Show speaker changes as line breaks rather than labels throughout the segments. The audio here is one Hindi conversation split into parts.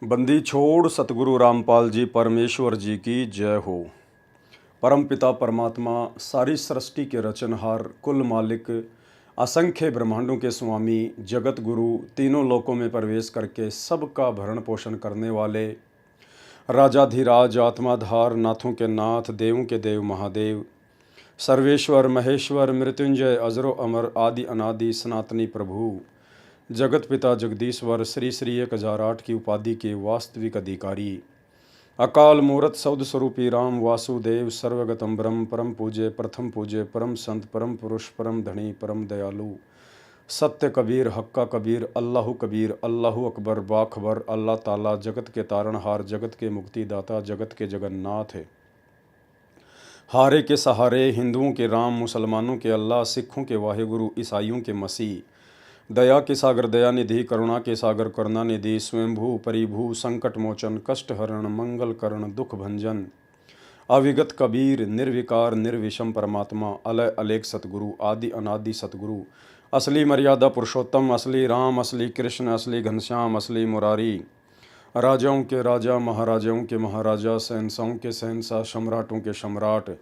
बंदी छोड़ सतगुरु रामपाल जी परमेश्वर जी की जय हो। परमपिता परमात्मा सारी सृष्टि के रचनहार, कुल मालिक, असंख्य ब्रह्मांडों के स्वामी, जगत गुरु, तीनों लोकों में प्रवेश करके सबका भरण पोषण करने वाले, राजाधिराज, आत्माधार, नाथों के नाथ, देवों के देव महादेव, सर्वेश्वर महेश्वर, मृत्युंजय, अजरो अमर, आदि अनादि सनातनी प्रभु, जगत पिता जगदीश्वर, श्री श्री 1008 की उपाधि के वास्तविक अधिकारी, अकाल मूर्त सौद स्वरूपी राम वासुदेव, सर्वगतम ब्रह्म, परम पूज्य, प्रथम पूज्य, परम संत, परम पुरुष, परम धनी, परम दयालु, सत्य कबीर, हक्का कबीर, अल्लाहु कबीर, अल्लाहु अकबर, बाखबर, अल्लाह ताला, जगत के तारणहार, जगत के मुक्तिदाता, जगत के जगन्नाथ है। हारे के सहारे, हिंदुओं के राम, मुसलमानों के अल्लाह, सिखों के वाहेगुरु, ईसाइयों के मसीह, दया के सागर दयानिधि, करुणा के सागर करुणानिधि, स्वयंभू परिभू, संकट मोचन, कष्ट हरण, मंगल करण, दुख भंजन, अविगत कबीर, निर्विकार निर्विषम परमात्मा, अलय अलेख सतगुरु, आदि अनादि सतगुरु, असली मर्यादा पुरुषोत्तम, असली राम, असली कृष्ण, असली घनश्याम, असली मुरारी, राजाओं के राजा, महाराजाओं के महाराजा, शहंशाहों के शहंशाह, सम्राटों के सम्राट,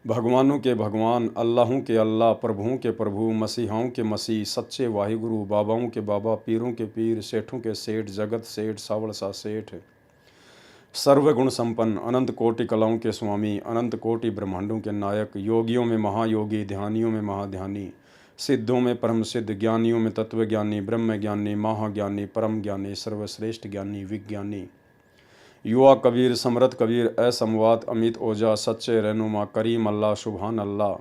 भगवानों के भगवान, अल्लाहों के अल्लाह, प्रभुओं के प्रभु, मसीहाओं के मसीह, सच्चे वाहिगुरु, बाबाओं के बाबा, पीरों के पीर, सेठों के सेठ, जगत सेठ, सावड़ सा सेठ, सर्वगुण संपन्न, अनंत कोटि कलाओं के स्वामी, अनंत कोटि ब्रह्मांडों के नायक, योगियों में महायोगी, ध्यानियों में महाध्यानी, सिद्धों में परम सिद्ध, ज्ञानियों में तत्वज्ञानी, ब्रह्म ज्ञानी, महाज्ञानी, परम ज्ञानी, सर्वश्रेष्ठ ज्ञानी, विज्ञानी, युवा कबीर, समरथ कबीर, असमवात, अमित ओझा, सच्चे रहनुमा, करीम अल्लाह, सुभान अल्लाह,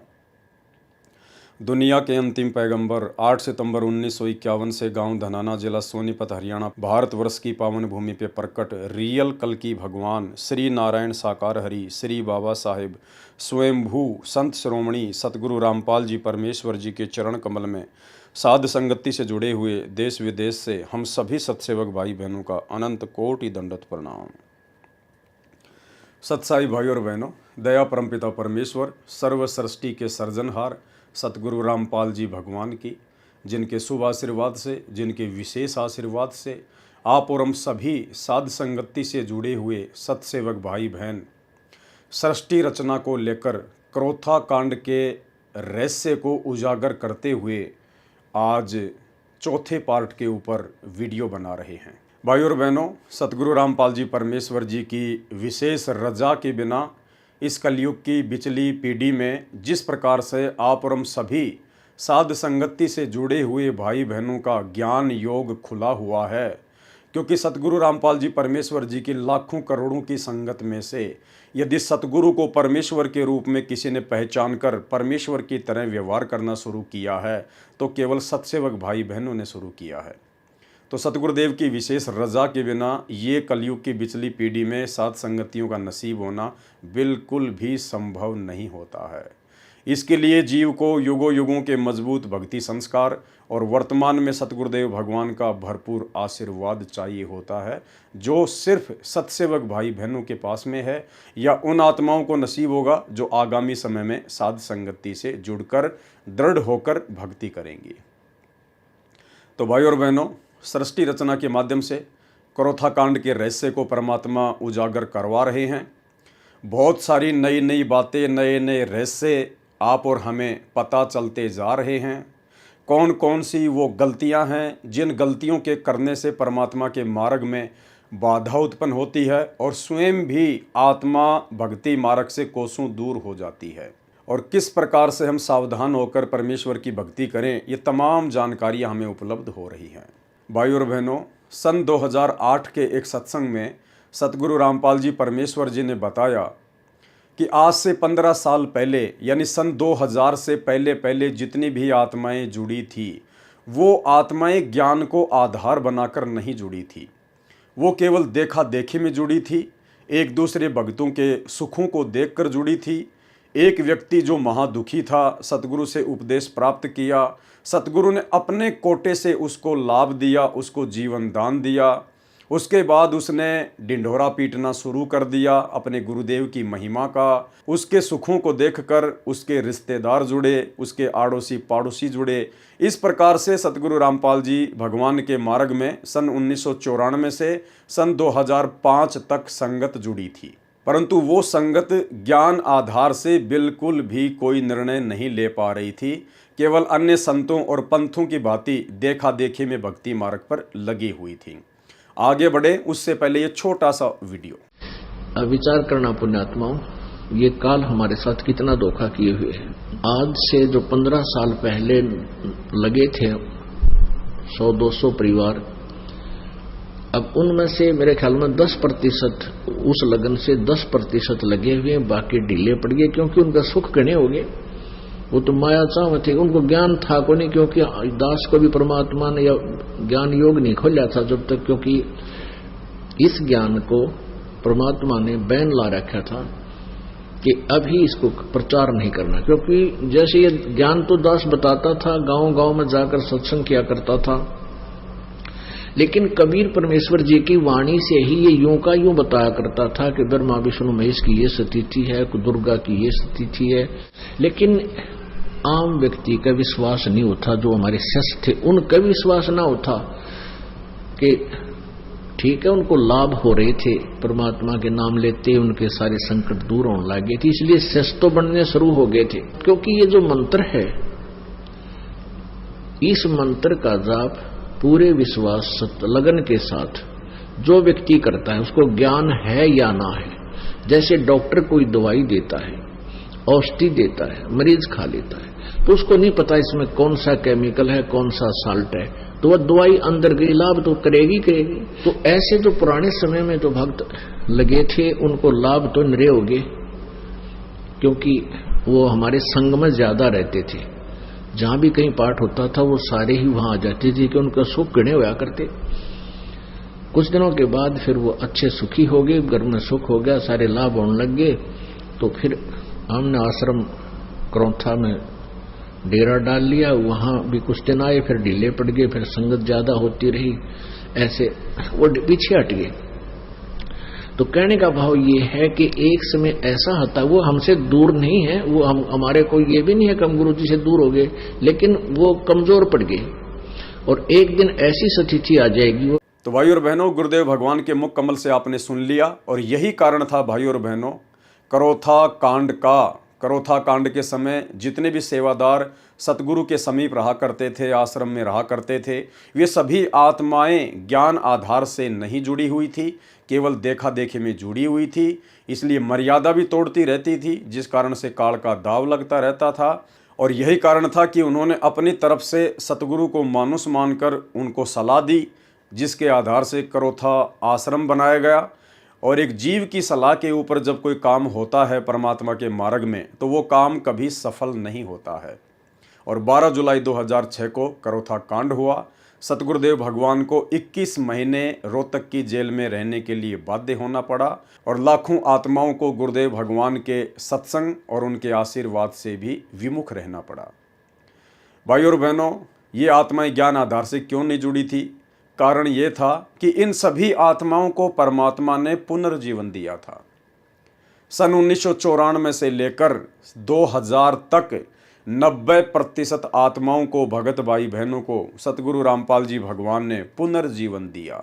दुनिया के अंतिम पैगंबर, 8 सितंबर 1951 से गांव धनाना, जिला सोनीपत, हरियाणा, भारतवर्ष की पावन भूमि पे प्रकट रियल कल की भगवान श्री नारायण साकार हरि, श्री बाबा साहेब स्वयंभू संत श्रोमणी सतगुरु रामपाल जी परमेश्वर जी के चरण कमल में साध संगति से जुड़े हुए देश विदेश से हम सभी सत्सेवक भाई बहनों का अनंत कोटि दंडवत प्रणाम। सत्साई भाई और बहनों, दया परमपिता परमेश्वर, सर्व सृष्टि के सर्जनहार सतगुरु रामपाल जी भगवान की, जिनके शुभ आशीर्वाद से, जिनके विशेष आशीर्वाद से आप और हम सभी साध संगति से जुड़े हुए सत्सेवक भाई बहन सृष्टि रचना को लेकर क्रोथा कांड के रहस्य को उजागर करते हुए आज चौथे पार्ट के ऊपर वीडियो बना रहे हैं। भाई और बहनों, सतगुरु रामपाल जी परमेश्वर जी की विशेष रजा के बिना इस कलयुग की बिचली पीढ़ी में जिस प्रकार से आप और हम सभी साध संगति से जुड़े हुए भाई बहनों का ज्ञान योग खुला हुआ है, क्योंकि सतगुरु रामपाल जी परमेश्वर जी की लाखों करोड़ों की संगत में से यदि सतगुरु को परमेश्वर के रूप में किसी ने पहचान कर परमेश्वर की तरह व्यवहार करना शुरू किया है तो केवल सत्सेवक भाई बहनों ने शुरू किया है। तो सतगुरुदेव की विशेष रजा के बिना ये कलयुग की बिचली पीढ़ी में साध संगतियों का नसीब होना बिल्कुल भी संभव नहीं होता है। इसके लिए जीव को युगों युगों के मजबूत भक्ति संस्कार और वर्तमान में सतगुरुदेव भगवान का भरपूर आशीर्वाद चाहिए होता है, जो सिर्फ सत्सेवक भाई बहनों के पास में है या उन आत्माओं को नसीब होगा जो आगामी समय में साध संगति से जुड़कर दृढ़ होकर भक्ति करेंगी। तो भाई और बहनों, सृष्टि रचना के माध्यम से क्रोथा कांड के रहस्य को परमात्मा उजागर करवा रहे हैं। बहुत सारी नई नई बातें, नए नए रहस्य आप और हमें पता चलते जा रहे हैं। कौन कौन सी वो गलतियां हैं जिन गलतियों के करने से परमात्मा के मार्ग में बाधा उत्पन्न होती है और स्वयं भी आत्मा भक्ति मार्ग से कोसों दूर हो जाती है, और किस प्रकार से हम सावधान होकर परमेश्वर की भक्ति करें, ये तमाम जानकारियां हमें उपलब्ध हो रही हैं। भाई और बहनों, सन 2008 के एक सत्संग में सतगुरु रामपाल जी परमेश्वर जी ने बताया कि आज से 15 साल पहले यानी सन 2000 से पहले जितनी भी आत्माएं जुड़ी थी, वो आत्माएं ज्ञान को आधार बनाकर नहीं जुड़ी थी। वो केवल देखा देखी में जुड़ी थी, एक दूसरे भक्तों के सुखों को देखकर जुड़ी थी। एक व्यक्ति जो महादुखी था, सतगुरु से उपदेश प्राप्त किया, सतगुरु ने अपने कोटे से उसको लाभ दिया, उसको जीवन दान दिया, उसके बाद उसने ढिंढोरा पीटना शुरू कर दिया अपने गुरुदेव की महिमा का। उसके सुखों को देखकर उसके रिश्तेदार जुड़े, उसके आड़ोसी पड़ोसी जुड़े। इस प्रकार से सतगुरु रामपाल जी भगवान के मार्ग में सन 1994 से सन 2005 तक संगत जुड़ी थी। परंतु वो संगत ज्ञान आधार से बिल्कुल भी कोई निर्णय नहीं ले पा रही थी, केवल अन्य संतों और पंथों की भांति देखा देखी में भक्ति मार्ग पर लगी हुई थी। आगे बढ़े उससे पहले ये छोटा सा वीडियो।
विचार करना पुण्यात्माओं, ये काल हमारे साथ कितना धोखा किए हुए है। आज से जो 15 साल पहले लगे थे 100-200 परिवार, अब उनमें से मेरे ख्याल में 10% उस लगन से 10% लगे हुए, बाकी ढीले पड़ गए क्योंकि उनका सुख गणे हो गए। वो तो माया चाव थे, उनको ज्ञान था को नहीं, क्योंकि दास को भी परमात्मा ने या ज्ञान योग नहीं खोला था जब तक, क्योंकि इस ज्ञान को परमात्मा ने बैन ला रखा था कि अभी इसको प्रचार नहीं करना। क्योंकि जैसे ये ज्ञान तो दास बताता था, गांव गांव में जाकर सत्संग किया करता था, लेकिन कबीर परमेश्वर जी की वाणी से ही ये यूं का यूं बताया करता था कि ब्रह्मा विष्णु महेश की ये स्थिति है, दुर्गा की ये स्थिति है। लेकिन आम व्यक्ति का विश्वास नहीं होता, जो हमारे शिष्य थे उनका विश्वास ना होता कि ठीक है, उनको लाभ हो रहे थे, परमात्मा के नाम लेते उनके सारे संकट दूर होने लगे थे, इसलिए शिष्य तो बनने शुरू हो गए थे। क्योंकि ये जो मंत्र है, इस मंत्र का जाप पूरे विश्वास लगन के साथ जो व्यक्ति करता है, उसको ज्ञान है या ना है। जैसे डॉक्टर कोई दवाई देता है, औषधि देता है, मरीज खा लेता है, तो उसको नहीं पता इसमें कौन सा केमिकल है, कौन सा साल्ट है, तो वह दवाई अंदर गई, लाभ तो करेगी। तो ऐसे जो पुराने समय में जो भक्त लगे थे, उनको लाभ तो नरे हो गए, क्योंकि वो हमारे संग में ज्यादा रहते थे। जहां भी कहीं पाठ होता था वो सारे ही वहां आ जाते थे कि उनका सुख गणे होया करते। कुछ दिनों के बाद फिर वो अच्छे सुखी हो गए, घर में सुख हो गया, सारे लाभ होने लग गए। तो फिर हमने आश्रम करौथा में डेरा डाल लिया, वहां भी कुछ दिन आए, फिर ढीले पड़ गए, फिर संगत ज्यादा होती रही, ऐसे वो पीछे हट गए। तो कहने का भाव ये है कि एक समय ऐसा आता, वो हमसे दूर नहीं है, वो हमारे को ये भी नहीं है कि हम गुरु जी से दूर हो गए, लेकिन वो कमजोर पड़ गए और एक दिन ऐसी स्थिति आ जाएगी। वो
तो भाई और बहनों, गुरुदेव भगवान के मुख कमल से आपने सुन लिया, और यही कारण था भाई और बहनों करौथा कांड का। करौथा कांड के समय जितने भी सेवादार सतगुरु के समीप रहा करते थे, आश्रम में रहा करते थे, वे सभी आत्माएं ज्ञान आधार से नहीं जुड़ी हुई थी, केवल देखा देखी में जुड़ी हुई थी। इसलिए मर्यादा भी तोड़ती रहती थी, जिस कारण से काल का दाव लगता रहता था। और यही कारण था कि उन्होंने अपनी तरफ से सतगुरु को मानुष मानकर उनको सलाह दी, जिसके आधार से करौथा आश्रम बनाया गया। और एक जीव की सलाह के ऊपर जब कोई काम होता है परमात्मा के मार्ग में, तो वो काम कभी सफल नहीं होता है। और 12 जुलाई 2006 को करौथा कांड हुआ। सतगुरुदेव भगवान को 21 महीने रोहतक की जेल में रहने के लिए बाध्य होना पड़ा, और लाखों आत्माओं को गुरुदेव भगवान के सत्संग और उनके आशीर्वाद से भी विमुख रहना पड़ा। भाई और बहनों, ये आत्माएं ज्ञान आधार से क्यों नहीं जुड़ी थी? कारण ये था कि इन सभी आत्माओं को परमात्मा ने पुनर्जीवन दिया था। सन 1994 से लेकर 2000 तक 90% आत्माओं को, भगत भाई बहनों को सतगुरु रामपाल जी भगवान ने पुनर्जीवन दिया।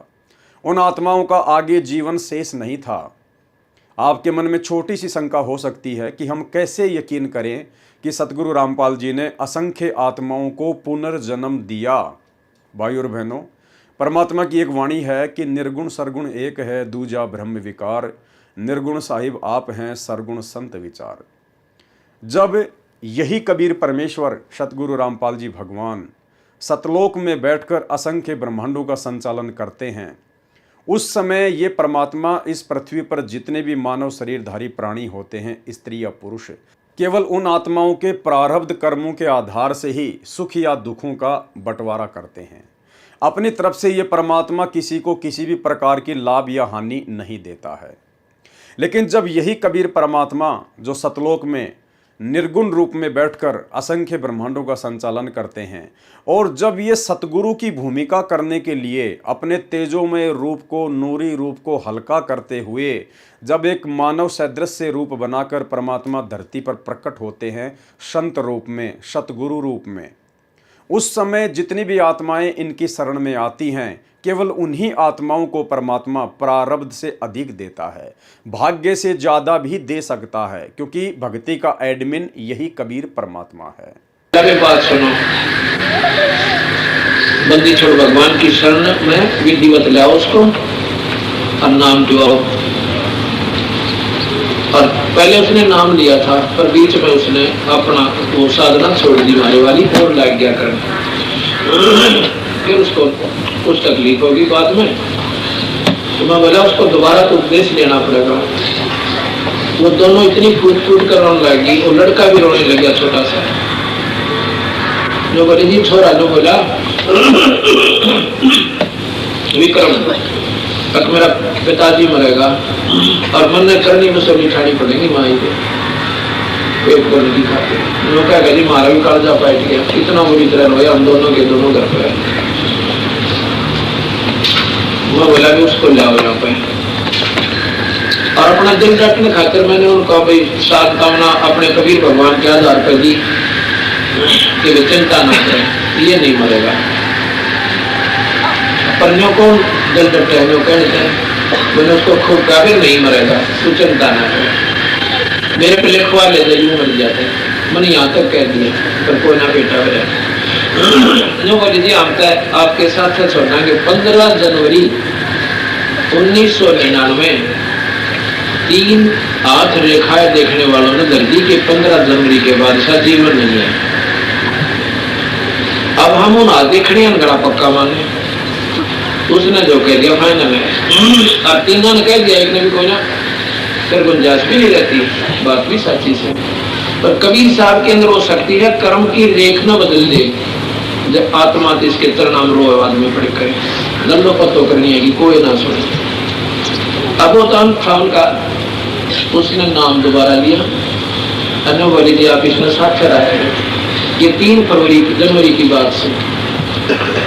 उन आत्माओं का आगे जीवन शेष नहीं था। आपके मन में छोटी सी शंका हो सकती है कि हम कैसे यकीन करें कि सतगुरु रामपाल जी ने असंख्य आत्माओं को पुनर्जन्म दिया। भाई और बहनों, परमात्मा की एक वाणी है कि निर्गुण सरगुण एक है, दूजा ब्रह्म विकार, निर्गुण साहिब आप हैं, सरगुण संत विचार। जब यही कबीर परमेश्वर सतगुरु रामपाल जी भगवान सतलोक में बैठकर असंख्य ब्रह्मांडों का संचालन करते हैं, उस समय ये परमात्मा इस पृथ्वी पर जितने भी मानव शरीरधारी प्राणी होते हैं, स्त्री या पुरुष, केवल उन आत्माओं के प्रारब्ध कर्मों के आधार से ही सुख या दुखों का बंटवारा करते हैं। अपनी तरफ से ये परमात्मा किसी को किसी भी प्रकार की लाभ या हानि नहीं देता है। लेकिन जब यही कबीर परमात्मा जो सतलोक में निर्गुण रूप में बैठकर असंख्य ब्रह्मांडों का संचालन करते हैं। और जब ये सतगुरु की भूमिका करने के लिए अपने तेजोमय रूप को, नूरी रूप को हल्का करते हुए जब एक मानव सदृश रूप बनाकर परमात्मा धरती पर प्रकट होते हैं संत रूप में, सतगुरु रूप में, उस समय जितनी भी आत्माएं इनकी शरण में आती हैं केवल उन्हीं आत्माओं को परमात्मा प्रारब्ध से अधिक देता है, भाग्य से ज़्यादा भी दे सकता है, क्योंकि भक्ति का एडमिन यही कबीर परमात्मा है।
बात सुनो, बंदी छोड़ भगवान की शरण में विधिवत लाओ उसको और नाम जुआओ। और पहले उसने नाम लिया था पर बीच में उसने अपना वो साधना छोड़ दी मारे वाली और लग गया करने। फिर उसको कुछ तकलीफ होगी बाद में, तो मैं बोला उसको दोबारा तो उपदेश लेना पड़ेगा। वो दोनों इतनी फूट फूट कर रोने लगी, वो लड़का भी रोने लग गया छोटा सा। जो बोले जी छोरा, जो बोला विक्रम तक मेरा पिताजी मरेगा और मन ने करनी मुझसे उठानी पड़ेगी माई को, पेट को नहीं खाते। लोग क्या कहते मारा भी कालजा बैठ गया, इतना बुरी तरह रोया हम दोनों के दोनों घर पे। मैं बोला भी उसको लाओ यहाँ पे, और अपना दिल रखने खातिर मैंने उनको भाई सात कामना अपने कबीर भगवान के आधार पर दी कि वे चिंता ना करें, ये नहीं मरेगा। पर न्यों को दिल डटे हैं, न्यों कहते हैं, मैंने उसको खूब कहा भी नहीं मरेगा, तू चिंता ना करे, मेरे पे लिखवा ले दे, यूं मर जाते। मैंने यहाँ तक कह दिया पर कोई ना बेटा मेरा। जो बोली जी हम तो आपके साथ छोड़ना कि 15 जनवरी 1999 3 हाथ रेखाएं देखने वालों ने धरती के 15 जनवरी के बाद ऐसा जीवन नहीं है। अब हम उन हाथ देखने गड़ा पक्का माने, उसने जो कह दिया फाइनल है। और तीनों ने कह दिया, एक ने भी कोई ना, फिर गुंजाइश भी नहीं रहती, बात भी सच्ची से। पर कबीर साहब के अंदर हो सकती है कर्म की रेख न बदल दे, जब आत्मा तो इसके तरनाम रो आदमी पड़े करे, लल्लो पत्तो करनी है कि कोई ना सुने। अब वो तो था उनका, उसने नाम दोबारा लिया, अन्य बोली थी आप इसमें साक्षर आए। ये 3 जनवरी की बात से,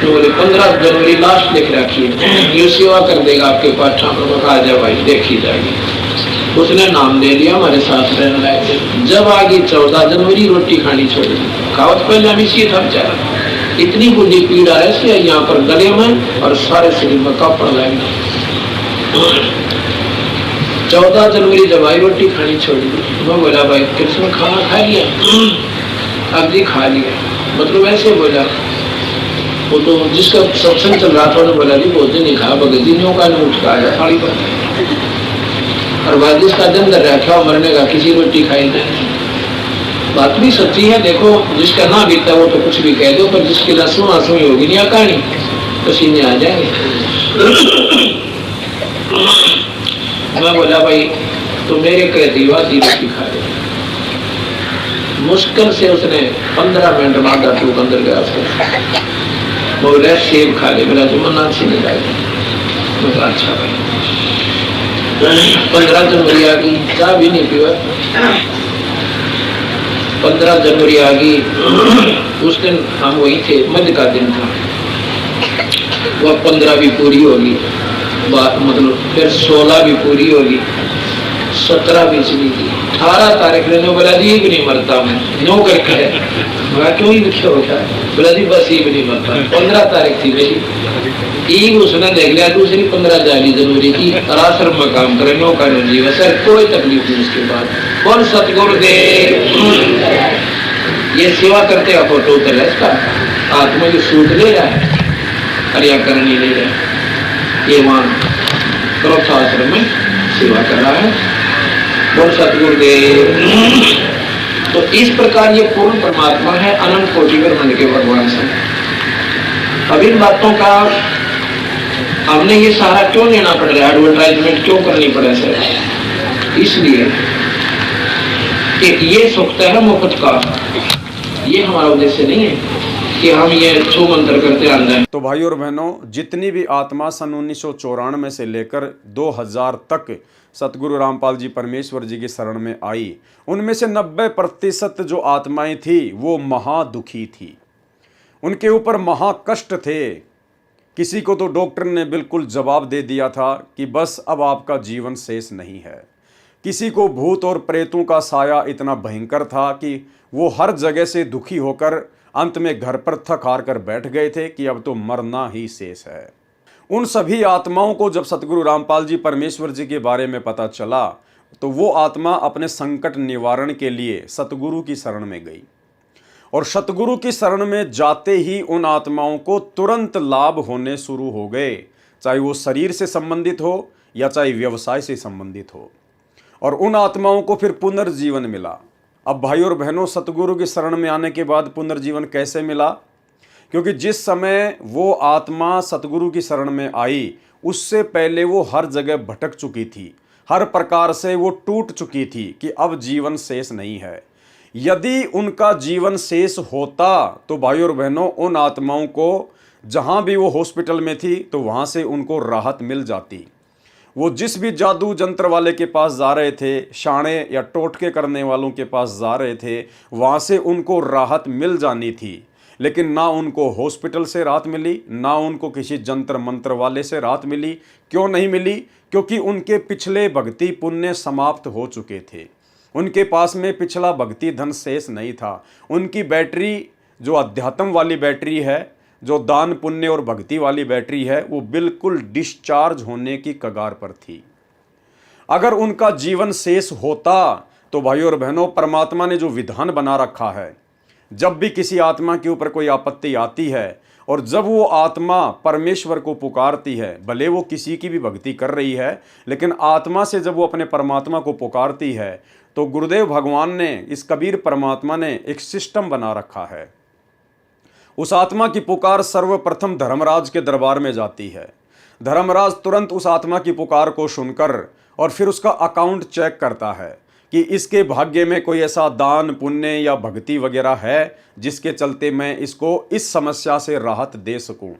तो बोले 15 जनवरी लास्ट लिख रखी है, ये सेवा कर देगा आपके पास, कहा जा भाई देखी जाएगी। उसने नाम दे दिया, हमारे साथ रहने लगे। जब आ गई 14 जनवरी रोटी खानी छोड़ी, खावत पहले हम इसी था बेचारा, इतनी बुरी पीड़ा है यहाँ पर गले में और सारे शरीर में कापड़ लगे। 14 जनवरी जब आई रोटी खानी छोड़ी, मैं बोला भाई कृष्ण खाना खा लिया? अब जी खा लिया। मतलब ऐसे बोला, वो तो जिसका सत्संग चल रहा था उन्होंने बोला जी भोजन नहीं खाया, भगतियों का नहीं उठ आया थाली पर, और बाद जिसका दिन दर रखा मरने का किसी रोटी खाई नहीं। बात भी सच्ची है। देखो जिसका ना बीता वो तो कुछ भी कह दो, पर जिसकी ना सुना सुनी होगी नहीं कहानी, पसीने आ जाएंगे। मैं बोला भाई तो मेरे कहती आधी रोटी खा ले। मुश्किल से उसने 15 मिनट में आधा टूक अंदर गया। बोला सेब खा ले, मेरा जुम्मन अच्छी नहीं लगे। अच्छा भाई 15 जनवरी आ गई, चाय भी नहीं पीवा। 15 जनवरी आ गई, उस दिन हम वही थे, मध्य का दिन था। वह 15 भी पूरी होगी, मतलब फिर 16 भी पूरी होगी, 17 भी चली गई, 18 तारीख ने बोला जी भी नहीं मरता मैं, नो करके है क्यों ही लिखे होता है, बोला जी बस ये भी नहीं मरता। 15 तारीख थी मेरी, ईद उसने देख लिया। दूसरी 15 जनवरी की आश्रम में काम करे, नो का जीव सर, कोई तकलीफ नहीं। उसके बाद कौन सतगुरुदेव ये सेवा करते का फोटो उतर है इसका, आत्मा की सूट ले रहा है, क्रिया करनी ले रहा है, ये वहां क्रोथा आश्रम में सेवा कर रहा है। कौन सतगुरुदेव। तो इस प्रकार ये पूर्ण परमात्मा है, अनंत कोटि ब्रह्मांड के भगवान से। अब इन बातों का हमने ये सारा क्यों लेना पड़ रहा है, एडवर्टाइजमेंट क्यों करनी पड़े सर? इसलिए कि ये सुखता है मुफ्त का, ये हमारा उद्देश्य नहीं है। कि हम ये छू मंत्र करते आ जाएं।
तो भाई और बहनों, जितनी भी आत्मा सन 1994 से लेकर 2000 तक सतगुरु रामपाल जी परमेश्वर जी की शरण में आई, उनमें से 90% जो आत्माएं थी वो महादुखी थी, उनके ऊपर महाकष्ट थे। किसी को तो डॉक्टर ने बिल्कुल जवाब दे दिया था कि बस अब आपका जीवन शेष नहीं है। किसी को भूत और प्रेतों का साया इतना भयंकर था कि वो हर जगह से दुखी होकर अंत में घर पर थक हार कर बैठ गए थे कि अब तो मरना ही शेष है। उन सभी आत्माओं को जब सतगुरु रामपाल जी परमेश्वर जी के बारे में पता चला तो वो आत्मा अपने संकट निवारण के लिए सतगुरु की शरण में गई, और सतगुरु की शरण में जाते ही उन आत्माओं को तुरंत लाभ होने शुरू हो गए, चाहे वो शरीर से संबंधित हो या चाहे व्यवसाय से संबंधित हो, और उन आत्माओं को फिर पुनर्जीवन मिला। अब भाई और बहनों, सतगुरु की शरण में आने के बाद पुनर्जीवन कैसे मिला? क्योंकि जिस समय वो आत्मा सतगुरु की शरण में आई उससे पहले वो हर जगह भटक चुकी थी, हर प्रकार से वो टूट चुकी थी कि अब जीवन शेष नहीं है। यदि उनका जीवन शेष होता तो भाई और बहनों, उन आत्माओं को जहां भी वो हॉस्पिटल में थी तो वहां से उनको राहत मिल जाती। वो जिस भी जादू जंत्र वाले के पास जा रहे थे, शाणे या टोटके करने वालों के पास जा रहे थे, वहां से उनको राहत मिल जानी थी। लेकिन ना उनको हॉस्पिटल से राहत मिली, ना उनको किसी जंत्र मंत्र वाले से राहत मिली। क्यों नहीं मिली? क्योंकि उनके पिछले भक्ति पुण्य समाप्त हो चुके थे, उनके पास में पिछला भक्ति धन शेष नहीं था। उनकी बैटरी जो अध्यात्म वाली बैटरी है, जो दान पुण्य और भक्ति वाली बैटरी है, वो बिल्कुल डिस्चार्ज होने की कगार पर थी। अगर उनका जीवन शेष होता तो भाई और बहनों, परमात्मा ने जो विधान बना रखा है, जब भी किसी आत्मा के ऊपर कोई आपत्ति आती है और जब वो आत्मा परमेश्वर को पुकारती है, भले वो किसी की भी भक्ति कर रही है, लेकिन आत्मा से जब वो अपने परमात्मा को पुकारती है तो गुरुदेव भगवान ने, इस कबीर परमात्मा ने एक सिस्टम बना रखा है। उस आत्मा की पुकार सर्वप्रथम धर्मराज के दरबार में जाती है। धर्मराज तुरंत उस आत्मा की पुकार को सुनकर और फिर उसका अकाउंट चेक करता है कि इसके भाग्य में कोई ऐसा दान पुण्य या भक्ति वगैरह है जिसके चलते मैं इसको इस समस्या से राहत दे सकूं।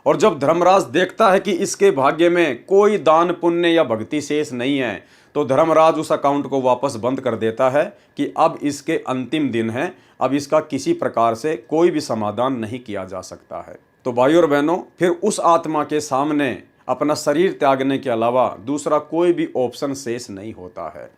और जब धर्मराज देखता है कि इसके भाग्य में कोई दान पुण्य या भक्ति शेष नहीं है तो धर्मराज उस अकाउंट को वापस बंद कर देता है कि अब इसके अंतिम दिन है, अब इसका किसी प्रकार से कोई भी समाधान नहीं किया जा सकता है। तो भाई और बहनों, फिर उस आत्मा के सामने अपना शरीर त्यागने के अलावा दूसरा कोई भी ऑप्शन शेष नहीं होता है।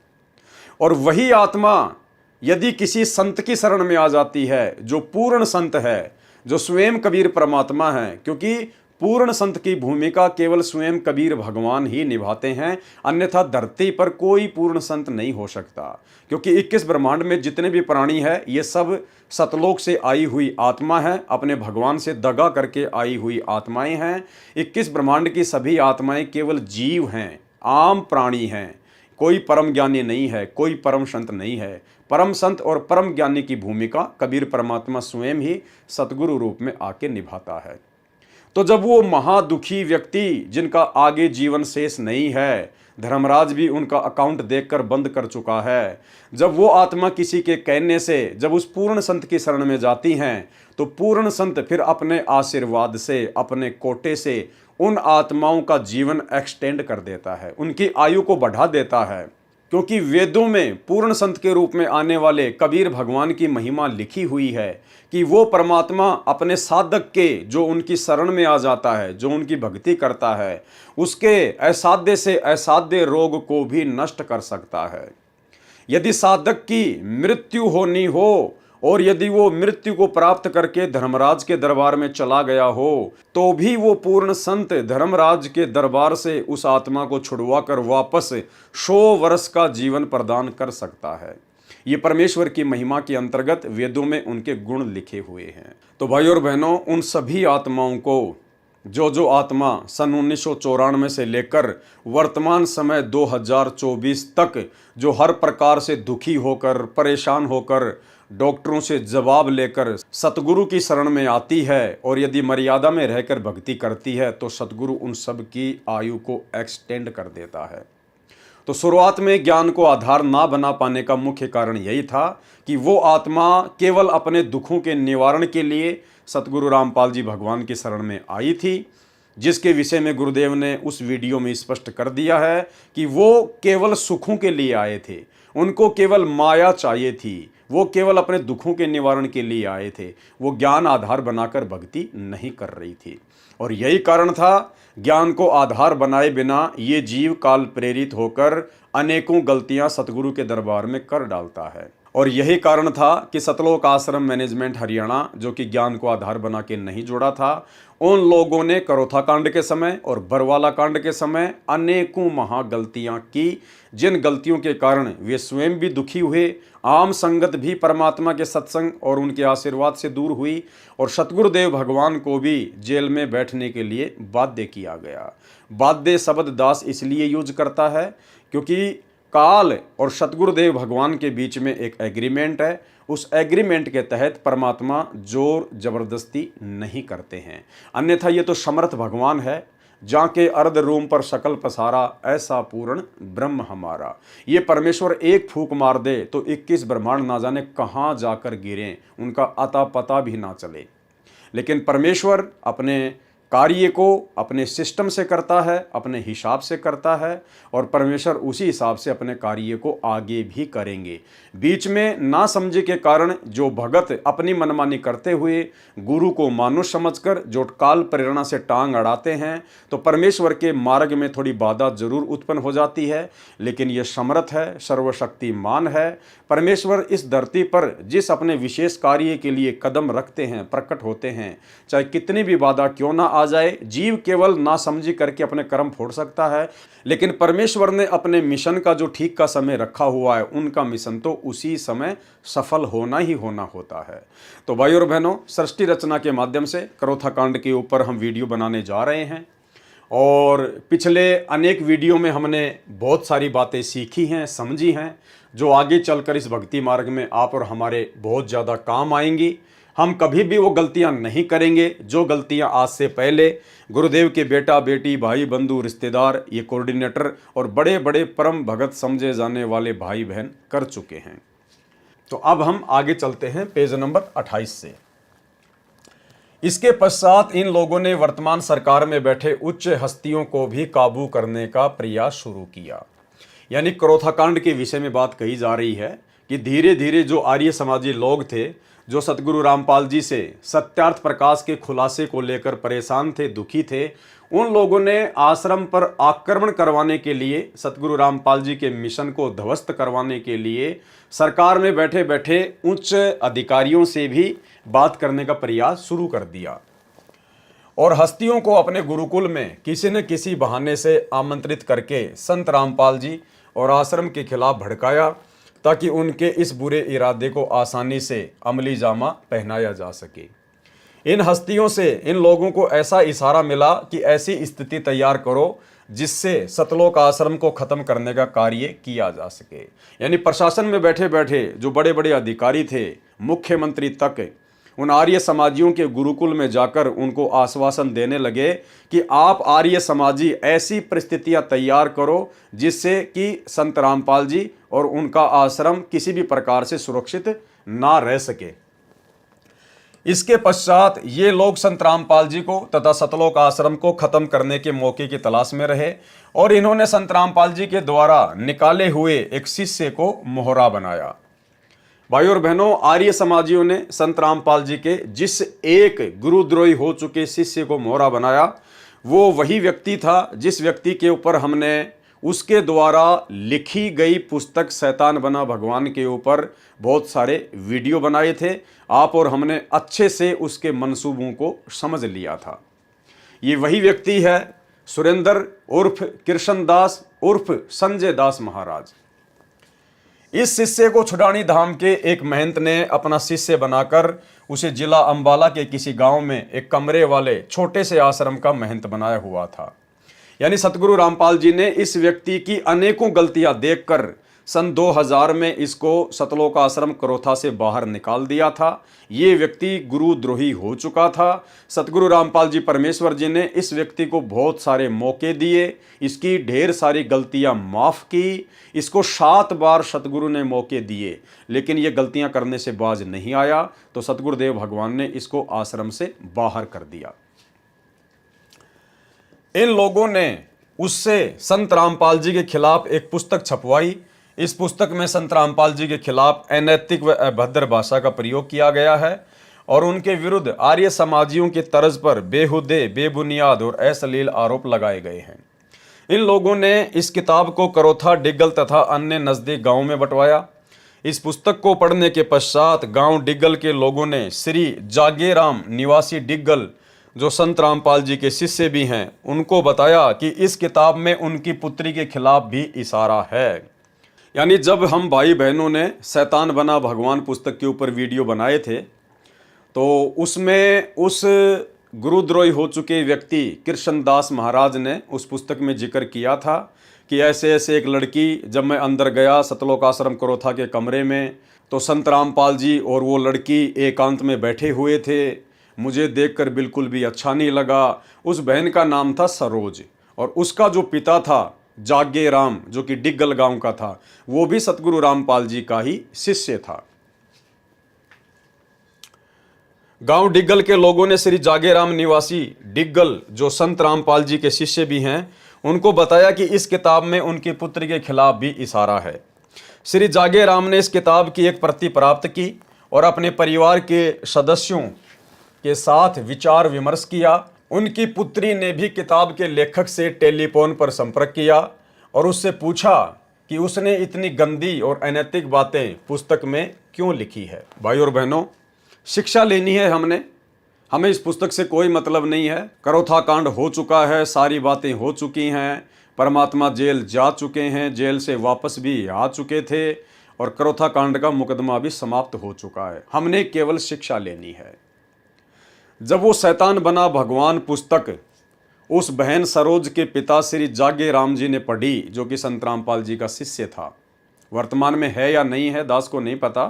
और वही आत्मा यदि किसी संत की शरण में आ जाती है, जो पूर्ण संत है, जो स्वयं कबीर परमात्मा है, क्योंकि पूर्ण संत की भूमिका केवल स्वयं कबीर भगवान ही निभाते हैं, अन्यथा धरती पर कोई पूर्ण संत नहीं हो सकता। क्योंकि 21 ब्रह्मांड में जितने भी प्राणी हैं ये सब सतलोक से आई हुई आत्मा है, अपने भगवान से दगा करके आई हुई आत्माएं हैं। 21 ब्रह्मांड की सभी आत्माएं केवल जीव हैं, आम प्राणी हैं, कोई परम ज्ञानी नहीं है, कोई परम संत नहीं है। परम संत और परम ज्ञानी की भूमिका कबीर परमात्मा स्वयं ही सतगुरु रूप में आके निभाता है। तो जब वो महादुखी व्यक्ति जिनका आगे जीवन शेष नहीं है, धर्मराज भी उनका अकाउंट देखकर बंद कर चुका है, जब वो आत्मा किसी के कहने से जब उस पूर्ण संत की शरण में जाती हैं तो पूर्ण संत फिर अपने आशीर्वाद से, अपने कोटे से उन आत्माओं का जीवन एक्सटेंड कर देता है, उनकी आयु को बढ़ा देता है। क्योंकि वेदों में पूर्ण संत के रूप में आने वाले कबीर भगवान की महिमा लिखी हुई है कि वो परमात्मा अपने साधक के, जो उनकी शरण में आ जाता है, जो उनकी भक्ति करता है, उसके असाध्य से असाध्य रोग को भी नष्ट कर सकता है। यदि साधक की मृत्यु होनी हो और यदि वो मृत्यु को प्राप्त करके धर्मराज के दरबार में चला गया हो तो भी वो पूर्ण संत धर्मराज के दरबार से उस आत्मा को छुड़वा कर वापस 100 वर्ष का जीवन प्रदान कर सकता है। ये परमेश्वर की महिमा के अंतर्गत वेदों में उनके गुण लिखे हुए हैं। तो भाई और बहनों, उन सभी आत्माओं को जो आत्मा सन 1994 से लेकर वर्तमान समय 2024 तक जो हर प्रकार से दुखी होकर, परेशान होकर, डॉक्टरों से जवाब लेकर सतगुरु की शरण में आती है और यदि मर्यादा में रहकर भक्ति करती है तो सतगुरु उन सब की आयु को एक्सटेंड कर देता है। तो शुरुआत में ज्ञान को आधार ना बना पाने का मुख्य कारण यही था कि वो आत्मा केवल अपने दुखों के निवारण के लिए सतगुरु रामपाल जी भगवान की शरण में आई थी, जिसके विषय में गुरुदेव ने उस वीडियो में स्पष्ट कर दिया है कि वो केवल सुखों के लिए आए थे, उनको केवल माया चाहिए थी, वो केवल अपने दुखों के निवारण के लिए आए थे, वो ज्ञान आधार बनाकर भक्ति नहीं कर रही थी। और यही कारण था, ज्ञान को आधार बनाए बिना ये जीव काल प्रेरित होकर अनेकों गलतियां सतगुरु के दरबार में कर डालता है। और यही कारण था कि सतलोक आश्रम मैनेजमेंट हरियाणा, जो कि ज्ञान को आधार बना के नहीं जोड़ा था, उन लोगों ने करोथा कांड के समय और बरवाला कांड के समय अनेकों महागलतियां की, जिन गलतियों के कारण वे स्वयं भी दुखी हुए, आम संगत भी परमात्मा के सत्संग और उनके आशीर्वाद से दूर हुई, और सतगुरुदेव भगवान को भी जेल में बैठने के लिए बाध्य किया गया। बाध्य शब्द दास इसलिए यूज करता है क्योंकि काल और सतगुरुदेव भगवान के बीच में एक एग्रीमेंट है। उस एग्रीमेंट के तहत परमात्मा जोर जबरदस्ती नहीं करते हैं, अन्यथा ये तो समर्थ भगवान है, जाके अर्ध रूम पर शकल पसारा, ऐसा पूर्ण ब्रह्म हमारा। ये परमेश्वर एक फूंक मार दे तो 21 ब्रह्मांड ना जाने कहाँ जाकर गिरें, उनका अता पता भी ना चले। लेकिन परमेश्वर अपने कार्य को अपने सिस्टम से करता है, अपने हिसाब से करता है, और परमेश्वर उसी हिसाब से अपने कार्य को आगे भी करेंगे। बीच में ना समझे के कारण जो भगत अपनी मनमानी करते हुए गुरु को मानुष समझकर जो काल प्रेरणा से टांग अड़ाते हैं, तो परमेश्वर के मार्ग में थोड़ी बाधा जरूर उत्पन्न हो जाती है, लेकिन ये समर्थ है, सर्वशक्तिमान है। परमेश्वर इस धरती पर जिस अपने विशेष कार्य के लिए कदम रखते हैं, प्रकट होते हैं, चाहे कितनी भी बाधा क्यों ना आ जाए, जीव केवल नासमझी करके अपने कर्म फोड़ सकता है, लेकिन परमेश्वर ने अपने मिशन का जो ठीक का समय रखा हुआ है, उनका मिशन तो उसी समय सफल होना ही होना होता है। तो भाई और बहनों, सृष्टि रचना के माध्यम से करोथा कांड के ऊपर हम वीडियो बनाने जा रहे हैं, और पिछले अनेक वीडियो में हमने बहुत सारी बातें सीखी हैं, समझी हैं, जो आगे चलकर इस भक्ति मार्ग में आप और हमारे बहुत ज़्यादा काम आएंगी। हम कभी भी वो गलतियां नहीं करेंगे जो गलतियां आज से पहले गुरुदेव के बेटा बेटी, भाई बंधु, रिश्तेदार, ये कोऑर्डिनेटर और बड़े बड़े परम भगत समझे जाने वाले भाई बहन कर चुके हैं। तो अब हम आगे चलते हैं पेज नंबर 28 से। इसके पश्चात इन लोगों ने वर्तमान सरकार में बैठे उच्च हस्तियों को भी काबू करने का प्रयास शुरू किया। यानी करोथा कांड के विषय में बात कही जा रही है कि धीरे धीरे जो आर्य समाजी लोग थे, जो सतगुरु रामपाल जी से सत्यार्थ प्रकाश के खुलासे को लेकर परेशान थे, दुखी थे, उन लोगों ने आश्रम पर आक्रमण करवाने के लिए, सतगुरु रामपाल जी के मिशन को ध्वस्त करवाने के लिए सरकार में बैठे बैठे उच्च अधिकारियों से भी बात करने का प्रयास शुरू कर दिया, और हस्तियों को अपने गुरुकुल में किसी न किसी बहाने से आमंत्रित करके संत रामपाल जी और आश्रम के खिलाफ भड़काया, ताकि उनके इस बुरे इरादे को आसानी से अमली जामा पहनाया जा सके। इन हस्तियों से इन लोगों को ऐसा इशारा मिला कि ऐसी स्थिति तैयार करो जिससे सतलोक आश्रम को खत्म करने का कार्य किया जा सके। यानी प्रशासन में बैठे बैठे जो बड़े बड़े अधिकारी थे, मुख्यमंत्री तक, उन आर्य समाजियों के गुरुकुल में जाकर उनको आश्वासन देने लगे कि आप आर्य समाजी ऐसी परिस्थितियां तैयार करो जिससे कि संत रामपाल जी और उनका आश्रम किसी भी प्रकार से सुरक्षित ना रह सके। इसके पश्चात ये लोग संत रामपाल जी को तथा सतलोक आश्रम को खत्म करने के मौके की तलाश में रहे, और इन्होंने संत रामपाल जी के द्वारा निकाले हुए एक शिष्य को मोहरा बनाया। भाई और बहनों, आर्य समाजियों ने संत रामपाल जी के जिस एक गुरुद्रोही हो चुके शिष्य को मोहरा बनाया, वो वही व्यक्ति था जिस व्यक्ति के ऊपर हमने उसके द्वारा लिखी गई पुस्तक शैतान बना भगवान के ऊपर बहुत सारे वीडियो बनाए थे। आप और हमने अच्छे से उसके मंसूबों को समझ लिया था। ये वही व्यक्ति है सुरेंद्र उर्फ कृष्ण दास उर्फ संजय दास महाराज। इस शिष्य को छुडानी धाम के एक महंत ने अपना शिष्य बनाकर उसे जिला अंबाला के किसी गांव में एक कमरे वाले छोटे से आश्रम का महंत बनाया हुआ था। यानी सतगुरु रामपाल जी ने इस व्यक्ति की अनेकों गलतियां देखकर सन 2000 में इसको सतलोक आश्रम करोथा से बाहर निकाल दिया था। ये व्यक्ति गुरुद्रोही हो चुका था। सतगुरु रामपाल जी परमेश्वर जी ने इस व्यक्ति को बहुत सारे मौके दिए, इसकी ढेर सारी गलतियां माफ़ की। इसको 7 बार सतगुरु ने मौके दिए, लेकिन ये गलतियां करने से बाज नहीं आया, तो सतगुरुदेव भगवान ने इसको आश्रम से बाहर कर दिया। इन लोगों ने उससे संत रामपाल जी के खिलाफ एक पुस्तक छपवाई। इस पुस्तक में संत रामपाल जी के खिलाफ अनैतिक व अभद्र भाषा का प्रयोग किया गया है और उनके विरुद्ध आर्य समाजियों की तर्ज पर बेहुदे, बेबुनियाद और अश्लील आरोप लगाए गए हैं। इन लोगों ने इस किताब को करोथा, डिग्गल तथा अन्य नज़दीक गाँव में बंटवाया। इस पुस्तक को पढ़ने के पश्चात गांव डिग्गल के लोगों ने श्री जागेराम निवासी डिग्गल, जो संत रामपाल जी के शिष्य भी हैं, उनको बताया कि इस किताब में उनकी पुत्री के खिलाफ भी इशारा है। यानी जब हम भाई बहनों ने शैतान बना भगवान पुस्तक के ऊपर वीडियो बनाए थे, तो उसमें उस गुरुद्रोही हो चुके व्यक्ति कृष्णदास महाराज ने उस पुस्तक में जिक्र किया था कि ऐसे ऐसे एक लड़की, जब मैं अंदर गया सतलोक आश्रम करोथा के कमरे में, तो संत रामपाल जी और वो लड़की एकांत में बैठे हुए थे। मुझे देखकर बिल्कुल भी अच्छा नहीं लगा। उस बहन का नाम था सरोज और उसका जो पिता था जागे राम, जो कि डिग्गल गांव का था, वो भी सतगुरु रामपाल जी का ही शिष्य था। गांव डिग्गल के लोगों ने श्री जागेराम निवासी डिग्गल, जो संत रामपाल जी के शिष्य भी हैं, उनको बताया कि इस किताब में उनकी पुत्री के खिलाफ भी इशारा है। श्री जागेराम ने इस किताब की एक प्रति प्राप्त की और अपने परिवार के सदस्यों के साथ विचार विमर्श किया। उनकी पुत्री ने भी किताब के लेखक से टेलीफोन पर संपर्क किया और उससे पूछा कि उसने इतनी गंदी और अनैतिक बातें पुस्तक में क्यों लिखी है। भाई और बहनों, शिक्षा लेनी है हमें इस पुस्तक से कोई मतलब नहीं है। करोथा कांड हो चुका है, सारी बातें हो चुकी हैं, परमात्मा जेल जा चुके हैं, जेल से वापस भी आ चुके थे और करोथा कांड का मुकदमा भी समाप्त हो चुका है। हमने केवल शिक्षा लेनी है। जब वो शैतान बना भगवान पुस्तक उस बहन सरोज के पिता श्री जागे राम जी ने पढ़ी, जो कि संत रामपाल जी का शिष्य था, वर्तमान में है या नहीं है दास को नहीं पता,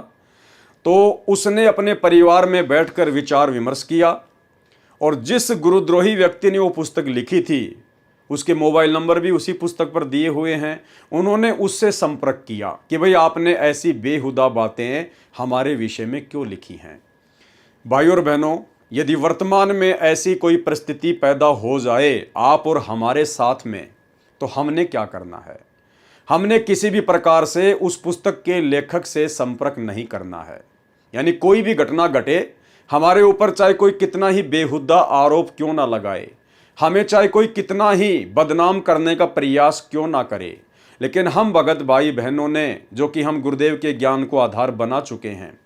तो उसने अपने परिवार में बैठकर विचार विमर्श किया और जिस गुरुद्रोही व्यक्ति ने वो पुस्तक लिखी थी उसके मोबाइल नंबर भी उसी पुस्तक पर दिए हुए हैं। उन्होंने उससे संपर्क किया कि भाई आपने ऐसी बेहुदा बातें हमारे विषय में क्यों लिखी हैं। भाई और बहनों, यदि वर्तमान में ऐसी कोई परिस्थिति पैदा हो जाए आप और हमारे साथ में, तो हमने क्या करना है? हमने किसी भी प्रकार से उस पुस्तक के लेखक से संपर्क नहीं करना है। यानी कोई भी घटना घटे हमारे ऊपर, चाहे कोई कितना ही बेहुदा आरोप क्यों ना लगाए, हमें चाहे कोई कितना ही बदनाम करने का प्रयास क्यों ना करे, लेकिन हम भगत भाई बहनों ने, जो कि हम गुरुदेव के ज्ञान को आधार बना चुके हैं,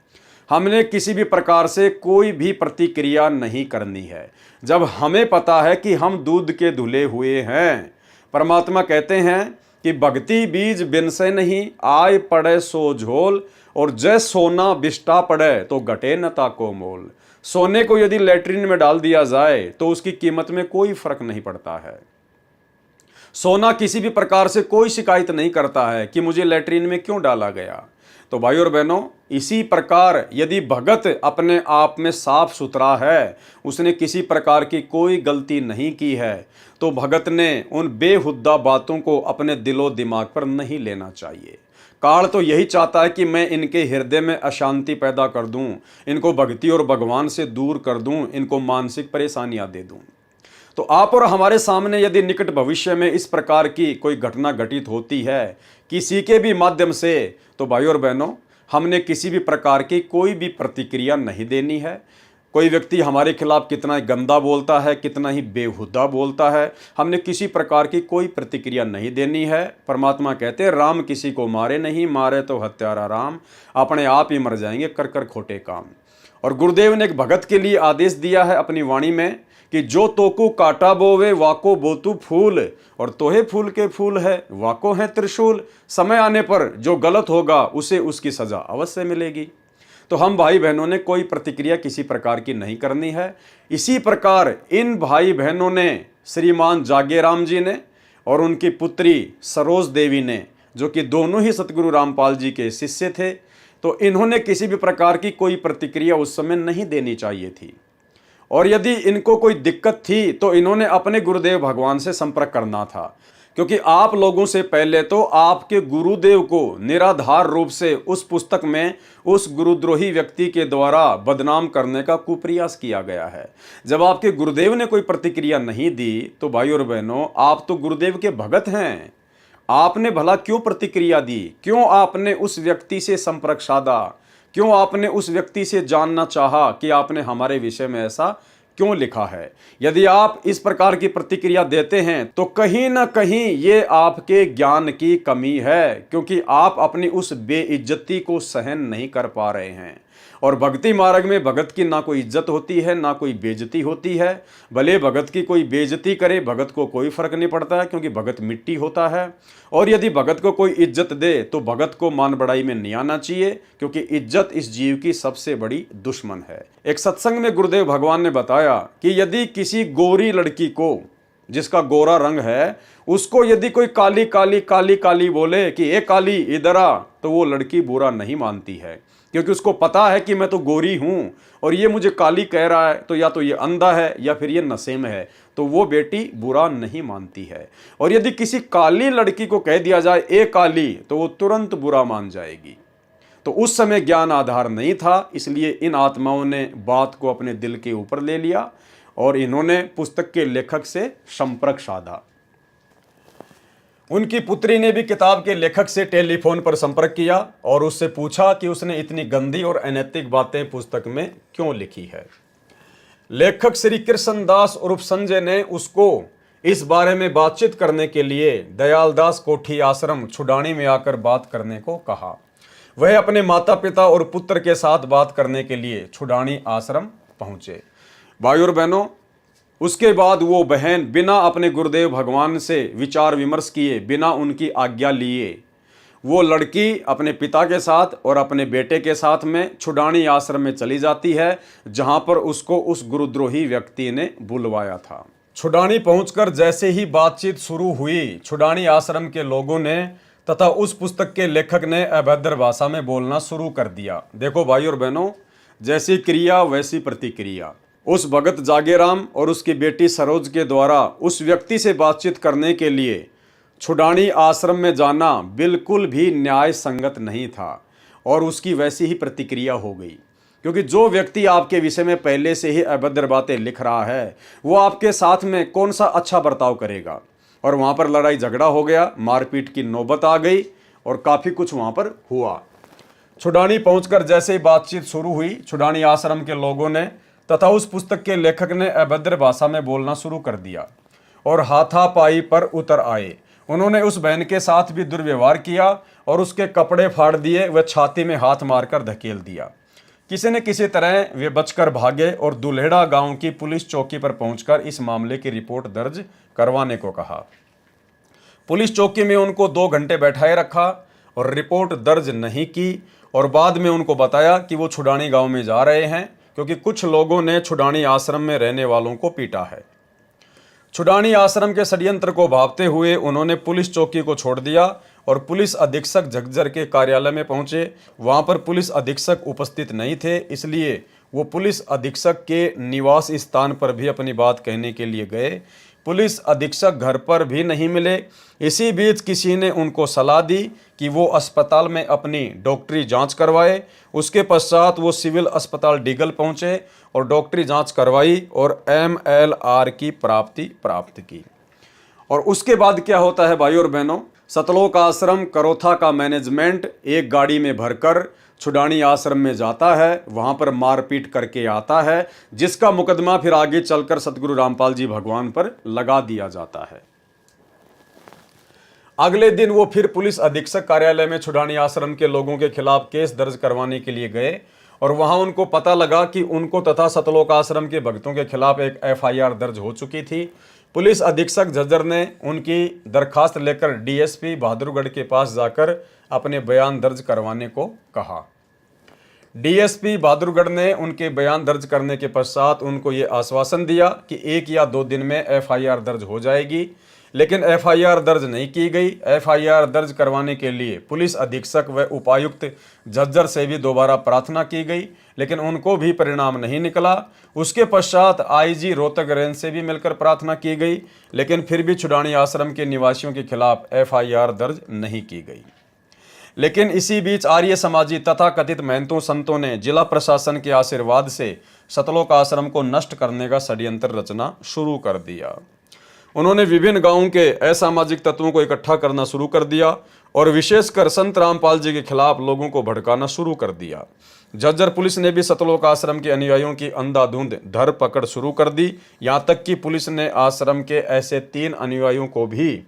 हमने किसी भी प्रकार से कोई भी प्रतिक्रिया नहीं करनी है। जब हमें पता है कि हम दूध के धुले हुए हैं, परमात्मा कहते हैं कि भक्ति बीज बिन से नहीं, आय पड़े सो झोल, और जय सोना बिष्टा पड़े तो घटे न ताको मोल। सोने को यदि लैट्रिन में डाल दिया जाए तो उसकी कीमत में कोई फर्क नहीं पड़ता है। सोना किसी भी प्रकार से कोई शिकायत नहीं करता है कि मुझे लैट्रिन में क्यों डाला गया। तो भाई और बहनों, इसी प्रकार यदि भगत अपने आप में साफ सुथरा है, उसने किसी प्रकार की कोई गलती नहीं की है, तो भगत ने उन बेहुद्दा बातों को अपने दिलो दिमाग पर नहीं लेना चाहिए। काल तो यही चाहता है कि मैं इनके हृदय में अशांति पैदा कर दूं, इनको भक्ति और भगवान से दूर कर दूं, इनको मानसिक परेशानियां दे दूं। तो आप और हमारे सामने यदि निकट भविष्य में इस प्रकार की कोई घटना घटित होती है किसी के भी माध्यम से, तो भाई और बहनों, हमने किसी भी प्रकार की कोई भी प्रतिक्रिया नहीं देनी है। कोई व्यक्ति हमारे खिलाफ कितना गंदा बोलता है, कितना ही बेहुदा बोलता है, हमने किसी प्रकार की कोई प्रतिक्रिया नहीं देनी है। परमात्मा कहते हैं राम किसी को मारे नहीं, मारे तो हत्यारा राम, अपने आप ही मर जाएंगे कर कर खोटे काम। और गुरुदेव ने एक भगत के लिए आदेश दिया है अपनी वाणी में कि जो तोकू काटा बोवे वाको बोतू फूल, और तोहे फूल के फूल है वाको है त्रिशूल। समय आने पर जो गलत होगा उसे उसकी सजा अवश्य मिलेगी। तो हम भाई बहनों ने कोई प्रतिक्रिया किसी प्रकार की नहीं करनी है। इसी प्रकार इन भाई बहनों ने, श्रीमान जागेराम जी ने और उनकी पुत्री सरोज देवी ने जो कि दोनों ही सतगुरु रामपाल जी के शिष्य थे, तो इन्होंने किसी भी प्रकार की कोई प्रतिक्रिया उस समय नहीं देनी चाहिए थी। और यदि इनको कोई दिक्कत थी तो इन्होंने अपने गुरुदेव भगवान से संपर्क करना था, क्योंकि आप लोगों से पहले तो आपके गुरुदेव को निराधार रूप से उस पुस्तक में उस गुरुद्रोही व्यक्ति के द्वारा बदनाम करने का कुप्रयास किया गया है। जब आपके गुरुदेव ने कोई प्रतिक्रिया नहीं दी तो भाई और बहनों, आप तो गुरुदेव के भगत हैं, आपने भला क्यों प्रतिक्रिया दी? क्यों आपने उस व्यक्ति से संपर्क साधा? क्यों आपने उस व्यक्ति से जानना चाहा कि आपने हमारे विषय में ऐसा क्यों लिखा है? यदि आप इस प्रकार की प्रतिक्रिया देते हैं तो कहीं ना कहीं ये आपके ज्ञान की कमी है, क्योंकि आप अपनी उस बेइज्जती को सहन नहीं कर पा रहे हैं। और भक्ति मार्ग में भगत की ना कोई इज्जत होती है, ना कोई बेइज्जती होती है। भले भगत की कोई बेइज्जती करे, भगत को कोई फर्क नहीं पड़ता है, क्योंकि भगत मिट्टी होता है। और यदि भगत को कोई इज्जत दे तो भगत को मान बढ़ाई में नहीं आना चाहिए, क्योंकि इज्जत इस जीव की सबसे बड़ी दुश्मन है। एक सत्संग में गुरुदेव भगवान ने बताया कि यदि किसी गोरी लड़की को, जिसका गोरा रंग है, उसको यदि कोई काली काली काली काली बोले कि ए काली इधर आ, तो वो लड़की बुरा नहीं मानती है, क्योंकि उसको पता है कि मैं तो गोरी हूं और ये मुझे काली कह रहा है, तो या तो ये अंधा है या फिर ये नशे में है, तो वो बेटी बुरा नहीं मानती है। और यदि किसी काली लड़की को कह दिया जाए ए काली, तो वो तुरंत बुरा मान जाएगी। तो उस समय ज्ञान आधार नहीं था, इसलिए इन आत्माओं ने बात को अपने दिल के ऊपर ले लिया और इन्होंने पुस्तक के लेखक से संपर्क साधा। उनकी पुत्री ने भी किताब के लेखक से टेलीफोन पर संपर्क किया और उससे पूछा कि उसने इतनी गंदी और अनैतिक बातें पुस्तक में क्यों लिखी है। लेखक श्री कृष्णदास उर्फ संजय ने उसको इस बारे में बातचीत करने के लिए दयालदास कोठी आश्रम छुडानी में आकर बात करने को कहा। वह अपने माता पिता और पुत्र के साथ बात करने के लिए छुडानी आश्रम पहुंचे। भाई और बहनों, उसके बाद वो बहन बिना अपने गुरुदेव भगवान से विचार विमर्श किए, बिना उनकी आज्ञा लिए, वो लड़की अपने पिता के साथ और अपने बेटे के साथ में छुडानी आश्रम में चली जाती है, जहां पर उसको उस गुरुद्रोही व्यक्ति ने बुलवाया था। छुडानी पहुंचकर जैसे ही बातचीत शुरू हुई, छुडानी आश्रम के लोगों ने तथा उस पुस्तक के लेखक ने अभद्र भाषा में बोलना शुरू कर दिया। देखो भाई और बहनों, जैसी क्रिया वैसी प्रतिक्रिया। उस भगत जागेराम और उसकी बेटी सरोज के द्वारा उस व्यक्ति से बातचीत करने के लिए छुडानी आश्रम में जाना बिल्कुल भी न्याय संगत नहीं था और उसकी वैसी ही प्रतिक्रिया हो गई, क्योंकि जो व्यक्ति आपके विषय में पहले से ही अभद्र बातें लिख रहा है, वो आपके साथ में कौन सा अच्छा बर्ताव करेगा। और वहाँ पर लड़ाई झगड़ा हो गया, मारपीट की नौबत आ गई और काफ़ी कुछ वहाँ पर हुआ। छुडानी पहुँचकर जैसे ही बातचीत शुरू हुई, छुडानी आश्रम के लोगों ने तथा उस पुस्तक के लेखक ने अभद्र भाषा में बोलना शुरू कर दिया और हाथापाई पर उतर आए। उन्होंने उस बहन के साथ भी दुर्व्यवहार किया और उसके कपड़े फाड़ दिए, वह छाती में हाथ मारकर धकेल दिया। किसी न किसी तरह वे बचकर भागे और दुल्हेड़ा गांव की पुलिस चौकी पर पहुंचकर इस मामले की रिपोर्ट दर्ज करवाने को कहा। पुलिस चौकी में उनको 2 घंटे बैठाए रखा और रिपोर्ट दर्ज नहीं की और बाद में उनको बताया कि वो छुडानी गाँव में जा रहे हैं, क्योंकि कुछ लोगों ने छुडानी आश्रम में रहने वालों को पीटा है। छुडानी आश्रम के षड्यंत्र को भांपते हुए उन्होंने पुलिस चौकी को छोड़ दिया और पुलिस अधीक्षक झज्जर के कार्यालय में पहुंचे। वहां पर पुलिस अधीक्षक उपस्थित नहीं थे, इसलिए वो पुलिस अधीक्षक के निवास स्थान पर भी अपनी बात कहने के लिए गए। पुलिस अधीक्षक घर पर भी नहीं मिले। इसी बीच किसी ने उनको सलाह दी कि वो अस्पताल में अपनी डॉक्टरी जांच करवाए। उसके पश्चात वो सिविल अस्पताल डीगल पहुंचे और डॉक्टरी जांच करवाई और MLR की प्राप्त की। और उसके बाद क्या होता है भाई और बहनों, सतलोक आश्रम करोथा का मैनेजमेंट एक गाड़ी में भरकर छुडानी आश्रम में जाता है, वहां पर मारपीट करके आता है, जिसका मुकदमा फिर आगे चलकर सतगुरु रामपाल जी भगवान पर लगा दिया जाता है। अगले दिन वो फिर पुलिस अधीक्षक कार्यालय में छुडानी आश्रम के लोगों के खिलाफ केस दर्ज करवाने के लिए गए और वहां उनको पता लगा कि उनको तथा सतलोक आश्रम के भक्तों के खिलाफ एक FIR दर्ज हो चुकी थी। पुलिस अधीक्षक झज्जर ने उनकी दरखास्त लेकर DSP बहादुरगढ़ के पास जाकर अपने बयान दर्ज करवाने को कहा। DSP बहादुरगढ़ ने उनके बयान दर्ज करने के पश्चात उनको ये आश्वासन दिया कि 1 या 2 दिन में FIR दर्ज हो जाएगी। लेकिन एफआईआर दर्ज नहीं की गई। एफआईआर दर्ज करवाने के लिए पुलिस अधीक्षक व उपायुक्त झज्जर से भी दोबारा प्रार्थना की गई, लेकिन उनको भी परिणाम नहीं निकला। उसके पश्चात आईजी रोहतक रेंज से भी मिलकर प्रार्थना की गई, लेकिन फिर भी छुडानी आश्रम के निवासियों के खिलाफ एफआईआर दर्ज नहीं की गई। लेकिन इसी बीच आर्य समाजी तथा कथित महंतों संतों ने जिला प्रशासन के आशीर्वाद से सतलोक आश्रम को नष्ट करने का षड्यंत्र रचना शुरू कर दिया। उन्होंने विभिन्न गांवों के असामाजिक तत्वों को इकट्ठा करना शुरू कर दिया और विशेषकर संत रामपाल जी के खिलाफ लोगों को भड़काना शुरू कर दिया। झज्जर पुलिस ने भी सतलोक आश्रम के अनुयायियों की अंधाधुंध धरपकड़ शुरू कर दी। यहां तक कि पुलिस ने आश्रम के ऐसे 3 अनुयायियों को भी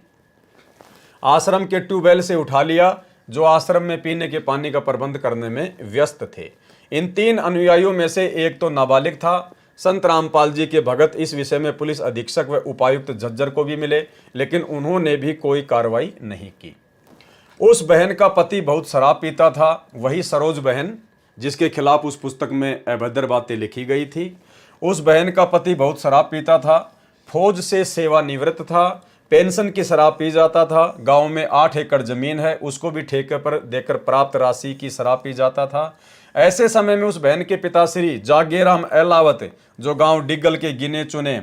आश्रम के ट्यूबवेल से उठा लिया जो आश्रम में पीने के पानी का प्रबंध करने में व्यस्त थे। इन 3 अनुयायियों में से एक तो नाबालिग था। संत रामपाल जी के भगत इस विषय में पुलिस अधीक्षक व उपायुक्त झज्जर को भी मिले, लेकिन उन्होंने भी कोई कार्रवाई नहीं की। उस बहन का पति बहुत शराब पीता था, वही सरोज बहन जिसके खिलाफ उस पुस्तक में अभद्र बातें लिखी गई थी। उस बहन का पति बहुत शराब पीता था, फौज से सेवानिवृत्त था, पेंशन की शराब पी जाता था। गांव में 8 एकड़ जमीन है, उसको भी ठेके पर देकर प्राप्त राशि की शराब पी जाता था। ऐसे समय में उस बहन के पिता श्री जागेराम एलावत, जो गांव डिग्गल के गिने चुने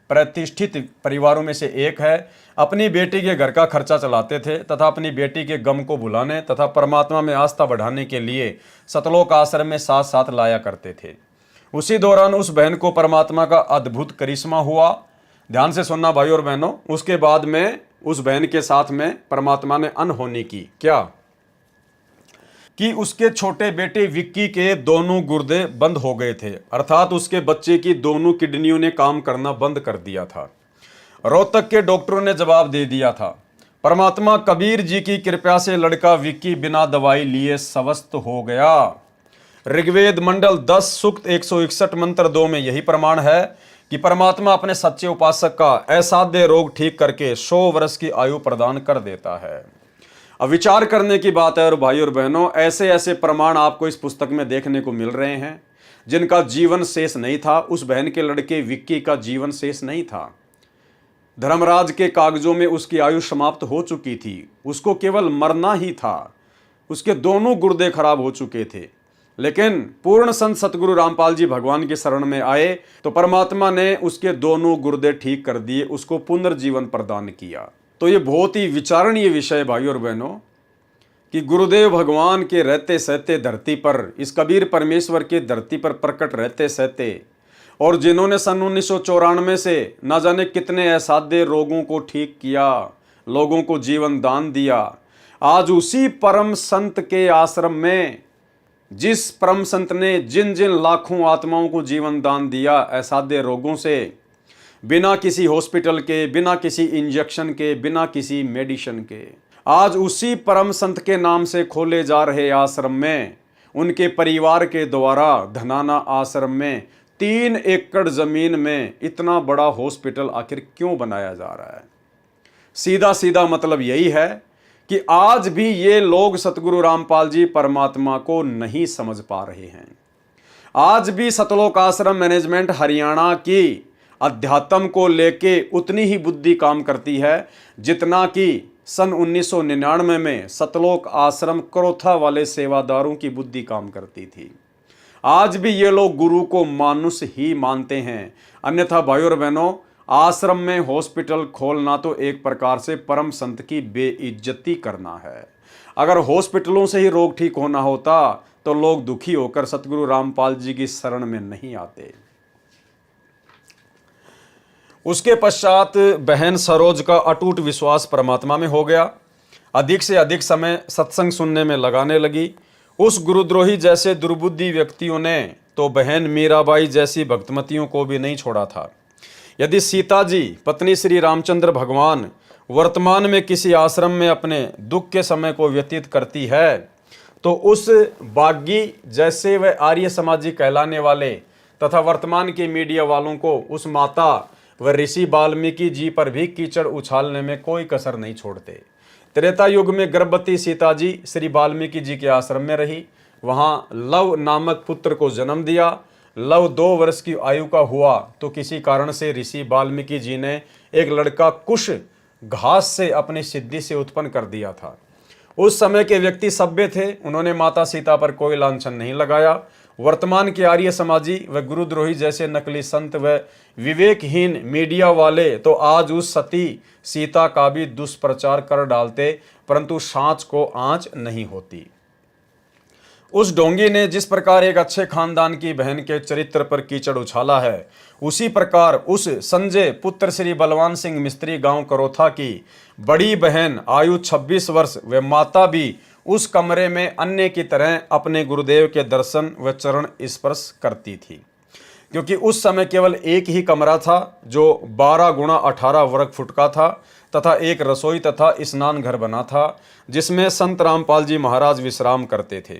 प्रतिष्ठित परिवारों में से एक है, अपनी बेटी के घर का खर्चा चलाते थे तथा अपनी बेटी के गम को भुलाने तथा परमात्मा में आस्था बढ़ाने के लिए सतलोक आश्रम में साथ साथ लाया करते थे। उसी दौरान उस बहन को परमात्मा का अद्भुत करिश्मा हुआ। ध्यान से सुनना भाई और बहनों। उसके बाद में उस बहन के साथ में परमात्मा ने अनहोनी की। क्या कि उसके छोटे बेटे विक्की के दोनों गुर्दे बंद हो गए थे, अर्थात उसके बच्चे की दोनों किडनियों ने काम करना बंद कर दिया था। रोहतक के डॉक्टरों ने जवाब दे दिया था। परमात्मा कबीर जी की कृपा से लड़का विक्की बिना दवाई लिए स्वस्थ हो गया। ऋग्वेद मंडल 10 सूक्त 161 मंत्र 2 में यही प्रमाण है कि परमात्मा अपने सच्चे उपासक का असाध्य रोग ठीक करके 100 वर्ष की आयु प्रदान कर देता है। अब विचार करने की बात है और भाई और बहनों, ऐसे ऐसे प्रमाण आपको इस पुस्तक में देखने को मिल रहे हैं जिनका जीवन शेष नहीं था। उस बहन के लड़के विक्की का जीवन शेष नहीं था। धर्मराज के कागजों में उसकी आयु समाप्त हो चुकी थी, उसको केवल मरना ही था। उसके दोनों गुर्दे खराब हो चुके थे, लेकिन पूर्ण संत सतगुरु रामपाल जी भगवान की शरण में आए तो परमात्मा ने उसके दोनों गुर्दे ठीक कर दिए, उसको पुनर्जीवन प्रदान किया। तो ये बहुत ही विचारणीय विषय भाई और बहनों कि गुरुदेव भगवान के रहते सहते धरती पर, इस कबीर परमेश्वर के धरती पर प्रकट रहते सहते, और जिन्होंने सन 1994 से न जाने कितने असाध्य रोगों को ठीक किया, लोगों को जीवन दान दिया, आज उसी परम संत के आश्रम में, जिस परम संत ने जिन जिन लाखों आत्माओं को जीवन दान दिया असाध्य रोगों से, बिना किसी हॉस्पिटल के, बिना किसी इंजेक्शन के, बिना किसी मेडिसिन के, आज उसी परम संत के नाम से खोले जा रहे आश्रम में, उनके परिवार के द्वारा धनाना आश्रम में 3 एकड़ जमीन में इतना बड़ा हॉस्पिटल आखिर क्यों बनाया जा रहा है? सीधा सीधा मतलब यही है कि आज भी ये लोग सतगुरु रामपाल जी परमात्मा को नहीं समझ पा रहे हैं। आज भी सतलोक आश्रम मैनेजमेंट हरियाणा की अध्यात्म को लेके उतनी ही बुद्धि काम करती है जितना कि सन 1999 में सतलोक आश्रम करोथा वाले सेवादारों की बुद्धि काम करती थी। आज भी ये लोग गुरु को मानुष ही मानते हैं। अन्यथा भाई और बहनों, आश्रम में हॉस्पिटल खोलना तो एक प्रकार से परम संत की बेइज्जती करना है। अगर हॉस्पिटलों से ही रोग ठीक होना होता तो लोग दुखी होकर सतगुरु रामपाल जी की शरण में नहीं आते। उसके पश्चात बहन सरोज का अटूट विश्वास परमात्मा में हो गया। अधिक से अधिक समय सत्संग सुनने में लगाने लगी। उस गुरुद्रोही जैसे दुर्बुद्धि व्यक्तियों ने तो बहन मीराबाई जैसी भक्तमतियों को भी नहीं छोड़ा था। यदि सीता जी पत्नी श्री रामचंद्र भगवान वर्तमान में किसी आश्रम में अपने दुख के समय को व्यतीत करती है तो उस बागी जैसे वह आर्य समाजी कहलाने वाले तथा वर्तमान के मीडिया वालों को उस माता व ऋषि वाल्मीकि जी पर भी कीचड़ उछालने में कोई कसर नहीं छोड़ते। त्रेता युग में गर्भवती सीता जी श्री वाल्मीकि जी के आश्रम में रही, वहाँ लव नामक पुत्र को जन्म दिया। लव 2 वर्ष की आयु का हुआ तो किसी कारण से ऋषि वाल्मीकि जी ने एक लड़का कुश घास से अपनी सिद्धि से उत्पन्न कर दिया था। उस समय के व्यक्ति सभ्य थे, उन्होंने माता सीता पर कोई लांछन नहीं लगाया। वर्तमान के आर्य समाजी व गुरुद्रोही जैसे नकली संत व विवेकहीन मीडिया वाले तो आज उस सती सीता का भी दुष्प्रचार कर डालते, परंतु सांच को आंच नहीं होती। उस ढोंगी ने जिस प्रकार एक अच्छे खानदान की बहन के चरित्र पर कीचड़ उछाला है, उसी प्रकार उस संजय पुत्र श्री बलवान सिंह मिस्त्री गांव करोथा की बड़ी बहन आयु 26 वर्ष व माता भी उस कमरे में अन्य की तरह अपने गुरुदेव के दर्शन व चरण स्पर्श करती थी, क्योंकि उस समय केवल एक ही कमरा था जो 12 गुणा 18 वर्ग फुट का था तथा एक रसोई तथा स्नान घर बना था जिसमें संत रामपाल जी महाराज विश्राम करते थे।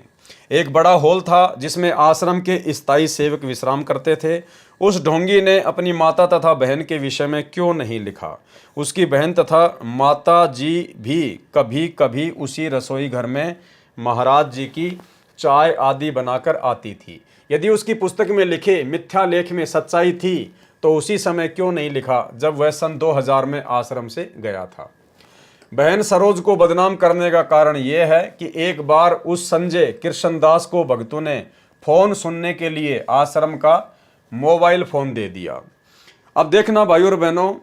एक बड़ा हॉल था जिसमें आश्रम के स्थायी सेवक विश्राम करते थे। उस ढोंगी ने अपनी माता तथा बहन के विषय में क्यों नहीं लिखा? उसकी बहन तथा माता जी भी कभी कभी उसी रसोई घर में महाराज जी की चाय आदि बनाकर आती थी। यदि उसकी पुस्तक में लिखे मिथ्या लेख में सच्चाई थी तो उसी समय क्यों नहीं लिखा जब वह सन 2000 में आश्रम से गया था? बहन सरोज को बदनाम करने का कारण यह है कि एक बार उस संजय कृष्णदास को भक्तों ने फोन सुनने के लिए आश्रम का मोबाइल फोन दे दिया। अब देखना भाइयों और बहनों,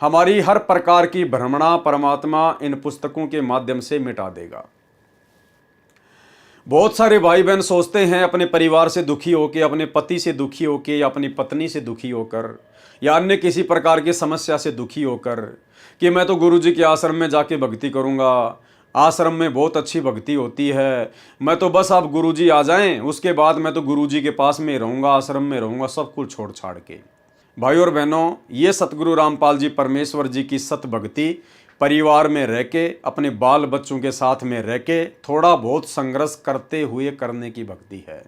हमारी हर प्रकार की भ्रमणा परमात्मा इन पुस्तकों के माध्यम से मिटा देगा। बहुत सारे भाई बहन सोचते हैं अपने परिवार से दुखी होकर, अपने पति से दुखी होकर या अपनी पत्नी से दुखी होकर या अन्य किसी प्रकार की समस्या से दुखी होकर कि मैं तो गुरुजी के आश्रम में जाके भक्ति करूंगा, आश्रम में बहुत अच्छी भक्ति होती है, मैं तो बस आप गुरुजी आ जाएं उसके बाद मैं तो गुरुजी के पास में रहूंगा, आश्रम में रहूंगा, सब कुछ छोड़ छाड़ के। भाइयों और बहनों, ये सतगुरु रामपाल जी परमेश्वर जी की सत भक्ति परिवार में रह के, अपने बाल बच्चों के साथ में रह के, थोड़ा बहुत संघर्ष करते हुए करने की भक्ति है।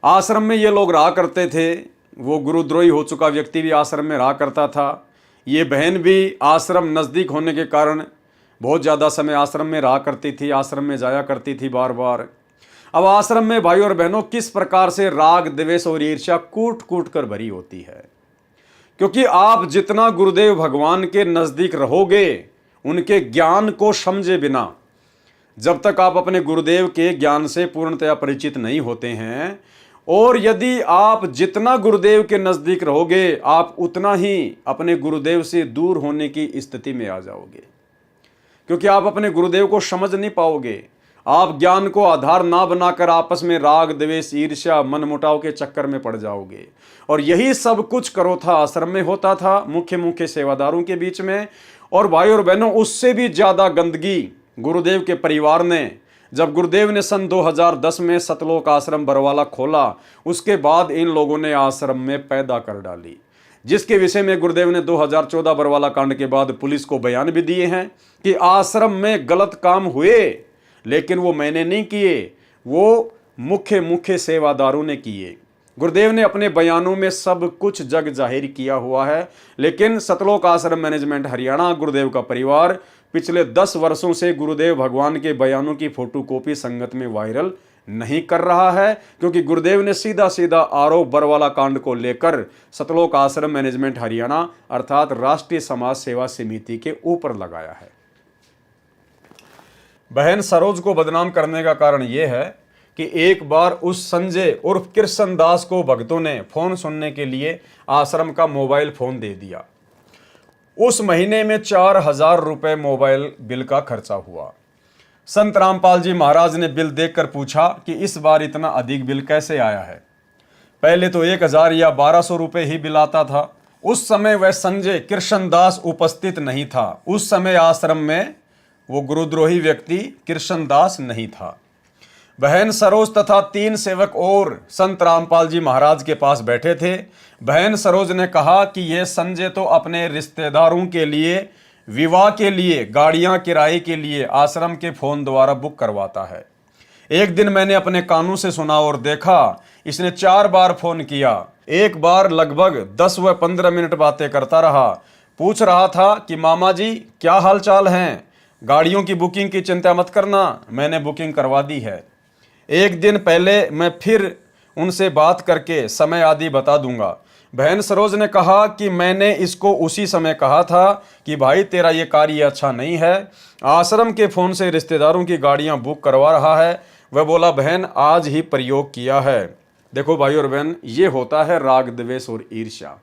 आश्रम में ये लोग रहा करते थे, वो गुरुद्रोही हो चुका व्यक्ति भी आश्रम में रहा करता था। ये बहन भी आश्रम नज़दीक होने के कारण बहुत ज़्यादा समय आश्रम में रहा करती थी, आश्रम में जाया करती थी बार बार। अब आश्रम में भाइयों और बहनों किस प्रकार से राग द्वेष और ईर्ष्या कूट कूट कर भरी होती है, क्योंकि आप जितना गुरुदेव भगवान के नज़दीक रहोगे, उनके ज्ञान को समझे बिना, जब तक आप अपने गुरुदेव के ज्ञान से पूर्णतया परिचित नहीं होते हैं, और यदि आप जितना गुरुदेव के नज़दीक रहोगे, आप उतना ही अपने गुरुदेव से दूर होने की स्थिति में आ जाओगे, क्योंकि आप अपने गुरुदेव को समझ नहीं पाओगे। आप ज्ञान को आधार ना बनाकर आपस में राग द्वेष ईर्ष्या मनमुटाव के चक्कर में पड़ जाओगे। और यही सब कुछ करोथा आश्रम में होता था, मुख्य मुख्य सेवादारों के बीच में। और भाई और बहनों, उससे भी ज़्यादा गंदगी गुरुदेव के परिवार ने, जब गुरुदेव ने सन 2010 में सतलोक आश्रम बरवाला खोला, उसके बाद इन लोगों ने आश्रम में पैदा कर डाली, जिसके विषय में गुरुदेव ने 2014 बरवाला कांड के बाद पुलिस को बयान भी दिए हैं कि आश्रम में गलत काम हुए, लेकिन वो मैंने नहीं किए, वो मुख्य सेवादारों ने किए। गुरुदेव ने अपने बयानों में सब कुछ जग जाहिर किया हुआ है, लेकिन सतलोक आश्रम मैनेजमेंट हरियाणा, गुरुदेव का परिवार पिछले 10 वर्षों से गुरुदेव भगवान के बयानों की फोटोकॉपी संगत में वायरल नहीं कर रहा है, क्योंकि गुरुदेव ने सीधा सीधा आरोप बरवाला कांड को लेकर सतलोक आश्रम मैनेजमेंट हरियाणा अर्थात राष्ट्रीय समाज सेवा समिति के ऊपर लगाया है। बहन सरोज को बदनाम करने का कारण यह है कि एक बार उस संजय उर्फ कृष्णदास को भक्तों ने फोन सुनने के लिए आश्रम का मोबाइल फोन दे दिया। उस महीने में 4000 रुपये मोबाइल बिल का खर्चा हुआ। संत रामपाल जी महाराज ने बिल देखकर पूछा कि इस बार इतना अधिक बिल कैसे आया है। पहले तो 1000 या 1200 रुपये ही बिल आता था। उस समय वह संजय कृष्णदास उपस्थित नहीं था। उस समय आश्रम में वो गुरुद्रोही व्यक्ति कृष्णदास नहीं था। बहन सरोज तथा 3 सेवक और संत रामपाल जी महाराज के पास बैठे थे। बहन सरोज ने कहा कि यह संजय तो अपने रिश्तेदारों के लिए विवाह के लिए गाड़ियां किराए के लिए आश्रम के फोन द्वारा बुक करवाता है। एक दिन मैंने अपने कानों से सुना और देखा, इसने 4 बार फोन किया। एक बार लगभग 10 व 15 मिनट बातें करता रहा। पूछ रहा था कि मामा जी क्या हाल चाल हैं, गाड़ियों की बुकिंग की चिंता मत करना, मैंने बुकिंग करवा दी है। एक दिन पहले मैं फिर उनसे बात करके समय आदि बता दूंगा। बहन सरोज ने कहा कि मैंने इसको उसी समय कहा था कि भाई तेरा ये कार्य अच्छा नहीं है। आश्रम के फ़ोन से रिश्तेदारों की गाड़ियां बुक करवा रहा है। वह बोला बहन आज ही प्रयोग किया है। देखो भाई और बहन, ये होता है राग द्वेष और ईर्ष्या।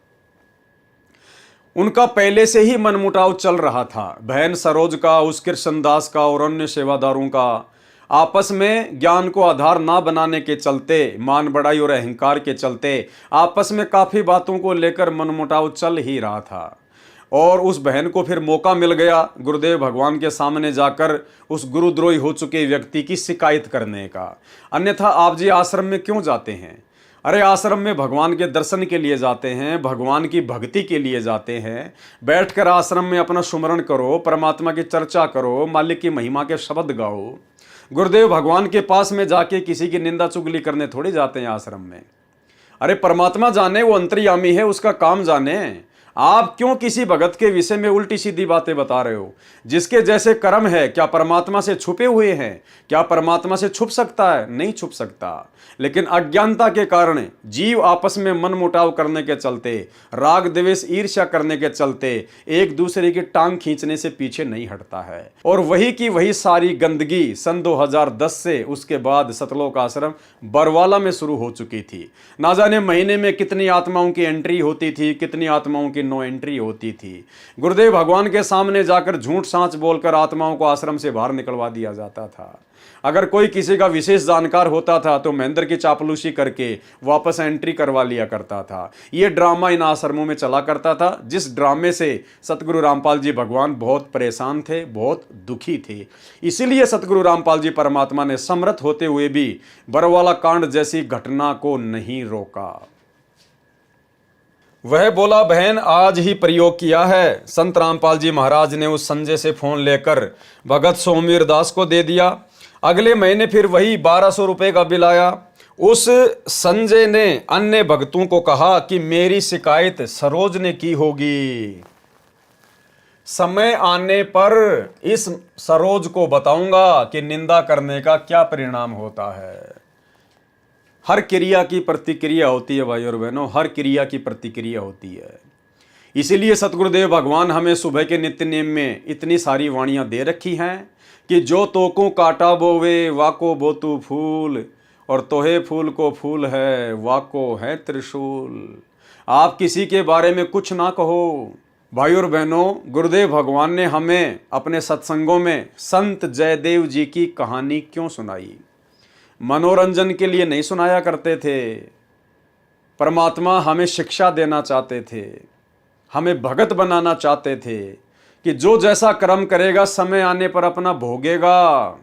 उनका पहले से ही मनमुटाव चल रहा था। बहन सरोज का, उस कृष्णदास का और अन्य सेवादारों का आपस में ज्ञान को आधार ना बनाने के चलते, मान बढ़ाई और अहंकार के चलते आपस में काफ़ी बातों को लेकर मनमुटाव चल ही रहा था। और उस बहन को फिर मौका मिल गया गुरुदेव भगवान के सामने जाकर उस गुरुद्रोही हो चुके व्यक्ति की शिकायत करने का। अन्यथा आप जी आश्रम में क्यों जाते हैं? अरे आश्रम में भगवान के दर्शन के लिए जाते हैं, भगवान की भक्ति के लिए जाते हैं। बैठकर आश्रम में अपना सुमरण करो, परमात्मा की चर्चा करो, मालिक की महिमा के शब्द गाओ। गुरुदेव भगवान के पास में जाके किसी की निंदा चुगली करने थोड़ी जाते हैं आश्रम में। अरे परमात्मा जाने, वो अंतर्यामी है, उसका काम जाने। आप क्यों किसी भगत के विषय में उल्टी सीधी बातें बता रहे हो? जिसके जैसे कर्म है, क्या परमात्मा से छुपे हुए हैं? क्या परमात्मा से छुप सकता है? नहीं छुप सकता। लेकिन अज्ञानता के कारण जीव आपस में मनमुटाव करने के चलते, राग द्वेष ईर्ष्या करने के चलते एक दूसरे की टांग खींचने से पीछे नहीं हटता है। और वही की वही सारी गंदगी सन 2010 से उसके बाद सतलोक आश्रम बरवाला में शुरू हो चुकी थी। ना जाने महीने में कितनी आत्माओं की एंट्री होती थी, कितनी आत्माओं की नो एंट्री होती थी। गुरुदेव भगवान के सामने जाकर झूठ सांच बोलकर आत्माओं को आश्रम से बाहर निकलवा दिया जाता था। अगर कोई किसी का विशेष जानकार होता था तो महेंद्र की चापलूसी करके वापस एंट्री करवा लिया करता था। ये ड्रामा इन आश्रमों में चला करता था, जिस ड्रामे से सतगुरु रामपाल जी भगवान बहुत परेशान थे, बहुत दुखी थे। इसीलिए सतगुरु रामपाल जी परमात्मा ने समर्थ होते हुए भी बरवाला कांड जैसी घटना को नहीं रोका। वह बोला बहन आज ही प्रयोग किया है। संत रामपाल जी महाराज ने उस संजय से फोन लेकर भगत सोमवीर दास को दे दिया। अगले महीने फिर वही 1200 रुपये का बिल आया। उस संजय ने अन्य भक्तों को कहा कि मेरी शिकायत सरोज ने की होगी। समय आने पर इस सरोज को बताऊंगा कि निंदा करने का क्या परिणाम होता है। हर क्रिया की प्रतिक्रिया होती है भाई और बहनों, हर क्रिया की प्रतिक्रिया होती है। इसीलिए सतगुरुदेव भगवान हमें सुबह के नित्य नेम में इतनी सारी वाणियां दे रखी हैं कि जो तोको काटा बोवे वाको बोतु फूल, और तोहे फूल को फूल है वाको है त्रिशूल। आप किसी के बारे में कुछ ना कहो। भाई और बहनों, गुरुदेव भगवान ने हमें अपने सत्संगों में संत जयदेव जी की कहानी क्यों सुनाई? मनोरंजन के लिए नहीं सुनाया करते थे। परमात्मा हमें शिक्षा देना चाहते थे, हमें भगत बनाना चाहते थे कि जो जैसा कर्म करेगा समय आने पर अपना भोगेगा।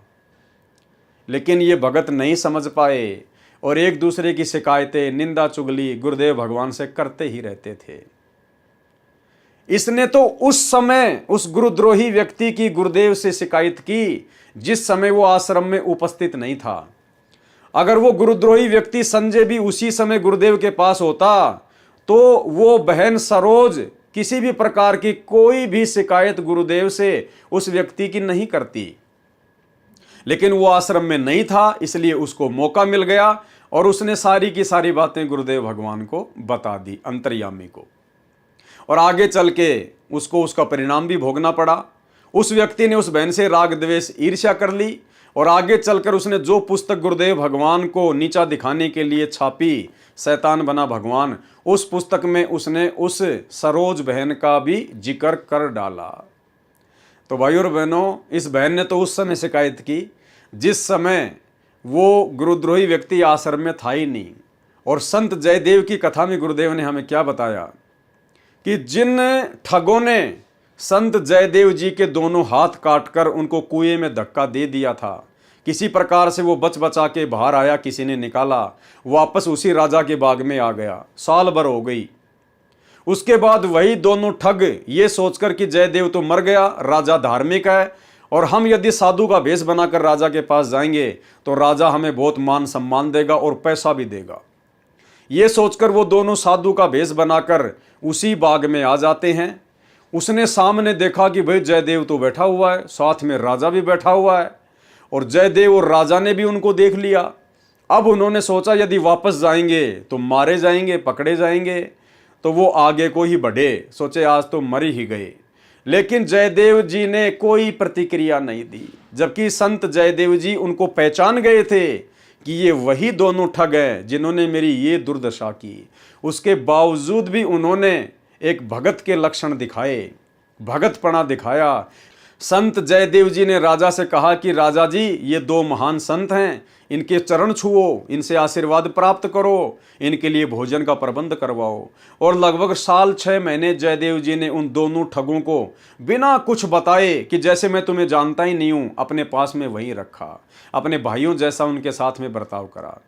लेकिन ये भगत नहीं समझ पाए और एक दूसरे की शिकायतें, निंदा चुगली गुरुदेव भगवान से करते ही रहते थे। इसने तो उस समय उस गुरुद्रोही व्यक्ति की गुरुदेव से शिकायत की जिस समय वो आश्रम में उपस्थित नहीं था। अगर वो गुरुद्रोही व्यक्ति संजय भी उसी समय गुरुदेव के पास होता तो वो बहन सरोज किसी भी प्रकार की कोई भी शिकायत गुरुदेव से उस व्यक्ति की नहीं करती। लेकिन वो आश्रम में नहीं था, इसलिए उसको मौका मिल गया और उसने सारी की सारी बातें गुरुदेव भगवान को बता दी, अंतर्यामी को। और आगे चल के उसको उसका परिणाम भी भोगना पड़ा। उस व्यक्ति ने उस बहन से राग द्वेष ईर्ष्या कर ली और आगे चलकर उसने जो पुस्तक गुरुदेव भगवान को नीचा दिखाने के लिए छापी, शैतान बना भगवान, उस पुस्तक में उसने उस सरोज बहन का भी जिक्र कर डाला। तो भाई और बहनों, इस बहन ने तो उस समय शिकायत की जिस समय वो गुरुद्रोही व्यक्ति आश्रम में था ही नहीं। और संत जयदेव की कथा में गुरुदेव ने हमें क्या बताया कि जिन ठगों ने संत जयदेव जी के दोनों हाथ काटकर उनको कुएं में धक्का दे दिया था, किसी प्रकार से वो बच बचा के बाहर आया, किसी ने निकाला, वापस उसी राजा के बाग में आ गया। साल भर हो गई। उसके बाद वही दोनों ठग ये सोचकर कि जयदेव तो मर गया, राजा धार्मिक है और हम यदि साधु का भेष बनाकर राजा के पास जाएंगे तो राजा हमें बहुत मान सम्मान देगा और पैसा भी देगा। ये सोचकर वो दोनों साधु का भेष बनाकर उसी बाग में आ जाते हैं। उसने सामने देखा कि भाई जयदेव तो बैठा हुआ है, साथ में राजा भी बैठा हुआ है और जयदेव और राजा ने भी उनको देख लिया। अब उन्होंने सोचा यदि वापस जाएंगे तो मारे जाएंगे, पकड़े जाएंगे। तो वो आगे को ही बढ़े, सोचे आज तो मर ही गए। लेकिन जयदेव जी ने कोई प्रतिक्रिया नहीं दी, जबकि संत जयदेव जी उनको पहचान गए थे कि ये वही दोनों ठग हैं जिन्होंने मेरी ये दुर्दशा की। उसके बावजूद भी उन्होंने एक भगत के लक्षण दिखाए, भगतपना दिखाया। संत जयदेव जी ने राजा से कहा कि राजा जी, ये दो महान संत हैं, इनके चरण छुओ, इनसे आशीर्वाद प्राप्त करो, इनके लिए भोजन का प्रबंध करवाओ। और लगभग 6 महीने जयदेव जी ने उन दोनों ठगों को बिना कुछ बताए कि जैसे मैं तुम्हें जानता ही नहीं हूं, अपने पास में वहीं रखा, अपने भाइयों जैसा उनके साथ में बर्ताव करा।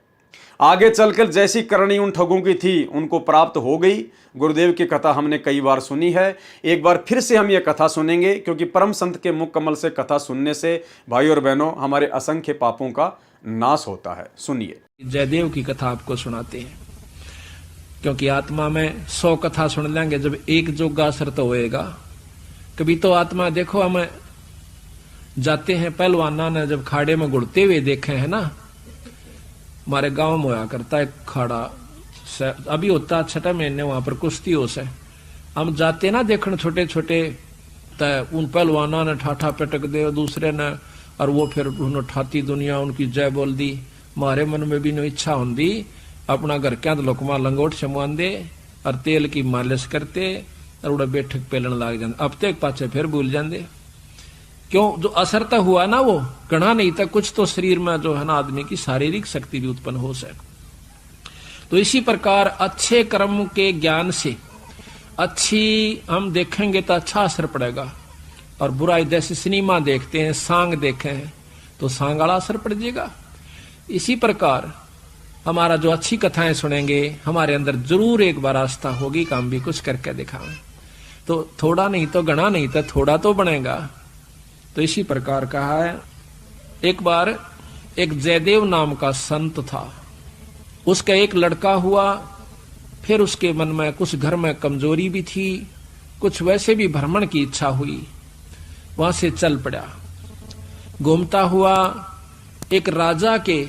आगे चलकर जैसी करनी उन ठगों की थी उनको प्राप्त हो गई। गुरुदेव की कथा हमने कई बार सुनी है, एक बार फिर से हम ये कथा सुनेंगे, क्योंकि परम संत के मुख कमल से कथा सुनने से भाई और बहनों हमारे असंख्य पापों का नाश होता है। सुनिए।
जयदेव की कथा आपको सुनाते हैं, क्योंकि आत्मा में 100 कथा सुन लेंगे, जब एक जोगा असर तो होएगा। कभी तो आत्मा देखो, हम जाते हैं पहलवाना ने जब खाड़े में गुड़ते हुए देखे हैं ना, हमारे गांव में होया करता है खाड़ा, अभी होता है 6 महीने, वहां पर कुश्ती हो से हम जाते ना देखने छोटे छोटे, उन पहलवाना ने ठाठा पटक दे दूसरे ने, और वो फिर उन्होंने ठाती दुनिया उनकी जय बोल दी। हमारे मन में भी नो इच्छा होंगी अपना घर क्या लोकमा लंगोट शमवान दे और तेल की मालिश करते और उड़ा बैठक पेलन लाग जाते, अब तक पाछे फिर भूल जाते। क्यों? जो असर तो हुआ ना वो गणा नहीं था, कुछ तो शरीर में जो है ना आदमी की शारीरिक शक्ति भी उत्पन्न हो सके। तो इसी प्रकार अच्छे कर्म के ज्ञान से अच्छी हम देखेंगे तो अच्छा असर पड़ेगा, और बुराई जैसे सिनेमा देखते हैं, सांग देखे हैं तो सांग वाला असर पड़ जाएगा। इसी प्रकार हमारा जो अच्छी कथाएं सुनेंगे, हमारे अंदर जरूर एक बार आस्था होगी कि हम भी कुछ करके दिखाएं, तो थोड़ा नहीं तो गणा नहीं तो थोड़ा तो बनेगा। तो इसी प्रकार कहा है, एक बार एक जयदेव नाम का संत था, उसका एक लड़का हुआ, फिर उसके मन में कुछ घर में कमजोरी भी थी, कुछ वैसे भी भ्रमण की इच्छा हुई, वहां से चल पड़ा। घूमता हुआ एक राजा के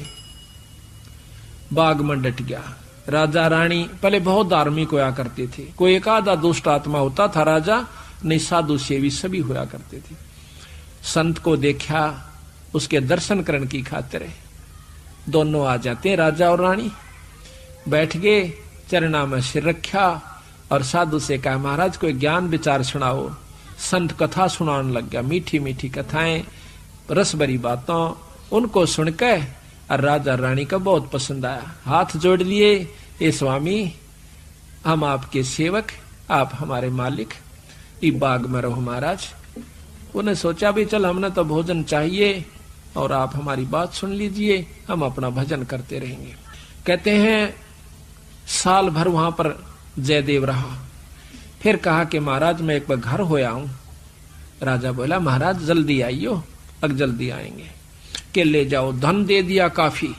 बाग में डट गया। राजा रानी पहले बहुत धार्मिक होया करते थे, कोई एक आधा दुष्ट आत्मा होता था राजा, नहीं साधु सेवी सभी होया करते थे। संत को देखा, उसके दर्शन करने की खातिर दोनों आ जाते हैं, राजा और रानी। बैठ गए, चरणा में सिर रखा और साधु से कहा, महाराज कोई ज्ञान विचार सुनाओ। संत कथा सुनाने लग गया, मीठी मीठी कथाएं, रस भरी बातों। उनको सुनकर और राजा रानी का बहुत पसंद आया, हाथ जोड़ लिए, ए स्वामी हम आपके सेवक, आप हमारे मालिक, इस बाग में रहो महाराज। उन्हें सोचा भी चल हमने तो भोजन चाहिए और आप हमारी बात सुन लीजिए, हम अपना भजन करते रहेंगे। कहते हैं साल भर वहां पर जयदेव रहा, फिर कहा कि महाराज मैं एक बार घर होया हूं। राजा बोला महाराज जल्दी आइयो, अब जल्दी आएंगे। के ले जाओ, धन दे दिया काफी,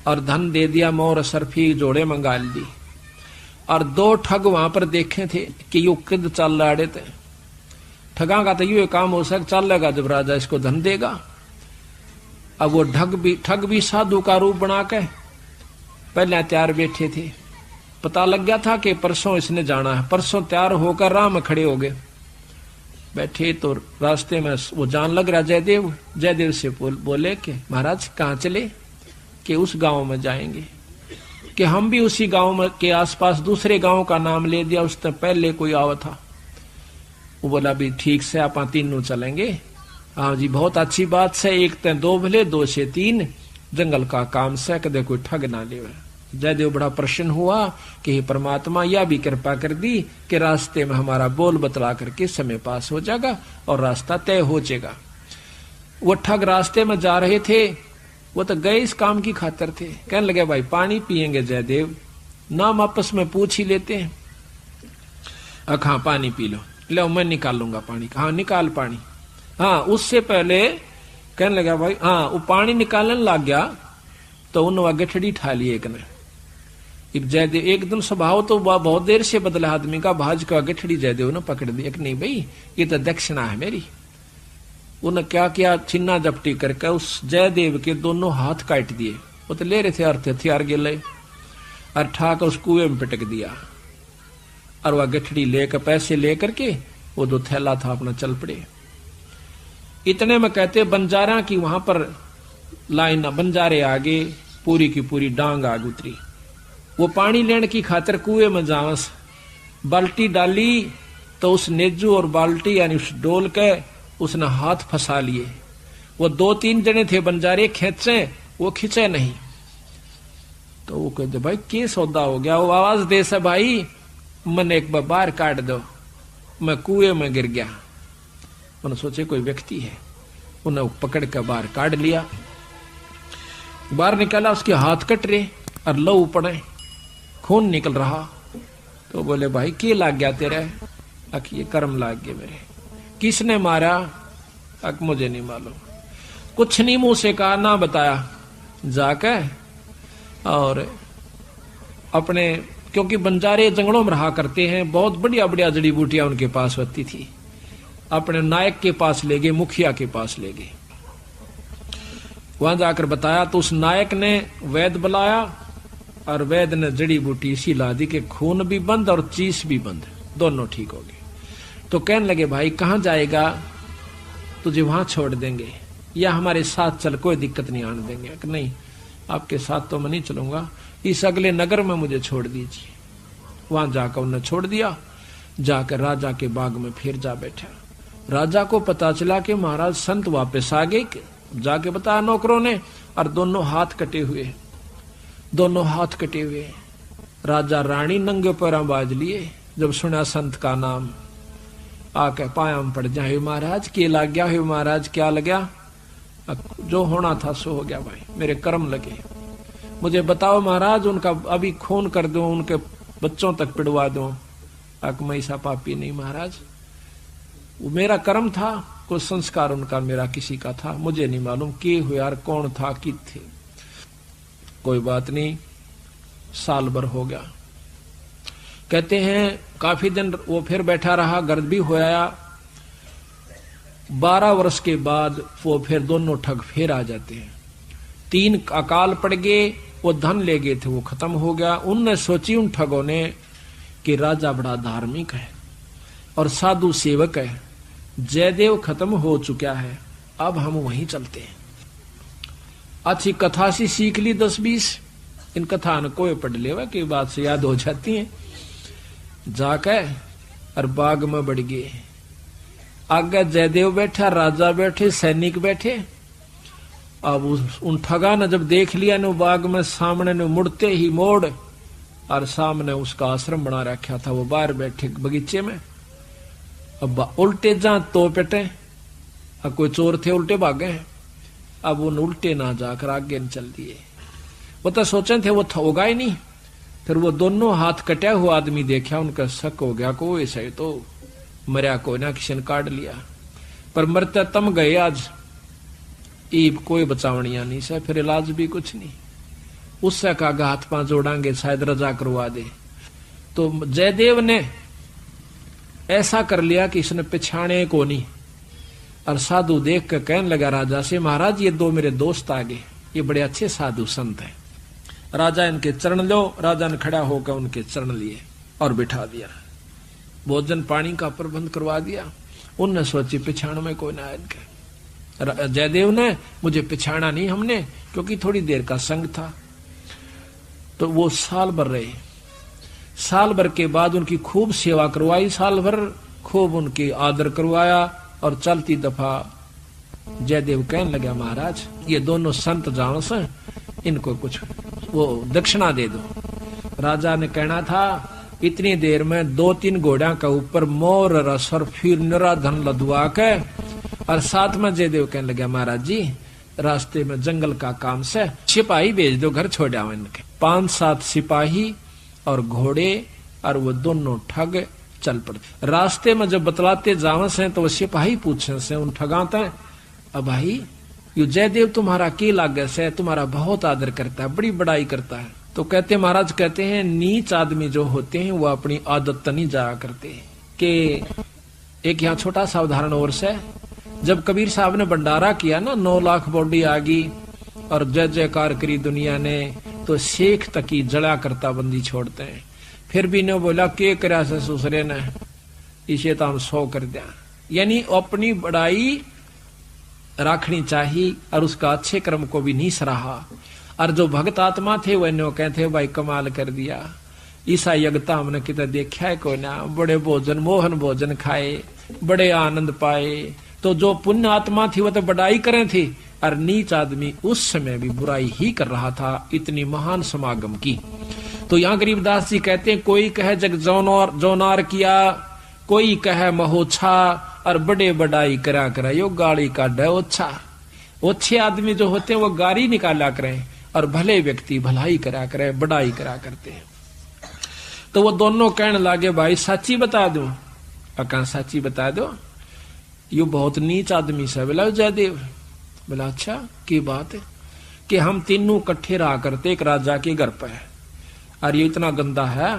और धन दे दिया, मोर सरफी जोड़े मंगा ली। और 2 ठग वहां पर देखे थे कि यू किद चल रहे थे, ठगा का तो ये काम हो सक चलेगा जब राजा इसको धन देगा। अब वो ठग भी साधु का रूप बना के पहले तैयार बैठे थे, पता लग गया था कि परसों इसने जाना है, परसों तैयार होकर राह में खड़े हो गए। बैठे तो रास्ते में वो जान लग रहा जयदेव से बोले कि महाराज कहाँ चले? कि उस गांव में जाएंगे। कि हम भी उसी गांव में के आसपास दूसरे गांव का नाम ले दिया, उससे पहले कोई आवा था। वो बोला भी ठीक से आप तीनों चलेंगे। हाँ जी बहुत अच्छी बात से, एक ते 2 भले 2 से 3, जंगल का काम से कदे कोई ठग ना ले। जयदेव बड़ा प्रसन्न हुआ कि हे परमात्मा यह भी कृपा कर दी कि रास्ते में हमारा बोल बतला करके समय पास हो जाएगा और रास्ता तय हो जाएगा। वो ठग रास्ते में जा रहे थे, वो तो गए इस काम की खातिर थे। कहने लगे भाई पानी पिएंगे जयदेव? नाम आपस में पूछ ही लेते हैं। हाँ पानी पी लो, लो मैं निकालूंगा पानी। हाँ निकाल पानी। हाँ उससे पहले कहने लगा भाई, हाँ वो पानी निकालने लग गया तो उन्होंने गठड़ी ठा ली एक ने। जयदेव एकदम स्वभाव तो बहुत देर से बदला आदमी का, भाज का गठड़ी जयदेव ने पकड़ दी। नहीं भाई ये तो दक्षिणा है मेरी। उन्हें क्या किया, छिन्ना जपटी करके उस जयदेव के दोनों हाथ काट दिए। वो तो ले रहे थे अर्थ हथियार गिले और ठाक उस कुएं में पिटक दिया। और वह गठड़ी लेकर पैसे लेकर के वो जो थैला था अपना चल पड़े। इतने में कहते बंजारा की वहां पर लाइन, बंजारे आगे पूरी की पूरी डांग आग उतरी। वो पानी लेने की खातिर कुएं में जावस, बाल्टी डाली तो उस नेजू और बाल्टी यानी उस डोल के उसने हाथ फंसा लिए। वो 2-3 जने थे बंजारे, खेचे वो खिंचे नहीं। तो वो कहते भाई क्या सौदा हो गया? वो आवाज दे से भाई मन एक बार बाहर काट दो, मैं कुएं में गिर गया। उन्होंने सोचे कोई व्यक्ति है, उन्हें पकड़ कर बाहर काट लिया। बाहर निकाला, उसके हाथ कट रहे और लहू पड़े, खून निकल रहा। तो बोले भाई क्या लाग गया तेरे? अक ये कर्म लाग गए मेरे। किसने मारा? अक मुझे नहीं मालूम। कुछ नहीं मुंह से कहा, ना बताया। जाके और अपने, क्योंकि बंजारे जंगलों में रहा करते हैं, बहुत बढ़िया बढ़िया जड़ी बूटियां उनके पास होती थी, अपने नायक के पास ले गए, मुखिया के पास ले गए। वहां जाकर बताया तो उस नायक ने वैद बुलाया और वैद ने जड़ी बूटी इसी ला दी कि खून भी बंद और चीस भी बंद, दोनों ठीक हो गए। तो कहने लगे भाई कहां जाएगा? तुझे वहां छोड़ देंगे या हमारे साथ चल, कोई दिक्कत नहीं आने देंगे। कि नहीं, आपके साथ तो मैं नहीं चलूंगा, इस अगले नगर में मुझे छोड़ दीजिए। वहां जाकर उन्हें छोड़ दिया। जाकर राजा के बाग में फिर जा बैठा। राजा को पता चला कि महाराज संत वापस आ गए। जाके बताया नौकरों ने, और दोनों हाथ कटे हुए, दोनों हाथ कटे हुए। राजा रानी नंगे पैरों बाज लिए। जब सुना संत का नाम, आके पाया में पड़ जाए, महाराज के लग गया है? महाराज क्या लगा? जो होना था सो हो गया भाई, मेरे कर्म लगे। मुझे बताओ महाराज, उनका अभी खून कर दो, उनके बच्चों तक पिड़वा दो। अक मैं ऐसा पापी नहीं महाराज, वो मेरा कर्म था, कोई संस्कार उनका मेरा किसी का था, मुझे नहीं मालूम के हुआ यार, कौन था कि थे। कोई बात नहीं, साल भर हो गया। कहते हैं काफी दिन वो फिर बैठा रहा, गर्द भी होया। 12 वर्ष के बाद वो फिर दोनों ठग फिर आ जाते हैं। 3 अकाल पड़ गए, वो धन ले गए थे, वो खत्म हो गया। उनने सोची उन ठगों ने कि राजा बड़ा धार्मिक है और साधु सेवक है, जयदेव खत्म हो चुका है, अब हम वहीं चलते हैं। अच्छी कथा सी सीख ली 10-20, इन कथा ने कोई पढ़ लेवा की बात से याद हो जाती है। जाकर और बाग में बढ़ गए। आगे जयदेव बैठा, राजा बैठे, सैनिक बैठे। अब उन ठगा ने जब देख लिया न बाग में सामने ने, मुड़ते ही मोड़ और सामने उसका आश्रम बना रखा था, वो बाहर बैठे बगीचे में। अब उल्टे जा तो पेटे, अब कोई चोर थे उल्टे भागे हैं। अब उन उल्टे ना जाकर आगे न चल दिए। वो तो सोचे थे वो होगा ही नहीं। फिर वो दोनों हाथ कटा हुआ आदमी देखा, उनका शक हो गया को ऐसा तो मरिया कोई ना, किसी ने काट लिया। पर मरते तम गए आज, ईब कोई बचावनिया नहीं से, फिर इलाज भी कुछ नहीं। उससे कहा हाथ पांव जोड़ांगे, शायद रजा करवा दे। तो जयदेव ने ऐसा कर लिया कि इसने पिछाने को नहीं। और साधु देख कर कहने लगा राजा से, महाराज ये 2 मेरे दोस्त आ गए, ये बड़े अच्छे साधु संत हैं, राजा इनके चरण लो। राजा ने खड़ा होकर उनके चरण लिए और बिठा दिया, भोजन पानी का प्रबंध करवा दिया। उनने सोची पिछाण में कोई ना इनके। जयदेव ने मुझे पिछाड़ा नहीं हमने, क्योंकि थोड़ी देर का संग था। तो वो साल भर रहे। साल भर के बाद उनकी खूब सेवा करवाई, साल भर खूब उनकी आदर करवाया। और चलती दफा जयदेव कहने लगा, महाराज ये दोनों संत जानो से, इनको कुछ वो दक्षिणा दे दो। राजा ने कहना था इतनी देर में 2-3 घोड़ा का ऊपर मोर रस और फिर निरा धन लदवा के। और साथ में जयदेव कहने लगा, महाराज जी रास्ते में जंगल का काम से सिपाही भेज दो, घर छोड़ आओ इनके। 5-7 सिपाही और घोड़े और वो दोनों ठग चल पड़ते। रास्ते में जब बतलाते जावे से तो वो सिपाही पूछे से उन ठगाते, अब भाई यू जयदेव तुम्हारा के लागे से, तुम्हारा बहुत आदर करता है, बड़ी बड़ाई करता है। तो कहते महाराज कहते हैं नीच आदमी जो होते हैं वो अपनी आदत नहीं जाया करते। कि एक यहाँ छोटा सा उदाहरण और से, जब कबीर साहब ने भंडारा किया ना, 9 लाख बॉडी आ गई और जय जयकार करी दुनिया ने, तो शेख तक की जड़ा करता बंदी छोड़ते हैं फिर भी ने बोला के करा से ससुरे ने, इसे तो हम 100 कर दिया। यानी अपनी बड़ाई रखनी चाहिए और उसका अच्छे कर्म को भी नहीं सराहा। और जो भक्त आत्मा थे वह नो कहते भाई कमाल कर दिया, ईसा यज्ञता हमने कितना देखा है कोई ना, बड़े भोजन मोहन भोजन खाए, बड़े आनंद पाए। तो जो पुण्य आत्मा थी वह तो बड़ाई करे थी, और नीच आदमी उस समय भी बुराई ही कर रहा था, इतनी महान समागम की। तो यहाँ गरीबदास जी कहते हैं कोई कहे जग जौनार किया, कोई कहे महोछा, और बड़े बड़ाई करा करा यो गाड़ी का डे ओछा। ओछे आदमी जो होते हैं वो गाड़ी निकाला करें, और भले व्यक्ति भलाई करा करे, बड़ाई करा करते हैं। तो वो दोनों कहने लगे भाई सच्ची बता दो। अका सच्ची बता दो, यो बहुत नीच आदमी से। बोला जयदेव, बोला अच्छा की बात है कि हम तीनों इकट्ठे रहा करते एक राजा के घर पर, और ये इतना गंदा है,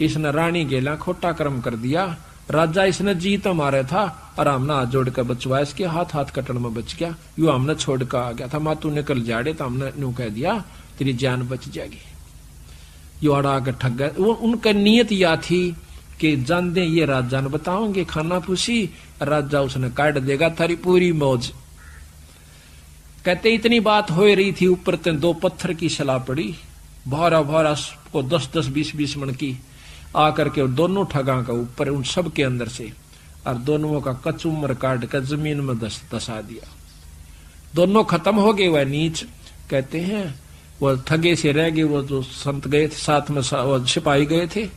इसने रानी गेला खोटा कर्म कर दिया। राजा इसने जीत मारे था और हमने हाथ जोड़ कर बचवाया, इसके हाथ कटन में बच गया। यू हमने छोड़ कर आ गया था, माँ तू निकल जाड़े, तो हमने यूं कह दिया तेरी जान बच जाएगी। यो अड़ा के ठग गए। उनका नियत यह थी कि जान दे ये राजा ने बताओगे खाना पूछी, राजा उसने काट देगा थारी पूरी मौज। कहते इतनी बात हो रही थी, ऊपर ते 2 पत्थर की सलाह पड़ी, भारा भारा को 10-10 20-20 मन की आकर के दोनों ठगा का ऊपर उन सब के अंदर से, और दोनों का कचुमर काट कर जमीन में दसा दिया। दोनों खत्म हो गए। वह नीच कहते हैं वो ठगे से रह गए, वो जो संत गए थे साथ में, वो सिपाही गए थे,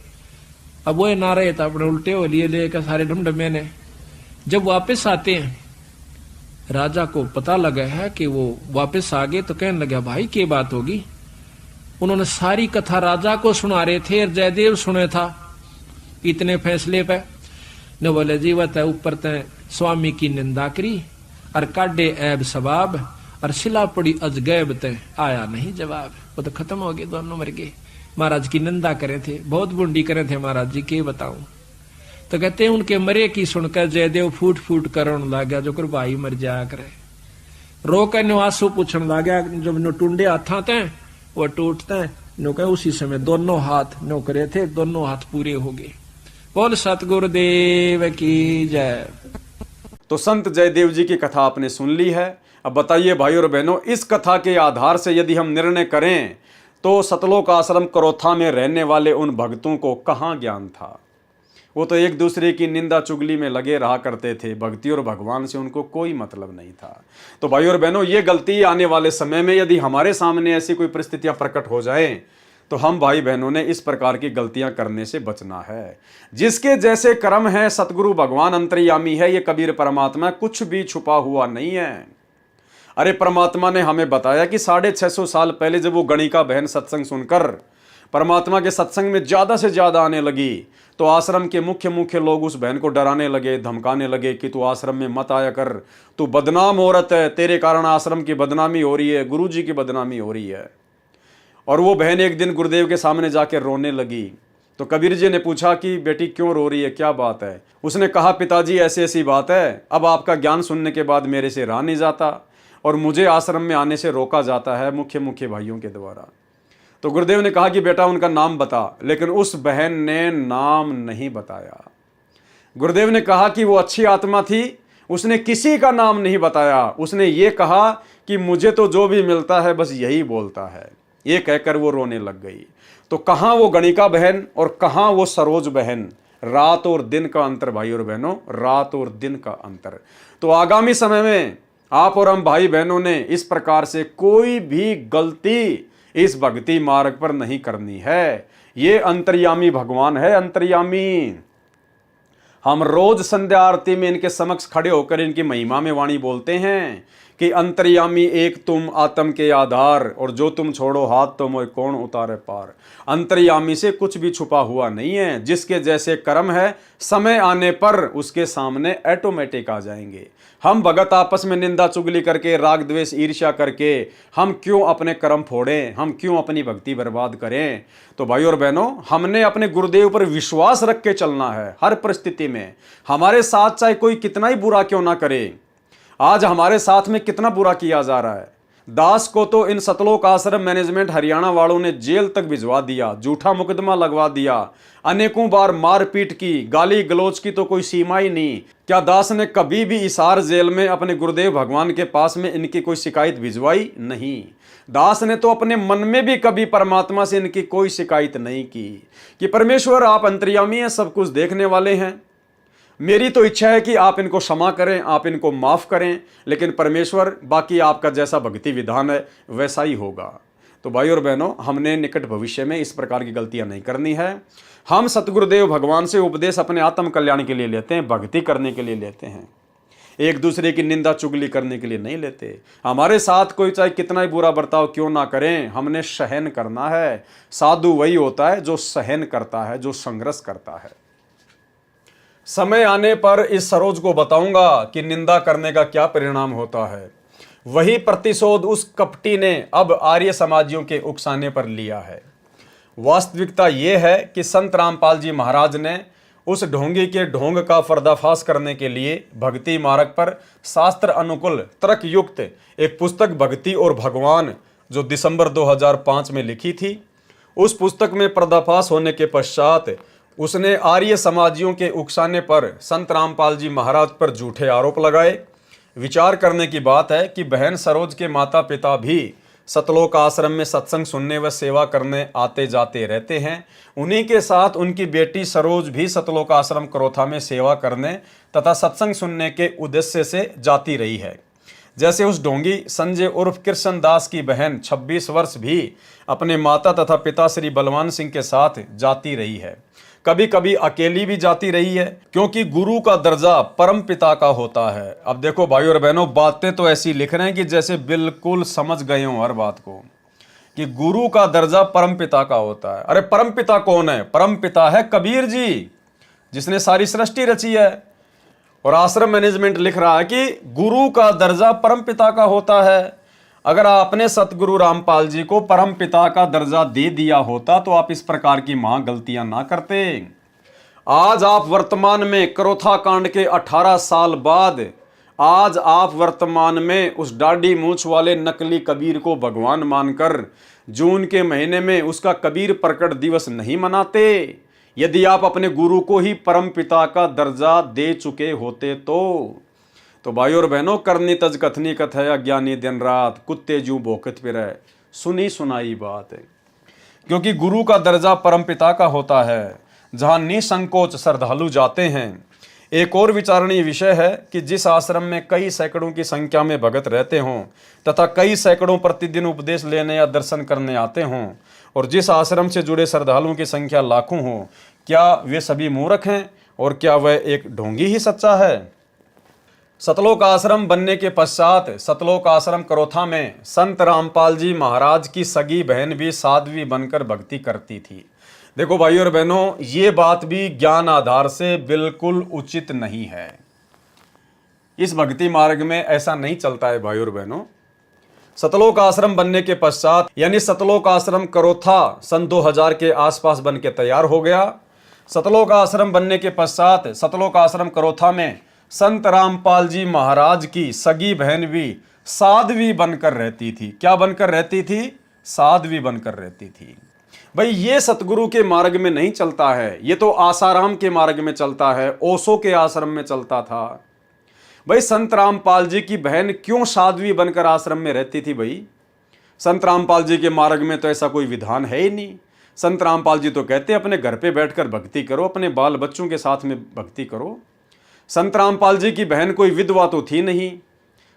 अब वो ना रहे तो अपने उल्टे हो लिए लेकर सारे ढमढमे ने। जब वापस आते हैं, राजा को पता लगा है कि वो वापस आ गए, तो कहने लगा भाई क्या बात होगी। उन्होंने सारी कथा राजा को सुना रहे थे और जयदेव सुने था इतने फैसले पे। न बोले जीवत है ऊपर तय स्वामी की निंदा करी और काटे ऐब सबाब, और सिला पड़ी अजगैब तय आया नहीं जवाब। वो तो खत्म हो गए, दोनों मर गए। महाराज की निंदा करे थे, बहुत बुंडी करे थे महाराज जी, के बताऊं। तो कहते हैं उनके मरे की सुनकर जयदेव फूट फूट करने लग गया, जो कर भाई मर जाया करे। रो कर निवासु पूछने लग गया, जब नो टूंडे हाथा थे वो टूटते हैं, नो कहे उसी समय दोनों हाथ नो करे थे, दोनों हाथ पूरे हो गए। बोल सतगुरुदेव की जय।
तो संत जयदेव जी की कथा आपने सुन ली है। अब बताइए भाई और बहनों, इस कथा के आधार से यदि हम निर्णय करें तो सतलोक आश्रम करोथा में रहने वाले उन भक्तों को कहाँ ज्ञान था। वो तो एक दूसरे की निंदा चुगली में लगे रहा करते थे, भक्ति और भगवान से उनको कोई मतलब नहीं था। तो भाई और बहनों, ये गलती आने वाले समय में यदि हमारे सामने ऐसी कोई परिस्थितियां प्रकट हो जाए तो हम भाई बहनों ने इस प्रकार की गलतियां करने से बचना है। जिसके जैसे कर्म है, सतगुरु भगवान अंतर्यामी है, ये कबीर परमात्मा कुछ भी छुपा हुआ नहीं है। अरे परमात्मा ने हमें बताया कि 650 साल पहले जब वो गणिका बहन सत्संग सुनकर परमात्मा के सत्संग में ज़्यादा से ज़्यादा आने लगी, तो आश्रम के मुख्य लोग उस बहन को डराने लगे, धमकाने लगे कि तू आश्रम में मत आया कर, तू बदनाम औरत है, तेरे कारण आश्रम की बदनामी हो रही है, गुरु जी की बदनामी हो रही है। और वो बहन एक दिन गुरुदेव के सामने जाकर रोने लगी। तो कबीर जी ने पूछा कि बेटी क्यों रो रही है, क्या बात है। उसने कहा पिताजी ऐसी ऐसी बात है, अब आपका ज्ञान सुनने के बाद मेरे से रहा नहीं जाता और मुझे आश्रम में आने से रोका जाता है मुख्य भाइयों के द्वारा। तो गुरुदेव ने कहा कि बेटा उनका नाम बता, लेकिन उस बहन ने नाम नहीं बताया। गुरुदेव ने कहा कि वो अच्छी आत्मा थी, उसने किसी का नाम नहीं बताया। उसने ये कहा कि मुझे तो जो भी मिलता है बस यही बोलता है। ये कहकर वो रोने लग गई। तो कहाँ वो गणिका बहन और कहाँ वो सरोज बहन, रात और दिन का अंतर भाई और बहनों, रात और दिन का अंतर। तो आगामी समय में आप और हम भाई बहनों ने इस प्रकार से कोई भी गलती इस भक्ति मार्ग पर नहीं करनी है। ये अंतर्यामी भगवान है, अंतर्यामी। हम रोज संध्या आरती में इनके समक्ष खड़े होकर इनकी महिमा में वाणी बोलते हैं कि अंतर्यामी एक तुम आत्म के आधार, और जो तुम छोड़ो हाथ तो मोय कौन उतारे पार। अंतर्यामी से कुछ भी छुपा हुआ नहीं है। जिसके जैसे कर्म है, समय आने पर उसके सामने ऑटोमेटिक आ जाएंगे। हम भगत आपस में निंदा चुगली करके, राग द्वेष ईर्ष्या करके हम क्यों अपने कर्म फोड़ें, हम क्यों अपनी भक्ति बर्बाद करें। तो भाई और बहनों, हमने अपने गुरुदेव पर विश्वास रख के चलना है हर परिस्थिति में। हमारे साथ चाहे कोई कितना ही बुरा क्यों ना करे, आज हमारे साथ में कितना बुरा किया जा रहा है, दास को तो इन सतलोक आश्रम मैनेजमेंट हरियाणा वालों ने जेल तक भिजवा दिया, झूठा मुकदमा लगवा दिया, अनेकों बार मारपीट की, गाली गलौज की तो कोई सीमा ही नहीं। क्या दास ने कभी भी हिसार जेल में अपने गुरुदेव भगवान के पास में इनकी कोई शिकायत भिजवाई? नहीं। दास ने तो अपने मन में भी कभी परमात्मा से इनकी कोई शिकायत नहीं की कि परमेश्वर आप अंतर्यामी हैं, सब कुछ देखने वाले हैं, मेरी तो इच्छा है कि आप इनको क्षमा करें, आप इनको माफ करें, लेकिन परमेश्वर बाकी आपका जैसा भक्ति विधान है वैसा ही होगा। तो भाई और बहनों, हमने निकट भविष्य में इस प्रकार की गलतियां नहीं करनी है। हम सतगुरुदेव भगवान से उपदेश अपने आत्म कल्याण के लिए लेते हैं, भक्ति करने के लिए लेते हैं, एक दूसरे की निंदा चुगली करने के लिए नहीं लेते। हमारे साथ कोई चाहे कितना ही बुरा बर्ताव क्यों ना करें, हमने सहन करना है। साधु वही होता है जो सहन करता है, जो संघर्ष करता है। समय आने पर इस सरोज को बताऊंगा कि निंदा करने का क्या परिणाम होता है। वही प्रतिशोध उस कपटी ने अब आर्य समाजियों के उकसाने पर लिया है। वास्तविकता यह है कि संत रामपाल जी महाराज ने उस ढोंगी के ढोंग का पर्दाफाश करने के लिए भक्ति मार्ग पर शास्त्र अनुकूल तर्क युक्त एक पुस्तक भक्ति और भगवान जो दिसंबर 2005 में लिखी थी, उस पुस्तक में पर्दाफाश होने के पश्चात उसने आर्य समाजियों के उकसाने पर संत रामपाल जी महाराज पर झूठे आरोप लगाए। विचार करने की बात है कि बहन सरोज के माता पिता भी सतलोक आश्रम में सत्संग सुनने व सेवा करने आते जाते रहते हैं। उन्हीं के साथ उनकी बेटी सरोज भी सतलोक आश्रम करोथा में सेवा करने तथा सत्संग सुनने के उद्देश्य से जाती रही है। जैसे उस ढोंगी संजय उर्फ कृष्ण दास की बहन 26 वर्ष भी अपने माता तथा पिता श्री बलवान सिंह के साथ जाती रही है। कभी कभी अकेली भी जाती रही है, क्योंकि गुरु का दर्जा परम पिता का होता है। अब देखो भाई और बहनों, बातें तो ऐसी लिख रहे हैं कि जैसे बिल्कुल समझ गए हो हर बात को, कि गुरु का दर्जा परम पिता का होता है। अरे परम पिता कौन है? परम पिता है कबीर जी, जिसने सारी सृष्टि रची है। और आश्रम मैनेजमेंट लिख रहा है कि गुरु का दर्जा परम पिता का होता है। अगर आपने सतगुरु रामपाल जी को परम पिता का दर्जा दे दिया होता तो आप इस प्रकार की महा गलतियां ना करते। आज आप वर्तमान में करोथा कांड के 18 साल बाद आज आप वर्तमान में उस डाढ़ी मूंछ वाले नकली कबीर को भगवान मानकर जून के महीने में उसका कबीर प्रकट दिवस नहीं मनाते। यदि आप अपने गुरु को ही परम पिता का दर्जा दे चुके होते तो भाई और बहनों, करनी तज कथनी कथ है, अज्ञानी दिन रात कुत्ते जू भोकत फिर है, सुनी सुनाई बात है। क्योंकि गुरु का दर्जा परम पिता का होता है, जहां निसंकोच श्रद्धालु जाते हैं। एक और विचारणीय विषय है कि जिस आश्रम में कई सैकड़ों की संख्या में भगत रहते हों तथा कई सैकड़ों प्रतिदिन उपदेश लेने या दर्शन करने आते हों, और जिस आश्रम से जुड़े श्रद्धालुओं की संख्या लाखों हो, क्या वे सभी मूर्ख हैं और क्या वह एक ढोंगी ही सच्चा है? सतलोक आश्रम बनने के पश्चात सतलोक आश्रम करोथा में संत रामपाल जी महाराज की सगी बहन भी साध्वी बनकर भक्ति करती थी। देखो भाई और बहनों, ये बात भी ज्ञान आधार से बिल्कुल उचित नहीं है। इस भक्ति मार्ग में ऐसा नहीं चलता है भाई और बहनों। सतलोक आश्रम बनने के पश्चात यानी सतलोक आश्रम करोथा सन 2000 के आसपास बन के तैयार हो गया। सतलोक आश्रम बनने के पश्चात सतलोक आश्रम करोथा में संत रामपाल जी महाराज की सगी बहन भी साध्वी बनकर रहती थी। क्या बनकर रहती थी? साध्वी बनकर रहती थी। भाई ये सतगुरु के मार्ग में नहीं चलता है, ये तो आसाराम के मार्ग में चलता है, ओशो के आश्रम में चलता था। भाई संत रामपाल जी की बहन क्यों साध्वी बनकर आश्रम में रहती थी? भाई संत रामपाल जी के मार्ग में तो ऐसा कोई विधान है ही नहीं। संत रामपाल जी तो कहते अपने घर पे बैठकर भक्ति करो, अपने बाल बच्चों के साथ में भक्ति करो। संत रामपाल जी की बहन कोई विधवा तो थी नहीं।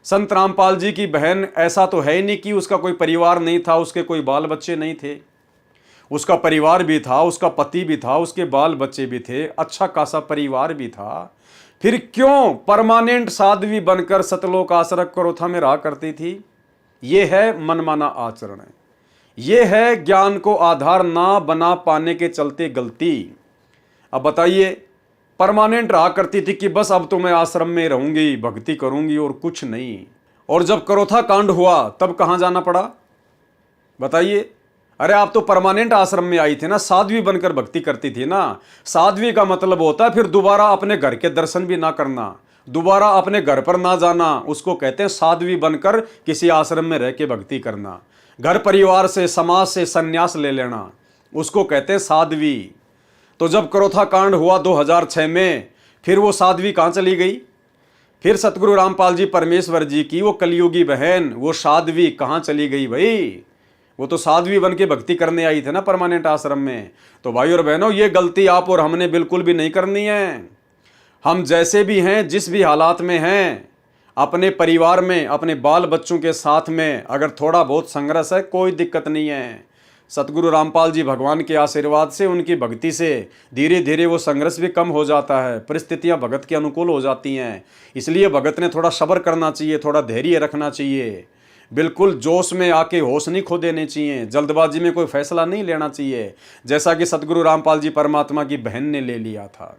संत रामपाल जी की बहन ऐसा तो है ही नहीं कि उसका कोई परिवार नहीं था, उसके कोई बाल बच्चे नहीं थे। उसका परिवार भी था, उसका पति भी था, उसके बाल बच्चे भी थे, अच्छा खासा परिवार भी था। फिर क्यों परमानेंट साध्वी बनकर सतलोक आश्रम करोथा में रहा करती थी? ये है मनमाना आचरण, ये है ज्ञान को आधार ना बना पाने के चलते गलती। अब बताइए, परमानेंट रहा करती थी कि बस अब तो मैं आश्रम में रहूंगी, भक्ति करूंगी और कुछ नहीं। और जब करोथा कांड हुआ तब कहां जाना पड़ा? बताइए। अरे आप तो परमानेंट आश्रम में आई थी ना, साध्वी बनकर भक्ति करती थी ना। साध्वी का मतलब होता है फिर दोबारा अपने घर के दर्शन भी ना करना, दोबारा अपने घर पर ना जाना, उसको कहते हैं साध्वी बनकर किसी आश्रम में रह के भक्ति करना। घर परिवार से, समाज से संन्यास ले लेना, उसको कहते हैं साध्वी। तो जब क्रोथा कांड हुआ 2006 में, फिर वो साध्वी कहाँ चली गई? फिर सतगुरु रामपाल जी परमेश्वर जी की वो कलयुगी बहन, वो साध्वी कहाँ चली गई भाई? वो तो साध्वी बन के भक्ति करने आई थे ना परमानेंट आश्रम में। तो भाई और बहनों, ये गलती आप और हमने बिल्कुल भी नहीं करनी है। हम जैसे भी हैं, जिस भी हालात में हैं, अपने परिवार में, अपने बाल बच्चों के साथ में अगर थोड़ा बहुत संघर्ष है, कोई दिक्कत नहीं है। सतगुरु रामपाल जी भगवान के आशीर्वाद से, उनकी भक्ति से धीरे धीरे वो संघर्ष भी कम हो जाता है, परिस्थितियां भगत के अनुकूल हो जाती हैं। इसलिए भगत ने थोड़ा सब्र करना चाहिए, थोड़ा धैर्य रखना चाहिए। बिल्कुल जोश में आके होश नहीं खो देने चाहिए, जल्दबाजी में कोई फैसला नहीं लेना चाहिए, जैसा कि सतगुरु रामपाल जी परमात्मा की बहन ने ले लिया था।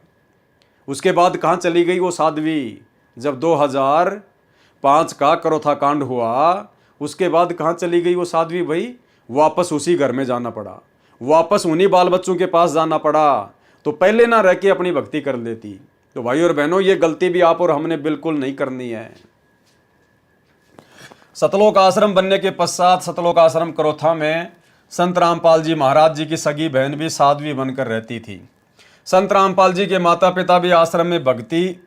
उसके बाद कहाँ चली गई वो साध्वी? जब 2005 का क्रोथा कांड हुआ, उसके बाद कहाँ चली गई वो साध्वी भाई? वापस उसी घर में जाना पड़ा, वापस उन्हीं बाल बच्चों के पास जाना पड़ा। तो पहले ना रह के अपनी भक्ति कर लेती। तो भाई और बहनों, ये गलती भी आप और हमने बिल्कुल नहीं करनी है। सतलोक आश्रम बनने के पश्चात सतलोक आश्रम क्रोथा में संत रामपाल जी महाराज जी की सगी बहन भी साध्वी बनकर रहती थी। संत रामपाल जी के माता पिता भी आश्रम में भक्ति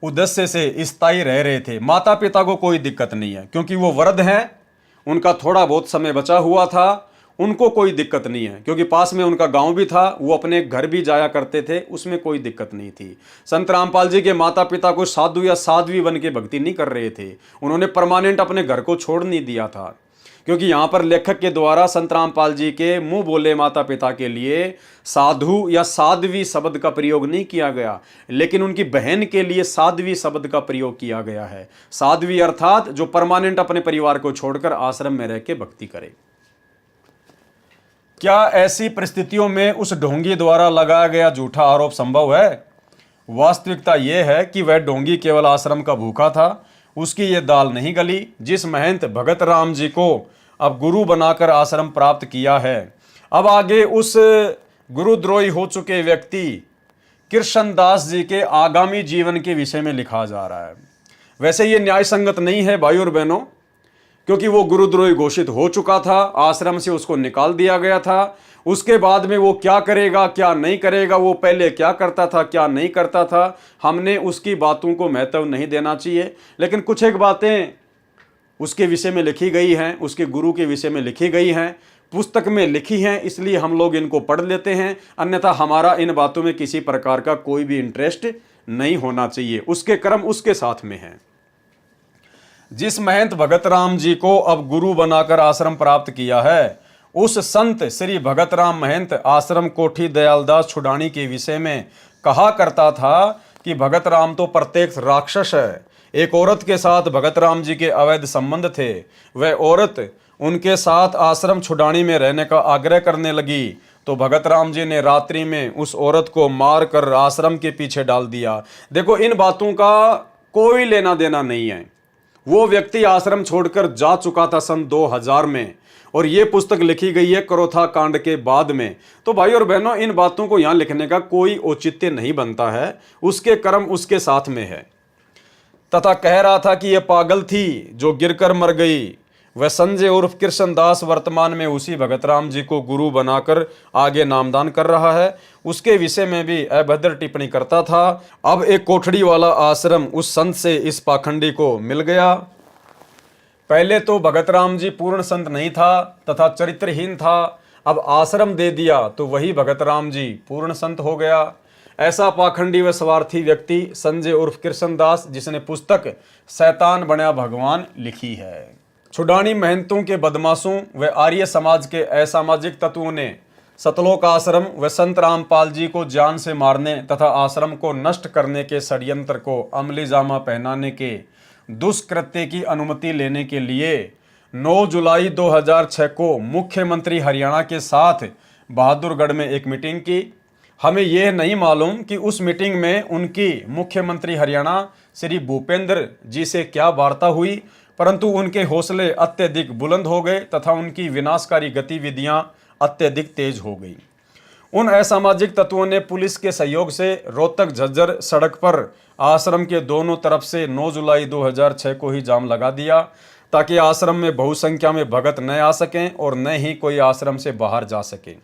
उद्देश्य से स्थायी रह रहे थे। माता पिता को कोई दिक्कत नहीं है, क्योंकि वो वृद्ध हैं, उनका थोड़ा बहुत समय बचा हुआ था, उनको कोई दिक्कत नहीं है, क्योंकि पास में उनका गांव भी था, वो अपने घर भी जाया करते थे, उसमें कोई दिक्कत नहीं थी। संत रामपाल जी के माता पिता को साधु या साध्वी बन के भक्ति नहीं कर रहे थे, उन्होंने परमानेंट अपने घर को छोड़ नहीं दिया था। क्योंकि यहाँ पर लेखक के द्वारा संत रामपाल जी के मुंह बोले माता पिता के लिए साधु या साध्वी शब्द का प्रयोग नहीं किया गया, लेकिन उनकी बहन के लिए साध्वी शब्द का प्रयोग किया गया है। साध्वी अर्थात जो परमानेंट अपने परिवार को छोड़कर आश्रम में रह के भक्ति करे। क्या ऐसी परिस्थितियों में उस ढोंगी द्वारा लगाया गया झूठा आरोप संभव है? वास्तविकता यह है कि वह ढोंगी केवल आश्रम का भूखा था, उसकी ये दाल नहीं गली। जिस महंत भगत राम जी को अब गुरु बनाकर आश्रम प्राप्त किया है, अब आगे उस गुरुद्रोही हो चुके व्यक्ति कृष्ण दास जी के आगामी जीवन के विषय में लिखा जा रहा है। वैसे ये न्याय संगत नहीं है भाई और बहनों, क्योंकि वो गुरुद्रोही घोषित हो चुका था, आश्रम से उसको निकाल दिया गया था। उसके बाद में वो क्या करेगा क्या नहीं करेगा, वो पहले क्या करता था क्या नहीं करता था, हमने उसकी बातों को महत्व नहीं देना चाहिए। लेकिन कुछ एक बातें उसके विषय में लिखी गई हैं, उसके गुरु के विषय में लिखी गई हैं, पुस्तक में लिखी हैं, इसलिए हम लोग इनको पढ़ लेते हैं। अन्यथा हमारा इन बातों में किसी प्रकार का कोई भी इंटरेस्ट नहीं होना चाहिए, उसके कर्म उसके साथ में हैं। जिस महंत भगत राम जी को अब गुरु बनाकर आश्रम प्राप्त किया है, उस संत श्री भगत राम महंत आश्रम कोठी दयालदास छुडानी के विषय में कहा करता था कि भगत राम तो प्रत्यक्ष राक्षस है। एक औरत के साथ भगत राम जी के अवैध संबंध थे। वह औरत उनके साथ आश्रम छुडानी में रहने का आग्रह करने लगी, तो भगत राम जी ने रात्रि में उस औरत को मार कर आश्रम के पीछे डाल दिया। देखो, इन बातों का कोई लेना देना नहीं है। वो व्यक्ति आश्रम छोड़कर जा चुका था सन 2000 में, और ये पुस्तक लिखी गई है क्रोथा कांड के बाद में। तो भाई और बहनों, इन बातों को यहाँ लिखने का कोई औचित्य नहीं बनता है, उसके कर्म उसके साथ में है। तथा कह रहा था कि यह पागल थी जो गिरकर मर गई। वह संजय उर्फ कृष्णदास वर्तमान में उसी भगत राम जी को गुरु बनाकर आगे नामदान कर रहा है। उसके विषय में भी अभद्र टिप्पणी करता था। अब एक कोठड़ी वाला आश्रम उस संत से इस पाखंडी को मिल गया। पहले तो भगत राम जी पूर्ण संत नहीं था तथा चरित्रहीन था, अब आश्रम दे दिया तो वही भगत राम जी पूर्ण संत हो गया। ऐसा पाखंडी व स्वार्थी व्यक्ति संजय उर्फ कृष्णदास, जिसने पुस्तक शैतान बना भगवान लिखी है। छुडानी महंतों के बदमाशों व आर्य समाज के असामाजिक तत्वों ने सतलोक आश्रम व संत रामपाल जी को जान से मारने तथा आश्रम को नष्ट करने के षड्यंत्र को अमली जामा पहनाने के दुष्कृत्य की अनुमति लेने के लिए 9 जुलाई 2006 को मुख्यमंत्री हरियाणा के साथ बहादुरगढ़ में एक मीटिंग की। हमें यह नहीं मालूम कि उस मीटिंग में उनकी मुख्यमंत्री हरियाणा श्री भूपेंद्र जी से क्या वार्ता हुई, परंतु उनके हौसले अत्यधिक बुलंद हो गए तथा उनकी विनाशकारी गतिविधियां अत्यधिक तेज हो गई। उन असामाजिक तत्वों ने पुलिस के सहयोग से रोहतक झज्जर सड़क पर आश्रम के दोनों तरफ से 9 जुलाई 2006 को ही जाम लगा दिया, ताकि आश्रम में बहुसंख्या में भगत न आ सकें और न ही कोई आश्रम से बाहर जा सके।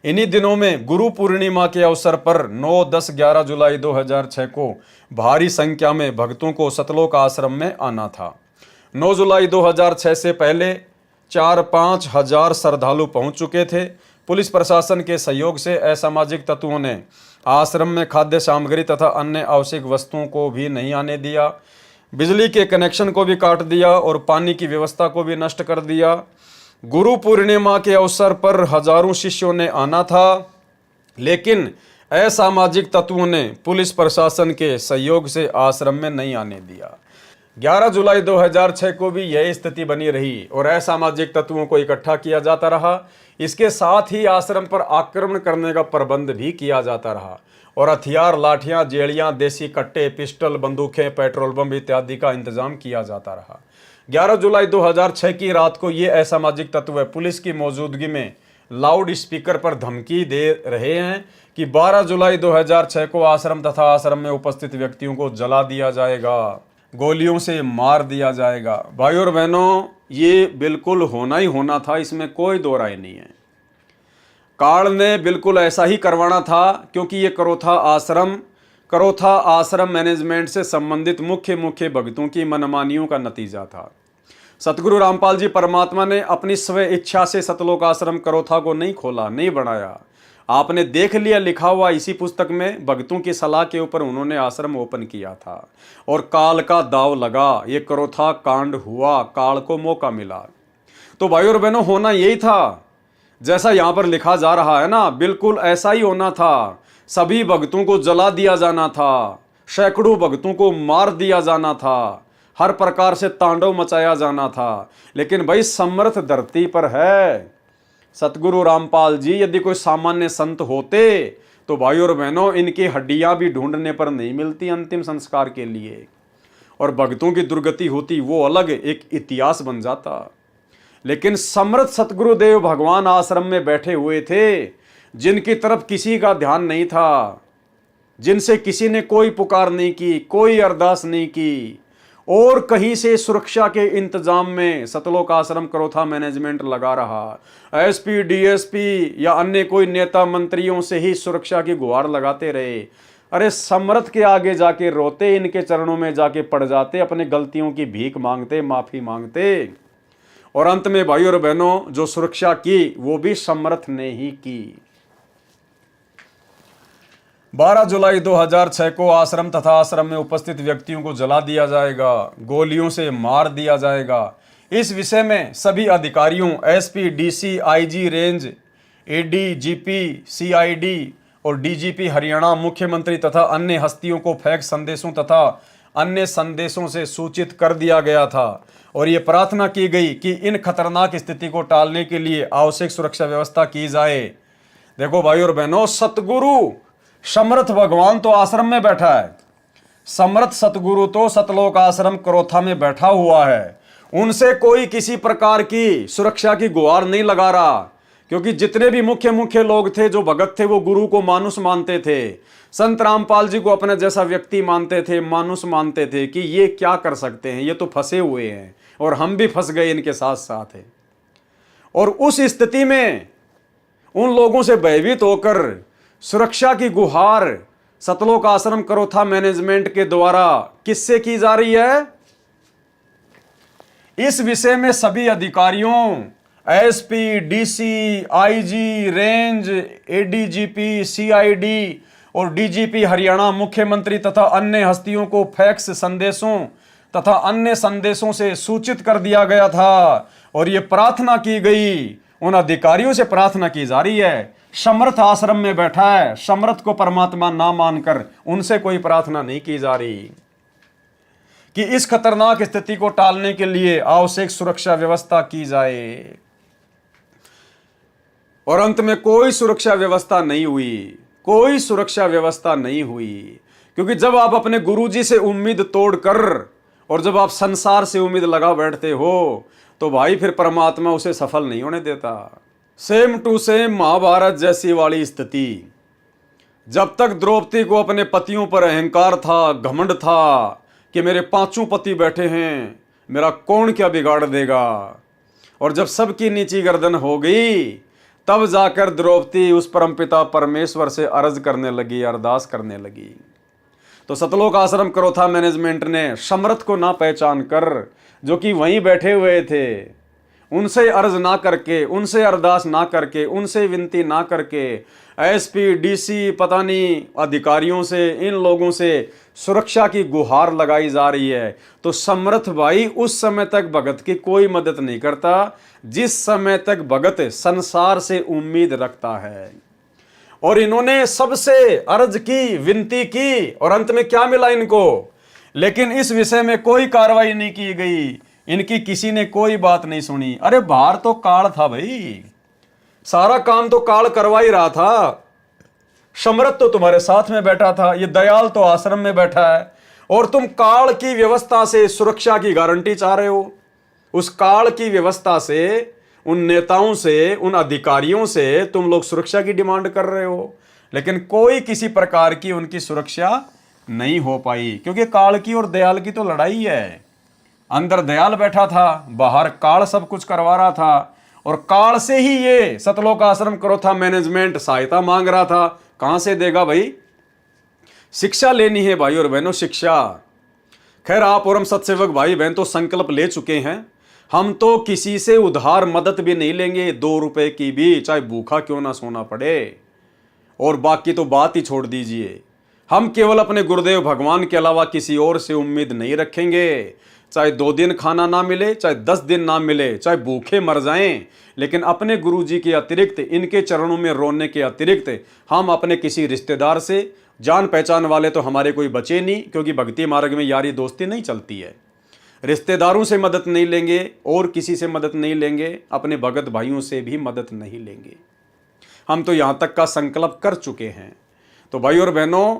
इन्हीं दिनों में गुरु पूर्णिमा के अवसर पर 9, 10, 11 जुलाई 2006 को भारी संख्या में भक्तों को सतलोक आश्रम में आना था। 9 जुलाई 2006 से पहले 4-5 हजार श्रद्धालु पहुंच चुके थे। पुलिस प्रशासन के सहयोग से असामाजिक तत्वों ने आश्रम में खाद्य सामग्री तथा अन्य आवश्यक वस्तुओं को भी नहीं आने दिया, बिजली के कनेक्शन को भी काट दिया और पानी की व्यवस्था को भी नष्ट कर दिया। गुरु पूर्णिमा के अवसर पर हजारों शिष्यों ने आना था, लेकिन असामाजिक तत्वों ने पुलिस प्रशासन के सहयोग से आश्रम में नहीं आने दिया। 11 जुलाई 2006 को भी यही स्थिति बनी रही और असामाजिक तत्वों को इकट्ठा किया जाता रहा। इसके साथ ही आश्रम पर आक्रमण करने का प्रबंध भी किया जाता रहा और हथियार, लाठियां, जेड़ियां, देसी कट्टे, पिस्टल, बंदूकें, पेट्रोल बम इत्यादि का इंतजाम किया जाता रहा। 11 जुलाई 2006 की रात को ये असामाजिक तत्व पुलिस की मौजूदगी में लाउड स्पीकर पर धमकी दे रहे हैं कि 12 जुलाई 2006 को आश्रम तथा आश्रम में उपस्थित व्यक्तियों को जला दिया जाएगा, गोलियों से मार दिया जाएगा। भाइयों और बहनों, ये बिल्कुल होना ही होना था, इसमें कोई दो राय नहीं है। काल ने बिल्कुल ऐसा ही करवाना था, क्योंकि ये करोथा आश्रम मैनेजमेंट से संबंधित मुख्य भक्तों की मनमानियों का नतीजा था। सतगुरु रामपाल जी परमात्मा ने अपनी स्व इच्छा से सतलोक आश्रम करोथा को नहीं खोला, नहीं बनाया। आपने देख लिया लिखा हुआ इसी पुस्तक में, भक्तों की सलाह के ऊपर उन्होंने आश्रम ओपन किया था और काल का दाव लगा, ये करोथा कांड हुआ, काल को मौका मिला। तो भाइयों और बहनों, होना यही था जैसा यहाँ पर लिखा जा रहा है ना, बिल्कुल ऐसा ही होना था। सभी भक्तों को जला दिया जाना था, सैकड़ों भक्तों को मार दिया जाना था, हर प्रकार से तांडव मचाया जाना था। लेकिन भाई समर्थ धरती पर है सतगुरु रामपाल जी, यदि कोई सामान्य संत होते तो भाइयों और बहनों, इनकी हड्डियां भी ढूंढने पर नहीं मिलती अंतिम संस्कार के लिए, और भक्तों की दुर्गति होती वो अलग एक इतिहास बन जाता। लेकिन समर्थ सतगुरुदेव भगवान आश्रम में बैठे हुए थे, जिनकी तरफ किसी का ध्यान नहीं था, जिनसे किसी ने कोई पुकार नहीं की, कोई अरदास नहीं की, और कहीं से सुरक्षा के इंतजाम में सतलोक आश्रम करोथा मैनेजमेंट लगा रहा। एसपी, डीएसपी या अन्य कोई नेता मंत्रियों से ही सुरक्षा की गुहार लगाते रहे। अरे समर्थ के आगे जाके रोते, इनके चरणों में जाके पड़ जाते, अपने गलतियों की भीख मांगते, माफी मांगते, और अंत में भाइयों और बहनों, जो सुरक्षा की वो भी समर्थ ने ही की। 12 जुलाई 2006 को आश्रम तथा आश्रम में उपस्थित व्यक्तियों को जला दिया जाएगा, गोलियों से मार दिया जाएगा। इस विषय में सभी अधिकारियों, SP, DC, IG range, ADGP, CID और डीजीपी हरियाणा, मुख्यमंत्री तथा अन्य हस्तियों को फैक्स संदेशों तथा अन्य संदेशों से सूचित कर दिया गया था और ये प्रार्थना की गई कि इन खतरनाक स्थिति को टालने के लिए आवश्यक सुरक्षा व्यवस्था की जाए। देखो भाइयों और बहनों, सतगुरु समर्थ भगवान तो आश्रम में बैठा है, समर्थ सतगुरु तो सतलोक आश्रम करोथा में बैठा हुआ है। उनसे कोई किसी प्रकार की सुरक्षा की गुहार नहीं लगा रहा, क्योंकि जितने भी मुख्य लोग थे, जो भगत थे, वो गुरु को मानुष मानते थे, संत रामपाल जी को अपने जैसा व्यक्ति मानते थे, मानुष मानते थे कि ये क्या कर सकते हैं, ये तो फंसे हुए हैं और हम भी फंस गए इनके साथ साथ है। और उस स्थिति में उन लोगों से भयभीत होकर सुरक्षा की गुहार सतलोक आश्रम करोथा मैनेजमेंट के द्वारा किससे की जा रही है? इस विषय में सभी अधिकारियों, SP, DC, IG range, ADGP, CID और डीजीपी हरियाणा, मुख्यमंत्री तथा अन्य हस्तियों को फैक्स संदेशों तथा अन्य संदेशों से सूचित कर दिया गया था और यह प्रार्थना की गई, उन अधिकारियों से प्रार्थना की जा रही है। समर्थ आश्रम में बैठा है, समर्थ को परमात्मा ना मानकर उनसे कोई प्रार्थना नहीं की जा रही कि इस खतरनाक स्थिति को टालने के लिए आवश्यक सुरक्षा व्यवस्था की जाए। और अंत में कोई सुरक्षा व्यवस्था नहीं हुई, कोई सुरक्षा व्यवस्था नहीं हुई, क्योंकि जब आप अपने गुरुजी से उम्मीद तोड़कर और जब आप संसार से उम्मीद लगा बैठते हो तो भाई फिर परमात्मा उसे सफल नहीं होने देता। सेम टू सेम महाभारत जैसी वाली स्थिति। जब तक द्रौपदी को अपने पतियों पर अहंकार था, घमंड था कि मेरे 5 पति बैठे हैं, मेरा कौन क्या बिगाड़ देगा, और जब सबकी नीची गर्दन हो गई तब जाकर द्रौपदी उस परमपिता परमेश्वर से अर्ज करने लगी, अरदास करने लगी। तो सतलोक आश्रम करोथा मैनेजमेंट ने समर्थ को ना पहचान कर, जो कि वहीं बैठे हुए थे, उनसे अर्ज ना करके, उनसे अरदास ना करके, उनसे विनती ना करके, एसपी डीसी पता नहीं अधिकारियों से, इन लोगों से सुरक्षा की गुहार लगाई जा रही है। तो समर्थ भाई उस समय तक भगत की कोई मदद नहीं करता जिस समय तक भगत संसार से उम्मीद रखता है। और इन्होंने सबसे अर्ज की, विनती की, और अंत में क्या मिला इनको? लेकिन इस विषय में कोई कार्रवाई नहीं की गई, इनकी किसी ने कोई बात नहीं सुनी। अरे बाहर तो काल था भाई, सारा काम तो काल करवा ही रहा था। समर्थ तो तुम्हारे साथ में बैठा था, ये दयाल तो आश्रम में बैठा है, और तुम काल की व्यवस्था से सुरक्षा की गारंटी चाह रहे हो। उस काल की व्यवस्था से, उन नेताओं से, उन अधिकारियों से तुम लोग सुरक्षा की डिमांड कर रहे हो, लेकिन कोई किसी प्रकार की उनकी सुरक्षा नहीं हो पाई, क्योंकि काल की और दयाल की तो लड़ाई है। अंदर दयाल बैठा था, बाहर काल सब कुछ करवा रहा था, और काल से ही ये सतलोक आश्रम करोथा मैनेजमेंट सहायता मांग रहा था। कहां से देगा भाई? शिक्षा लेनी है भाई और बहनों, शिक्षा। खैर आप और हम सत्सेवक भाई बहन तो संकल्प ले चुके हैं, हम तो किसी से उधार मदद भी नहीं लेंगे, 2 रुपए की भी, चाहे भूखा क्यों ना सोना पड़े। और बाकी तो बात ही छोड़ दीजिए, हम केवल अपने गुरुदेव भगवान के अलावा किसी और से उम्मीद नहीं रखेंगे। चाहे 2 दिन खाना ना मिले, चाहे 10 दिन ना मिले, चाहे भूखे मर जाएं, लेकिन अपने गुरु जी के अतिरिक्त, इनके चरणों में रोने के अतिरिक्त हम अपने किसी रिश्तेदार से, जान पहचान वाले तो हमारे कोई बचे नहीं, क्योंकि भक्ति मार्ग में यारी दोस्ती नहीं चलती है। रिश्तेदारों से मदद नहीं लेंगे, और किसी से मदद नहीं लेंगे, अपने भगत भाइयों से भी मदद नहीं लेंगे। हम तो यहाँ तक का संकल्प कर चुके हैं। तो भाई और बहनों,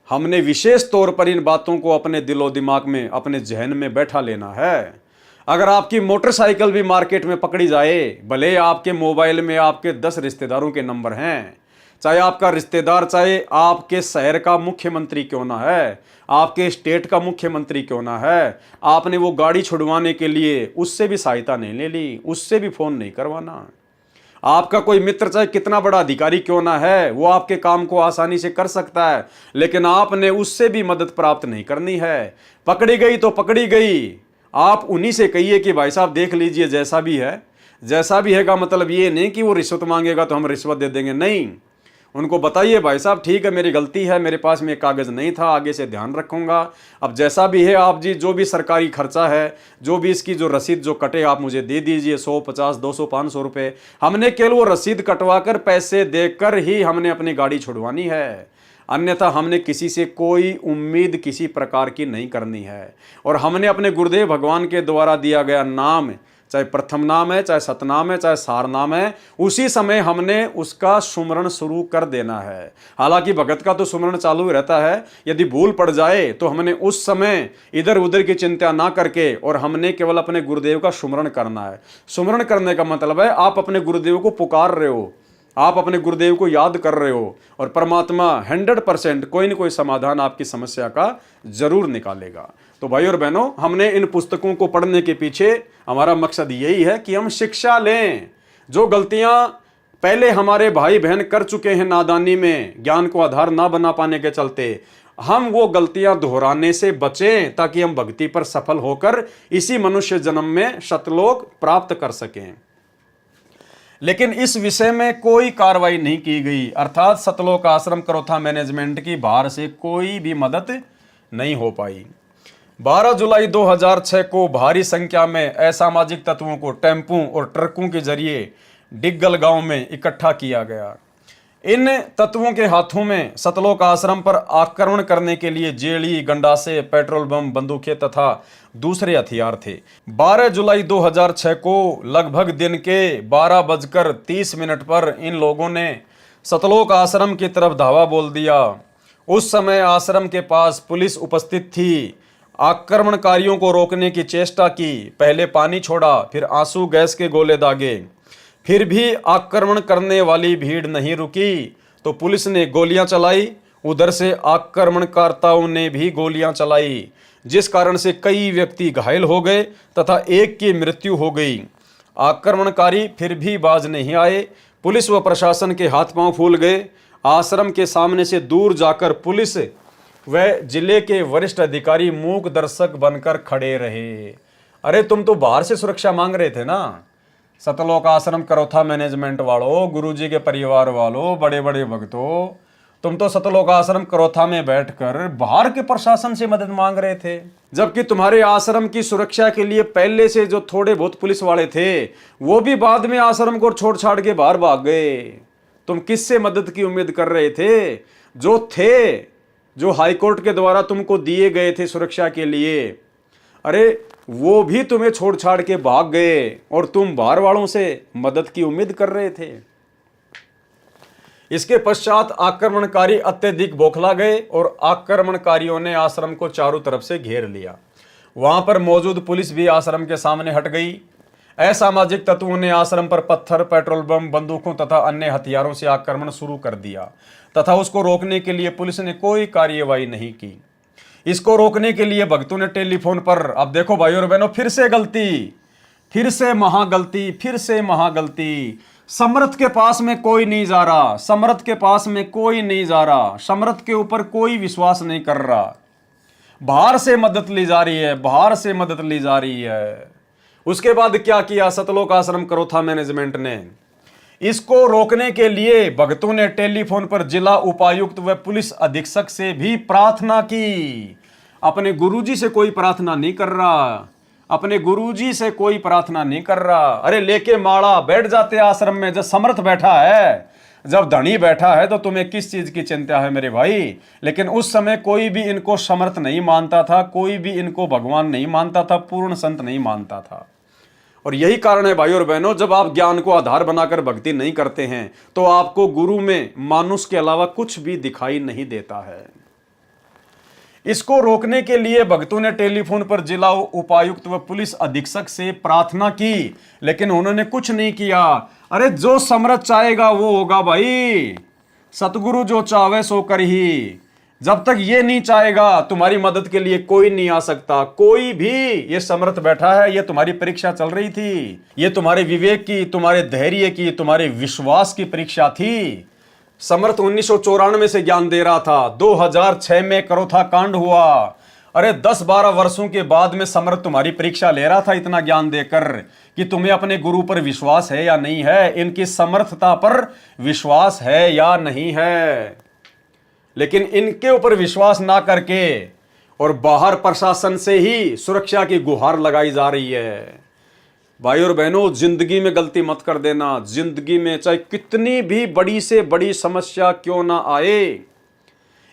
हमने विशेष तौर पर इन बातों को अपने दिलो दिमाग में, अपने जहन में बैठा लेना है। अगर आपकी मोटरसाइकिल भी मार्केट में पकड़ी जाए, भले आपके मोबाइल में आपके 10 रिश्तेदारों के नंबर हैं, चाहे आपका रिश्तेदार, चाहे आपके शहर का मुख्यमंत्री क्यों ना है, आपके स्टेट का मुख्यमंत्री क्यों ना है, आपने वो गाड़ी छुड़वाने के लिए उससे भी सहायता नहीं ले ली, उससे भी फोन नहीं करवाना। आपका कोई मित्र चाहे कितना बड़ा अधिकारी क्यों ना है, वो आपके काम को आसानी से कर सकता है, लेकिन आपने उससे भी मदद प्राप्त नहीं करनी है। पकड़ी गई तो पकड़ी गई, आप उन्हीं से कहिए कि भाई साहब देख लीजिए, जैसा भी है, जैसा भी है का मतलब ये नहीं कि वो रिश्वत मांगेगा तो हम रिश्वत दे देंगे, नहीं। उनको बताइए भाई साहब ठीक है, मेरी गलती है, मेरे पास में कागज़ नहीं था, आगे से ध्यान रखूंगा। अब जैसा भी है आप जी, जो भी सरकारी खर्चा है, जो भी इसकी जो रसीद जो कटे आप मुझे दे दीजिए, 100, 50, 200, 500 रुपये। हमने केवल वो रसीद कटवा कर, पैसे देकर ही हमने अपनी गाड़ी छुड़वानी है, अन्यथा हमने किसी से कोई उम्मीद किसी प्रकार की नहीं करनी है। और हमने अपने गुरुदेव भगवान के द्वारा दिया गया नाम, चाहे प्रथम नाम है, चाहे सतनाम है, चाहे सार नाम है, उसी समय हमने उसका सुमरण शुरू कर देना है। हालांकि भगत का तो सुमरण चालू ही रहता है, यदि भूल पड़ जाए तो हमने उस समय इधर उधर की चिंता ना करके, और हमने केवल अपने गुरुदेव का सुमरण करना है। सुमरण करने का मतलब है आप अपने गुरुदेव को पुकार रहे हो, आप अपने गुरुदेव को याद कर रहे हो, और परमात्मा 100% कोई न कोई समाधान आपकी समस्या का जरूर निकालेगा। तो भाई और बहनों, हमने इन पुस्तकों को पढ़ने के पीछे हमारा मकसद यही है कि हम शिक्षा लें। जो गलतियां पहले हमारे भाई बहन कर चुके हैं नादानी में, ज्ञान को आधार ना बना पाने के चलते, हम वो गलतियां दोहराने से बचें, ताकि हम भक्ति पर सफल होकर इसी मनुष्य जन्म में सतलोक प्राप्त कर सकें। लेकिन इस विषय में कोई कार्रवाई नहीं की गई, अर्थात सतलोक आश्रम करोथा मैनेजमेंट की बाहर से कोई भी मदद नहीं हो पाई। 12 जुलाई 2006 को भारी संख्या में असामाजिक तत्वों को टेम्पू और ट्रकों के जरिए डिग्गल गांव में इकट्ठा किया गया। इन तत्वों के हाथों में सतलोक आश्रम पर आक्रमण करने के लिए जेली, गंडासे, पेट्रोल बम, बंदूकें तथा दूसरे हथियार थे। 12 जुलाई 2006 को लगभग दिन के 12:30 पर इन लोगों ने सतलोक आश्रम की तरफ धावा बोल दिया। उस समय आश्रम के पास पुलिस उपस्थित थी। आक्रमणकारियों को रोकने की चेष्टा की, पहले पानी छोड़ा, फिर आंसू गैस के गोले दागे, फिर भी आक्रमण करने वाली भीड़ नहीं रुकी तो पुलिस ने गोलियां चलाई। उधर से आक्रमणकर्ताओं ने भी गोलियां चलाई, जिस कारण से कई व्यक्ति घायल हो गए तथा एक की मृत्यु हो गई। आक्रमणकारी फिर भी बाज नहीं आए। पुलिस व प्रशासन के हाथ पांव फूल गए। आश्रम के सामने से दूर जाकर पुलिस व जिले के वरिष्ठ अधिकारी मूक दर्शक बनकर खड़े रहे। अरे तुम तो बाहर से सुरक्षा मांग रहे थे ना, सतलोक आश्रम करोथा मैनेजमेंट वालों, गुरुजी के परिवार वालों, बड़े बड़े भक्तों, तुम तो सतलोक आश्रम करोथा में बैठकर बाहर के प्रशासन से मदद मांग रहे थे, जबकि तुम्हारे आश्रम की सुरक्षा के लिए पहले से जो थोड़े बहुत पुलिस वाले थे वो भी बाद में आश्रम को छोड़ छाड़ के बाहर भाग गए। तुम किससे मदद की उम्मीद कर रहे थे? जो हाईकोर्ट के द्वारा तुमको दिए गए थे सुरक्षा के लिए, अरे वो भी तुम्हें छोड़ छाड़ के भाग गए और तुम बाहर वालों से मदद की उम्मीद कर रहे थे। इसके पश्चात आक्रमणकारी अत्यधिक बौखला गए और आक्रमणकारियों ने आश्रम को चारों तरफ से घेर लिया। वहां पर मौजूद पुलिस भी आश्रम के सामने हट गई। असामाजिक तत्वों ने आश्रम पर पत्थर, पेट्रोल बम, बंदूकों तथा अन्य हथियारों से आक्रमण शुरू कर दिया तथा उसको रोकने के लिए पुलिस ने कोई कार्यवाही नहीं की। इसको रोकने के लिए भक्तों ने टेलीफोन पर, अब देखो भाई और बहनों, फिर से गलती, फिर से महागलती, फिर से महागलती। समर्थ के पास में कोई नहीं जा रहा, समर्थ के पास में कोई नहीं जा रहा, समर्थ के ऊपर कोई विश्वास नहीं कर रहा। बाहर से मदद ली जा रही है, बाहर से मदद ली जा रही है। उसके बाद क्या किया सतलोक आश्रम करोथा मैनेजमेंट ने? इसको रोकने के लिए भक्तों ने टेलीफोन पर जिला उपायुक्त व पुलिस अधीक्षक से भी प्रार्थना की। अपने गुरुजी से कोई प्रार्थना नहीं कर रहा, अपने गुरुजी से कोई प्रार्थना नहीं कर रहा। अरे लेके माड़ा बैठ जाते आश्रम में, जब समर्थ बैठा है, जब धनी बैठा है, तो तुम्हें किस चीज की चिंता है मेरे भाई? लेकिन उस समय कोई भी इनको समर्थ नहीं मानता था, कोई भी इनको भगवान नहीं मानता था, पूर्ण संत नहीं मानता था। और यही कारण है भाई और बहनों, जब आप ज्ञान को आधार बनाकर भक्ति नहीं करते हैं तो आपको गुरु में मानुष के अलावा कुछ भी दिखाई नहीं देता है। इसको रोकने के लिए भक्तों ने टेलीफोन पर जिला उपायुक्त व पुलिस अधीक्षक से प्रार्थना की, लेकिन उन्होंने कुछ नहीं किया। अरे जो समर्थ चाहेगा वो होगा भाई, सतगुरु जो चाहे सो कर ही। जब तक ये नहीं चाहेगा तुम्हारी मदद के लिए कोई नहीं आ सकता, कोई भी। ये समर्थ बैठा है, ये तुम्हारी परीक्षा चल रही थी, ये तुम्हारे विवेक की, तुम्हारे धैर्य की, तुम्हारे विश्वास की परीक्षा थी। समर्थ 1994 से ज्ञान दे रहा था, 2006 में करोथा कांड हुआ। अरे 10-12 वर्षों के बाद में समर्थ तुम्हारी परीक्षा ले रहा था इतना ज्ञान देकर कि तुम्हें अपने गुरु पर विश्वास है या नहीं है, इनकी समर्थता पर विश्वास है या नहीं है। लेकिन इनके ऊपर विश्वास ना करके और बाहर प्रशासन से ही सुरक्षा की गुहार लगाई जा रही है। भाई और बहनों, जिंदगी में गलती मत कर देना। जिंदगी में चाहे कितनी भी बड़ी से बड़ी समस्या क्यों ना आए,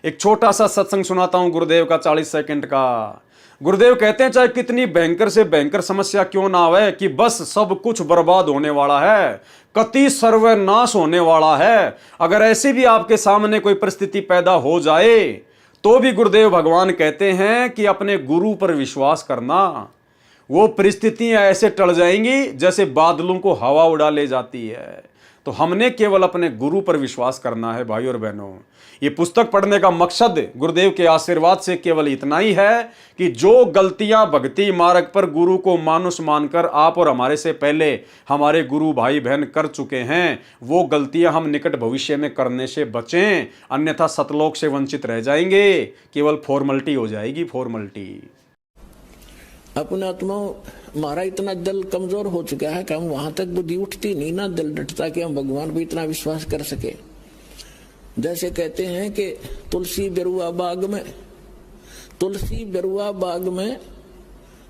एक छोटा सा सत्संग सुनाता हूं गुरुदेव का 40 सेकंड का। गुरुदेव कहते हैं चाहे कितनी भयंकर से भयंकर समस्या क्यों ना आवे, कि बस सब कुछ बर्बाद होने वाला है, कति सर्वनाश होने वाला है। अगर ऐसी भी आपके सामने कोई परिस्थिति पैदा हो जाए तो भी गुरुदेव भगवान कहते हैं कि अपने गुरु पर विश्वास करना। वो परिस्थितियां ऐसे टल जाएंगी जैसे बादलों को हवा उड़ा ले जाती है। तो हमने केवल अपने गुरु पर विश्वास करना है भाई और बहनों। ये पुस्तक पढ़ने का मकसद गुरुदेव के आशीर्वाद से केवल इतना ही है कि जो गलतियां भक्ति मार्ग पर गुरु को मानुष मानकर आप और हमारे से पहले हमारे गुरु भाई बहन कर चुके हैं, वो गलतियां हम निकट भविष्य में करने से बचें, अन्यथा सतलोक से वंचित रह जाएंगे। केवल फॉर्मेलिटी हो जाएगी, फॉर्मेलिटी।
अपने आत्माओं हमारा इतना दिल कमजोर हो चुका है कि हम वहां तक बुद्धि उठती नहीं ना, दिल डटता कि हम भगवान पर इतना विश्वास कर सके। जैसे कहते हैं कि तुलसी बेरुआ बाग में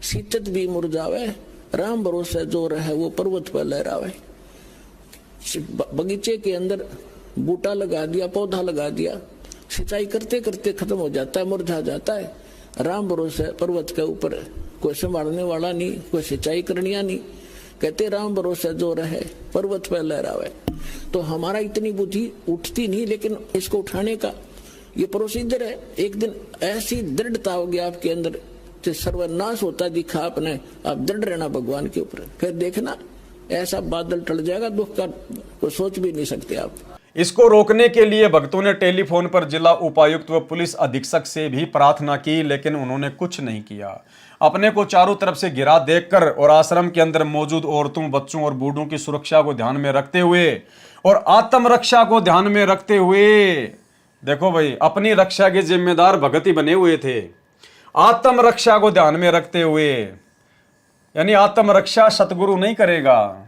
सीतत भी मुरझावे, राम भरोसे जो रहे वो पर्वत पर लहरावे। बगीचे के अंदर बूटा लगा दिया, पौधा लगा दिया, सिंचाई करते करते खत्म हो जाता है, मुरझा जाता है। राम भरोसे पर्वत के ऊपर कोई संभालने वाला नहीं, कोई सिंचाई करनिया नहीं। कहते राम भरोसे जो रहे पर्वत पर लहरावे। तो हमारा इतनी बुद्धि उठती नहीं, लेकिन इसको उठाने का ये प्रोसीजर है। एक दिन ऐसी दृढ़ता होगी आपके अंदर, सर्वनाश होता दिखा आपने, आप दृढ़ रहना भगवान के ऊपर। फिर देखना ऐसा बादल टल जाएगा दुख का, तो सोच भी नहीं सकते आप।
इसको रोकने के लिए भक्तों ने टेलीफोन पर जिला उपायुक्त व पुलिस अधीक्षक से भी प्रार्थना की, लेकिन उन्होंने कुछ नहीं किया। अपने को चारों तरफ से घिरा देखकर और आश्रम के अंदर मौजूद औरतों, बच्चों और बूढ़ों की सुरक्षा को ध्यान में रखते हुए और आत्मरक्षा को ध्यान में रखते हुए, देखो भाई, अपनी रक्षा के जिम्मेदार भगत ही बने हुए थे। आत्मरक्षा को ध्यान में रखते हुए, यानी आत्मरक्षा सतगुरु नहीं करेगा,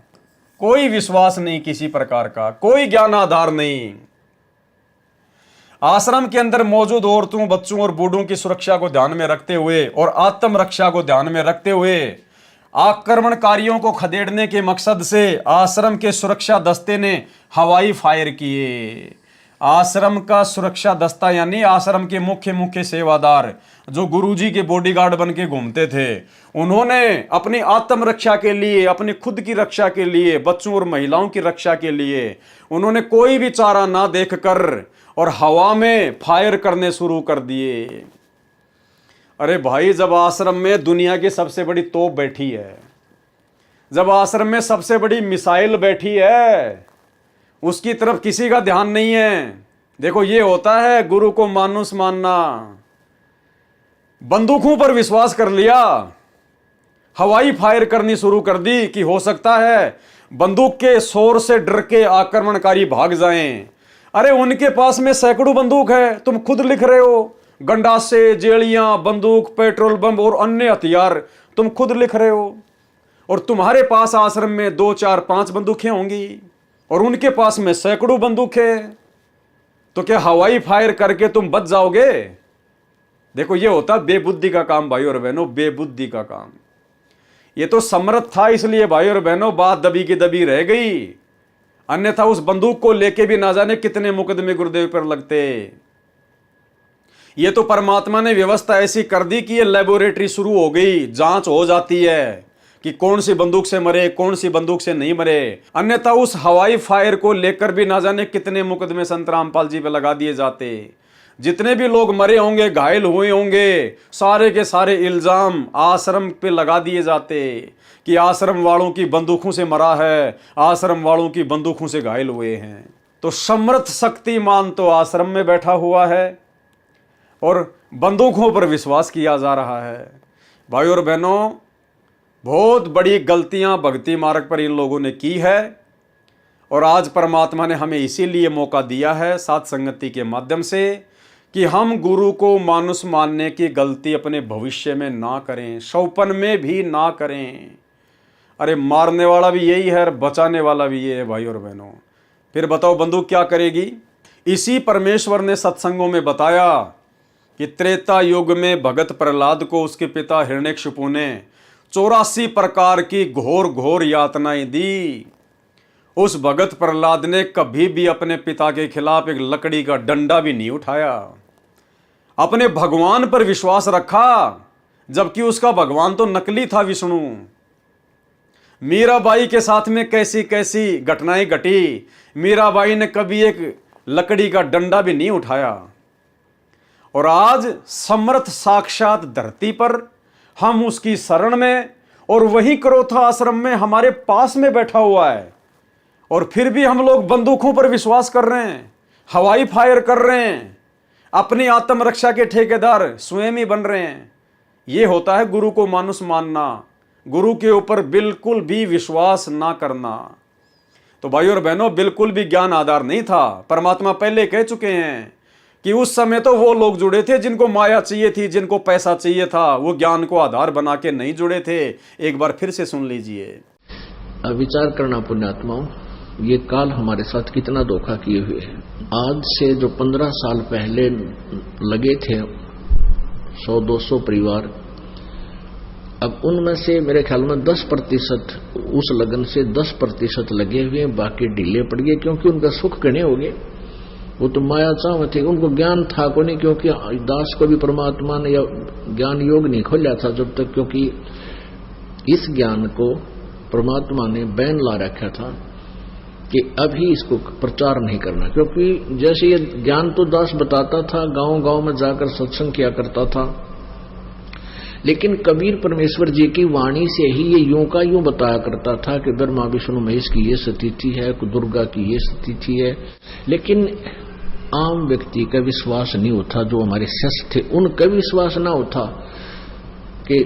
कोई विश्वास नहीं किसी प्रकार का, कोई ज्ञान आधार नहीं। आश्रम के अंदर मौजूद औरतों, बच्चों और बूढ़ों की सुरक्षा को ध्यान में रखते हुए और आत्मरक्षा को ध्यान में रखते हुए आक्रमणकारियों को खदेड़ने के मकसद से आश्रम के सुरक्षा दस्ते ने हवाई फायर किए। आश्रम का सुरक्षा दस्ता यानी आश्रम के मुख्य सेवादार जो गुरुजी के बॉडीगार्ड बन के घूमते थे, उन्होंने अपनी आत्मरक्षा के लिए, अपनी खुद की रक्षा के लिए, बच्चों और महिलाओं की रक्षा के लिए उन्होंने कोई भी चारा ना देखकर और हवा में फायर करने शुरू कर दिए। अरे भाई, जब आश्रम में दुनिया की सबसे बड़ी तोप बैठी है, जब आश्रम में सबसे बड़ी मिसाइल बैठी है, उसकी तरफ किसी का ध्यान नहीं है। देखो, ये होता है गुरु को मानुस मानना। बंदूकों पर विश्वास कर लिया, हवाई फायर करनी शुरू कर दी कि हो सकता है बंदूक के शोर से डर के आक्रमणकारी भाग जाएं। अरे उनके पास में सैकड़ों बंदूक है, तुम खुद लिख रहे हो, गंडासे, जेलियां, बंदूक, पेट्रोल बम और अन्य हथियार तुम खुद लिख रहे हो, और तुम्हारे पास आश्रम में 2, 4, 5 बंदूकें होंगी और उनके पास में सैकड़ों बंदूकें, तो क्या हवाई फायर करके तुम बच जाओगे? देखो, ये होता बेबुद्धि का काम भाई और बहनों, बेबुद्धि का काम। ये तो समर्थ था, इसलिए भाई और बहनों बात दबी की दबी रह गई, अन्यथा उस बंदूक को लेके भी ना जाने कितने मुकदमे गुरुदेव पर लगते। ये तो परमात्मा ने व्यवस्था ऐसी कर दी कि ये लेबोरेटरी शुरू हो गई, जांच हो जाती है कि कौन सी बंदूक से मरे, कौन सी बंदूक से नहीं मरे, अन्यथा उस हवाई फायर को लेकर भी ना जाने कितने मुकदमे संत रामपाल जी पे लगा दिए जाते। जितने भी लोग मरे होंगे, घायल हुए होंगे, सारे के सारे इल्जाम आश्रम पे लगा दिए जाते कि आश्रम वालों की बंदूकों से मरा है, आश्रम वालों की बंदूकों से घायल हुए हैं। तो समर्थ शक्तिमान तो आश्रम में बैठा हुआ है और बंदूकों पर विश्वास किया जा रहा है। भाई और बहनों, बहुत बड़ी गलतियां भक्ति मार्ग पर इन लोगों ने की है और आज परमात्मा ने हमें इसीलिए मौका दिया है साथ संगति के माध्यम से कि हम गुरु को मानुष मानने की गलती अपने भविष्य में ना करें, शौपन में भी ना करें। अरे मारने वाला भी यही है और बचाने वाला भी ये है भाई और बहनों। फिर बताओ बंदूक क्या करेगी? इसी परमेश्वर ने सत्संगों में बताया कि त्रेता युग में भगत प्रहलाद को उसके पिता हिरण्यकशिपु ने 84 प्रकार की घोर घोर यातनाएं दी। उस भगत प्रहलाद ने कभी भी अपने पिता के खिलाफ एक लकड़ी का डंडा भी नहीं उठाया, अपने भगवान पर विश्वास रखा, जबकि उसका भगवान तो नकली था, विष्णु। मीराबाई के साथ में कैसी कैसी घटनाएं घटी, मीराबाई ने कभी एक लकड़ी का डंडा भी नहीं उठाया। और आज समर्थ साक्षात धरती पर हम उसकी शरण में, और वही क्रोथा आश्रम में हमारे पास में बैठा हुआ है, और फिर भी हम लोग बंदूकों पर विश्वास कर रहे हैं, हवाई फायर कर रहे हैं, अपनी आत्मरक्षा के ठेकेदार स्वयं ही बन रहे हैं। यह होता है गुरु को मानुष मानना, गुरु के ऊपर बिल्कुल भी विश्वास ना करना। तो भाई और बहनों, बिल्कुल भी ज्ञान आधार नहीं था। परमात्मा पहले कह चुके हैं कि उस समय तो वो लोग जुड़े थे जिनको माया चाहिए थी, जिनको पैसा चाहिए था, वो ज्ञान को आधार बना के नहीं जुड़े थे। एक बार फिर से सुन लीजिए।
विचार करना पुण्यात्माओं, ये काल हमारे साथ कितना धोखा किए हुए है। आज से जो 15 साल पहले लगे थे 100-200 परिवार, अब उनमें से मेरे ख्याल में 10% उस लगन से 10% लगे हुए, बाकी ढीले पड़ गए, क्योंकि उनका सुख गणे हो गए। वो तो माया चाव थे, उनको ज्ञान था को नहीं, क्योंकि दास को भी परमात्मा ने या ज्ञान योग नहीं खोला था जब तक, क्योंकि इस ज्ञान को परमात्मा ने बैन ला रखा था कि अभी इसको प्रचार नहीं करना। क्योंकि जैसे ये ज्ञान तो दास बताता था, गांव गांव में जाकर सत्संग किया करता था, लेकिन कबीर परमेश्वर जी की वाणी से ही ये यूं का यूं बताया करता था कि ब्रह्मा विष्णु महेश की ये स्थिति है, दुर्गा की ये स्थिति है। लेकिन आम व्यक्ति का विश्वास नहीं होता, जो हमारे शिष्य थे उनका विश्वास ना होता कि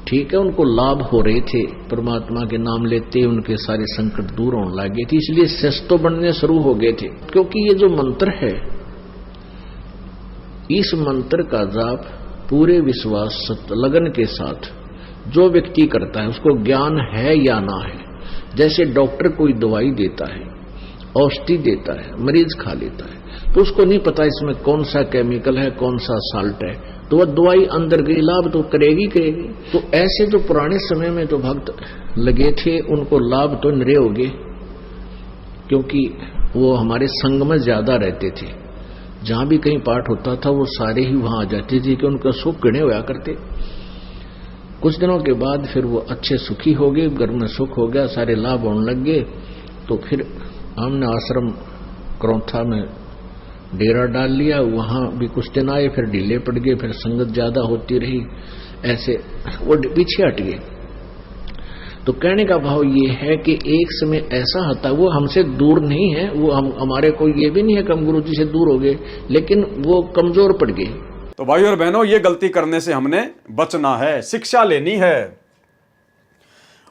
ठीक है, उनको लाभ हो रहे थे, परमात्मा के नाम लेते उनके सारे संकट दूर होने लगे थे, इसलिए शिष्य तो बनने शुरू हो गए थे। क्योंकि ये जो मंत्र है, इस मंत्र का जाप पूरे विश्वास लगन के साथ जो व्यक्ति करता है, उसको ज्ञान है या ना है, जैसे डॉक्टर कोई दवाई देता है, औषधि देता है, मरीज खा लेता है, तो उसको नहीं पता इसमें कौन सा केमिकल है, कौन सा साल्ट है, तो वह दवाई अंदर गई, लाभ तो करेगी। तो ऐसे जो पुराने समय में जो भक्त लगे थे, उनको लाभ तो नरे हो गए, क्योंकि वो हमारे संग में ज्यादा रहते थे। जहां भी कहीं पाठ होता था वो सारे ही वहां आ जाते थे कि उनका सुख गणे होया करते। कुछ दिनों के बाद फिर वो अच्छे सुखी हो गए, घर में सुख हो गया, सारे लाभ होने लग गए। तो फिर हमने आश्रम करौथा में डेरा डाल लिया, वहां भी कुछ दिन आए, फिर ढीले पड़ गए, फिर संगत ज्यादा होती रही, ऐसे वो पीछे हट गए। तो कहने का भाव ये है कि एक समय ऐसा आता, वो हमसे दूर नहीं है, वो हमारे कोई ये भी नहीं है कि हम गुरु जी से दूर हो गए, लेकिन वो कमजोर पड़ गए।
तो भाई और बहनों, ये गलती करने से हमने बचना है, शिक्षा लेनी है।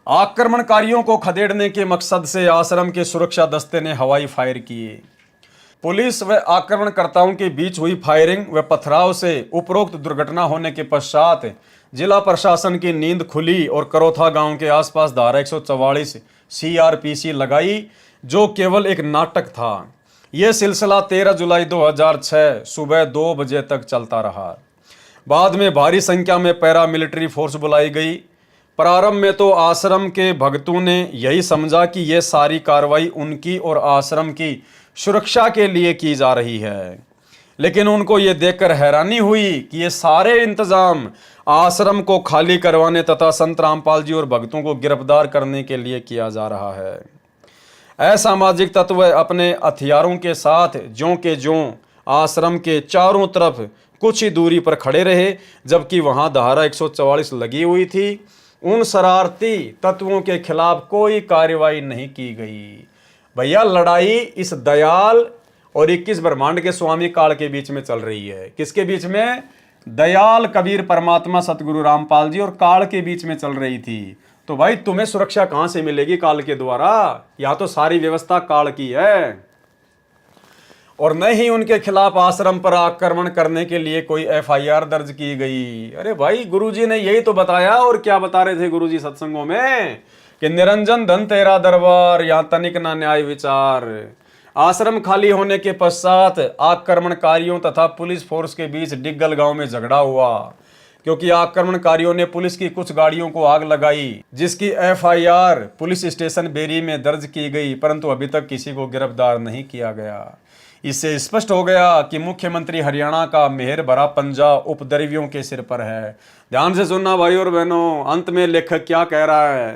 आक्रमणकारियों को खदेड़ने के मकसद से आश्रम के सुरक्षा दस्ते ने हवाई फायर किए। पुलिस व आक्रमणकर्ताओं के बीच हुई फायरिंग व पथराव से उपरोक्त दुर्घटना होने के पश्चात जिला प्रशासन की नींद खुली और करौथा गांव के आसपास धारा 144 CRPC लगाई, जो केवल एक नाटक था। यह सिलसिला 13 जुलाई 2006 सुबह 2 बजे तक चलता रहा। बाद में भारी संख्या में पैरामिलिट्री फोर्स बुलाई गई। प्रारंभ में तो आश्रम के भक्तों ने यही समझा कि यह सारी कार्रवाई उनकी और आश्रम की सुरक्षा के लिए की जा रही है, लेकिन उनको ये देखकर हैरानी हुई कि ये सारे इंतजाम आश्रम को खाली करवाने तथा संत रामपाल जी और भक्तों को गिरफ्तार करने के लिए किया जा रहा है। असामाजिक तत्व अपने हथियारों के साथ ज्यों के ज्यों आश्रम के चारों तरफ कुछ ही दूरी पर खड़े रहे, जबकि वहां धारा 144 लगी हुई थी। उन शरारती तत्वों के खिलाफ कोई कार्रवाई नहीं की गई। भैया, लड़ाई इस दयाल और 21 ब्रह्मांड के स्वामी काल के बीच में चल रही है। किसके बीच में? दयाल कबीर परमात्मा सतगुरु रामपाल जी और काल के बीच में चल रही थी। तो भाई, तुम्हें सुरक्षा कहां से मिलेगी काल के द्वारा? या तो सारी व्यवस्था काल की है, और न ही उनके खिलाफ आश्रम पर आक्रमण करने के लिए कोई FIR दर्ज की गई। अरे भाई, गुरुजी ने यही तो बताया। और क्या बता रहे थे गुरुजी सत्संगों में? कि निरंजन धन तेरा दरबार, यहाँ तनिक ना न्याय विचार। आश्रम खाली होने के पश्चात आक्रमणकारियों तथा पुलिस फोर्स के बीच डिग्गल गांव में झगड़ा हुआ, क्योंकि आक्रमणकारियों ने पुलिस की कुछ गाड़ियों को आग लगाई, जिसकी FIR पुलिस स्टेशन बेरी में दर्ज की गई, परंतु अभी तक किसी को गिरफ्तार नहीं किया गया। इससे स्पष्ट हो गया कि मुख्यमंत्री हरियाणा का मेहर भरा पंजा उपद्रवियों के सिर पर है। ध्यान से सुनना भाई और बहनों, अंत में लेखक क्या कह रहा है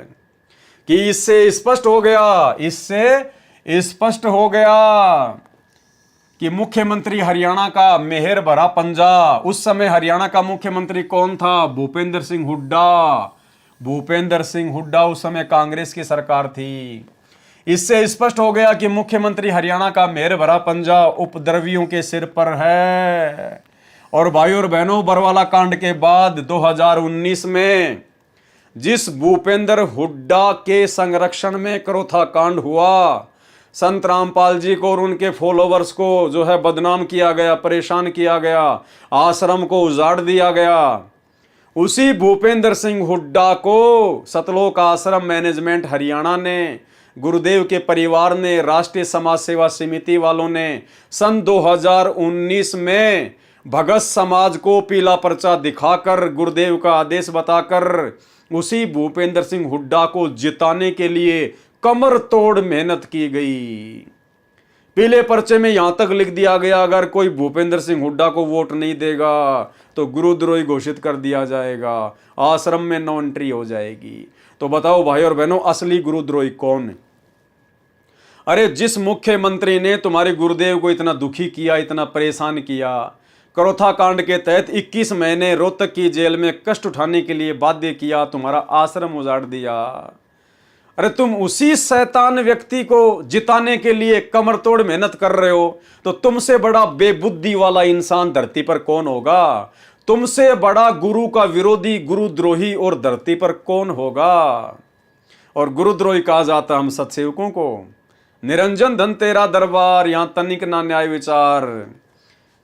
कि इससे स्पष्ट हो गया कि मुख्यमंत्री हरियाणा का मेहर भरा पंजा। उस समय हरियाणा का मुख्यमंत्री कौन था? भूपेंद्र सिंह हुड्डा। भूपेंद्र सिंह हुड्डा उस समय कांग्रेस की सरकार थी। इससे स्पष्ट हो गया कि मुख्यमंत्री हरियाणा का मेहर भरा पंजा उपद्रवियों के सिर पर है। और भाई और बहनों, बरवाला कांड के बाद 2019 में जिस भूपेंद्र हुड्डा के संरक्षण में करौथा कांड हुआ, संत रामपाल जी को और उनके फॉलोवर्स को जो है बदनाम किया गया, परेशान किया गया, आश्रम को उजाड़ दिया गया, उसी भूपेंद्र सिंह हुड्डा को सतलोक आश्रम मैनेजमेंट हरियाणा ने, गुरुदेव के परिवार ने, राष्ट्रीय समाज सेवा समिति वालों ने सन 2019 में भगत समाज को पीला पर्चा दिखाकर, गुरुदेव का आदेश बताकर उसी भूपेंद्र सिंह हुड्डा को जिताने के लिए कमर तोड़ मेहनत की गई। पीले पर्चे में यहां तक लिख दिया गया, अगर कोई भूपेंद्र सिंह हुड्डा को वोट नहीं देगा तो गुरुद्रोही घोषित कर दिया जाएगा, आश्रम में नो एंट्री हो जाएगी। तो बताओ भाई और बहनों, असली गुरुद्रोही कौन? अरे जिस मुख्यमंत्री ने तुम्हारे गुरुदेव को इतना दुखी किया, इतना परेशान किया, करोथा कांड के तहत 21 महीने रोहतक की जेल में कष्ट उठाने के लिए बाध्य किया, तुम्हारा आश्रम उजाड़ दिया। अरे तुम उसी शैतान व्यक्ति को जिताने के लिए कमर तोड़ मेहनत कर रहे हो, तो तुमसे बड़ा बेबुद्धि वाला इंसान धरती पर कौन होगा? तुमसे बड़ा गुरु का विरोधी, गुरुद्रोही और धरती पर कौन होगा? और गुरुद्रोही कहा जाता हम सत्सेवकों को। निरंजन धन तेरा दरबार, यहां तनिक ना न्याय विचार।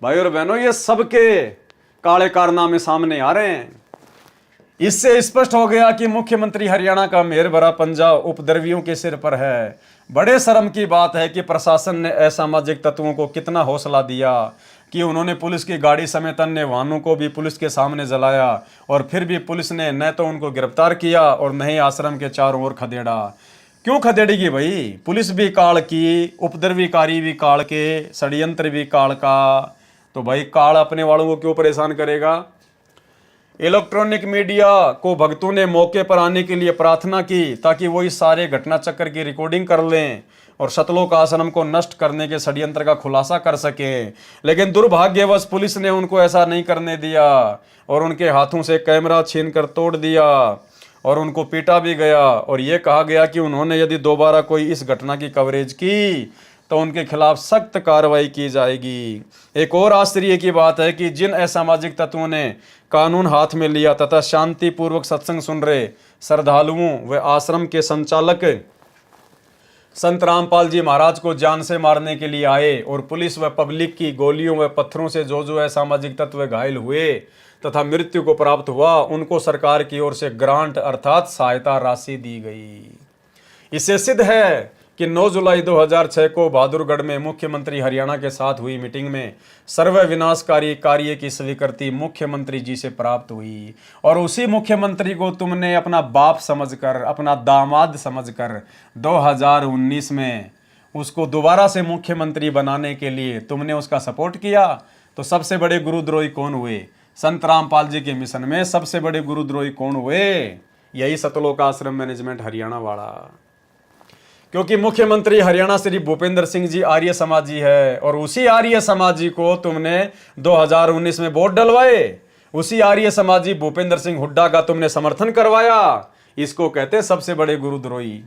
भाई और बहनों, ये सबके काले कारनामे सामने आ रहे हैं। इससे स्पष्ट हो गया कि मुख्यमंत्री हरियाणा का मेहर भरा पंजा उपद्रवियों के सिर पर है। बड़े शर्म की बात है कि प्रशासन ने असामाजिक तत्वों को कितना हौसला दिया कि उन्होंने पुलिस की गाड़ी समेत अन्य वाहनों को भी पुलिस के सामने जलाया, और फिर भी पुलिस ने न तो उनको गिरफ्तार किया और न ही आश्रम के चारों ओर खदेड़ा। क्यों खदेड़ेगी भाई? पुलिस भी काल की, उपद्रवीकारी भी काल के, षड्यंत्र भी काल का। तो भाई काल अपने वालों को क्यों परेशान करेगा? इलेक्ट्रॉनिक मीडिया को भक्तों ने मौके पर आने के लिए प्रार्थना की ताकि वो इस सारे घटना चक्र की रिकॉर्डिंग कर लें और सतलोक आश्रम को नष्ट करने के षड्यंत्र का खुलासा कर सकें। लेकिन दुर्भाग्यवश पुलिस ने उनको ऐसा नहीं करने दिया और उनके हाथों से कैमरा छीनकर तोड़ दिया और उनको पीटा भी गया, और ये कहा गया कि उन्होंने यदि दोबारा कोई इस घटना की कवरेज की तो उनके खिलाफ सख्त कार्रवाई की जाएगी। एक और आश्चर्य की बात है कि जिन असामाजिक तत्वों ने कानून हाथ में लिया तथा शांतिपूर्वक सत्संग सुन रहे श्रद्धालुओं व आश्रम के संचालक संत रामपाल जी महाराज को जान से मारने के लिए आए और पुलिस व पब्लिक की गोलियों व पत्थरों से जो असामाजिक तत्व घायल हुए तथा मृत्यु को प्राप्त हुआ, उनको सरकार की ओर से ग्रांट अर्थात सहायता राशि दी गई। इससे सिद्ध है कि 9 जुलाई 2006 को बहादुरगढ़ में मुख्यमंत्री हरियाणा के साथ हुई मीटिंग में सर्व विनाशकारी कार्य की स्वीकृति मुख्यमंत्री जी से प्राप्त हुई, और उसी मुख्यमंत्री को तुमने अपना बाप समझकर, अपना दामाद समझकर 2019 में उसको दोबारा से मुख्यमंत्री बनाने के लिए तुमने उसका सपोर्ट किया। तो सबसे बड़े गुरुद्रोही कौन हुए? संत रामपाल जी के मिशन में सबसे बड़े गुरुद्रोही कौन हुए? यही सतलोक आश्रम मैनेजमेंट हरियाणा वाला। क्योंकि मुख्यमंत्री हरियाणा श्री भूपेंद्र सिंह जी आर्य समाजी है, और उसी आर्य समाजी को तुमने 2019 में वोट डलवाए, उसी आर्य समाजी भूपेंद्र सिंह हुड्डा का तुमने समर्थन करवाया। इसको कहते हैं सबसे बड़े गुरुद्रोही।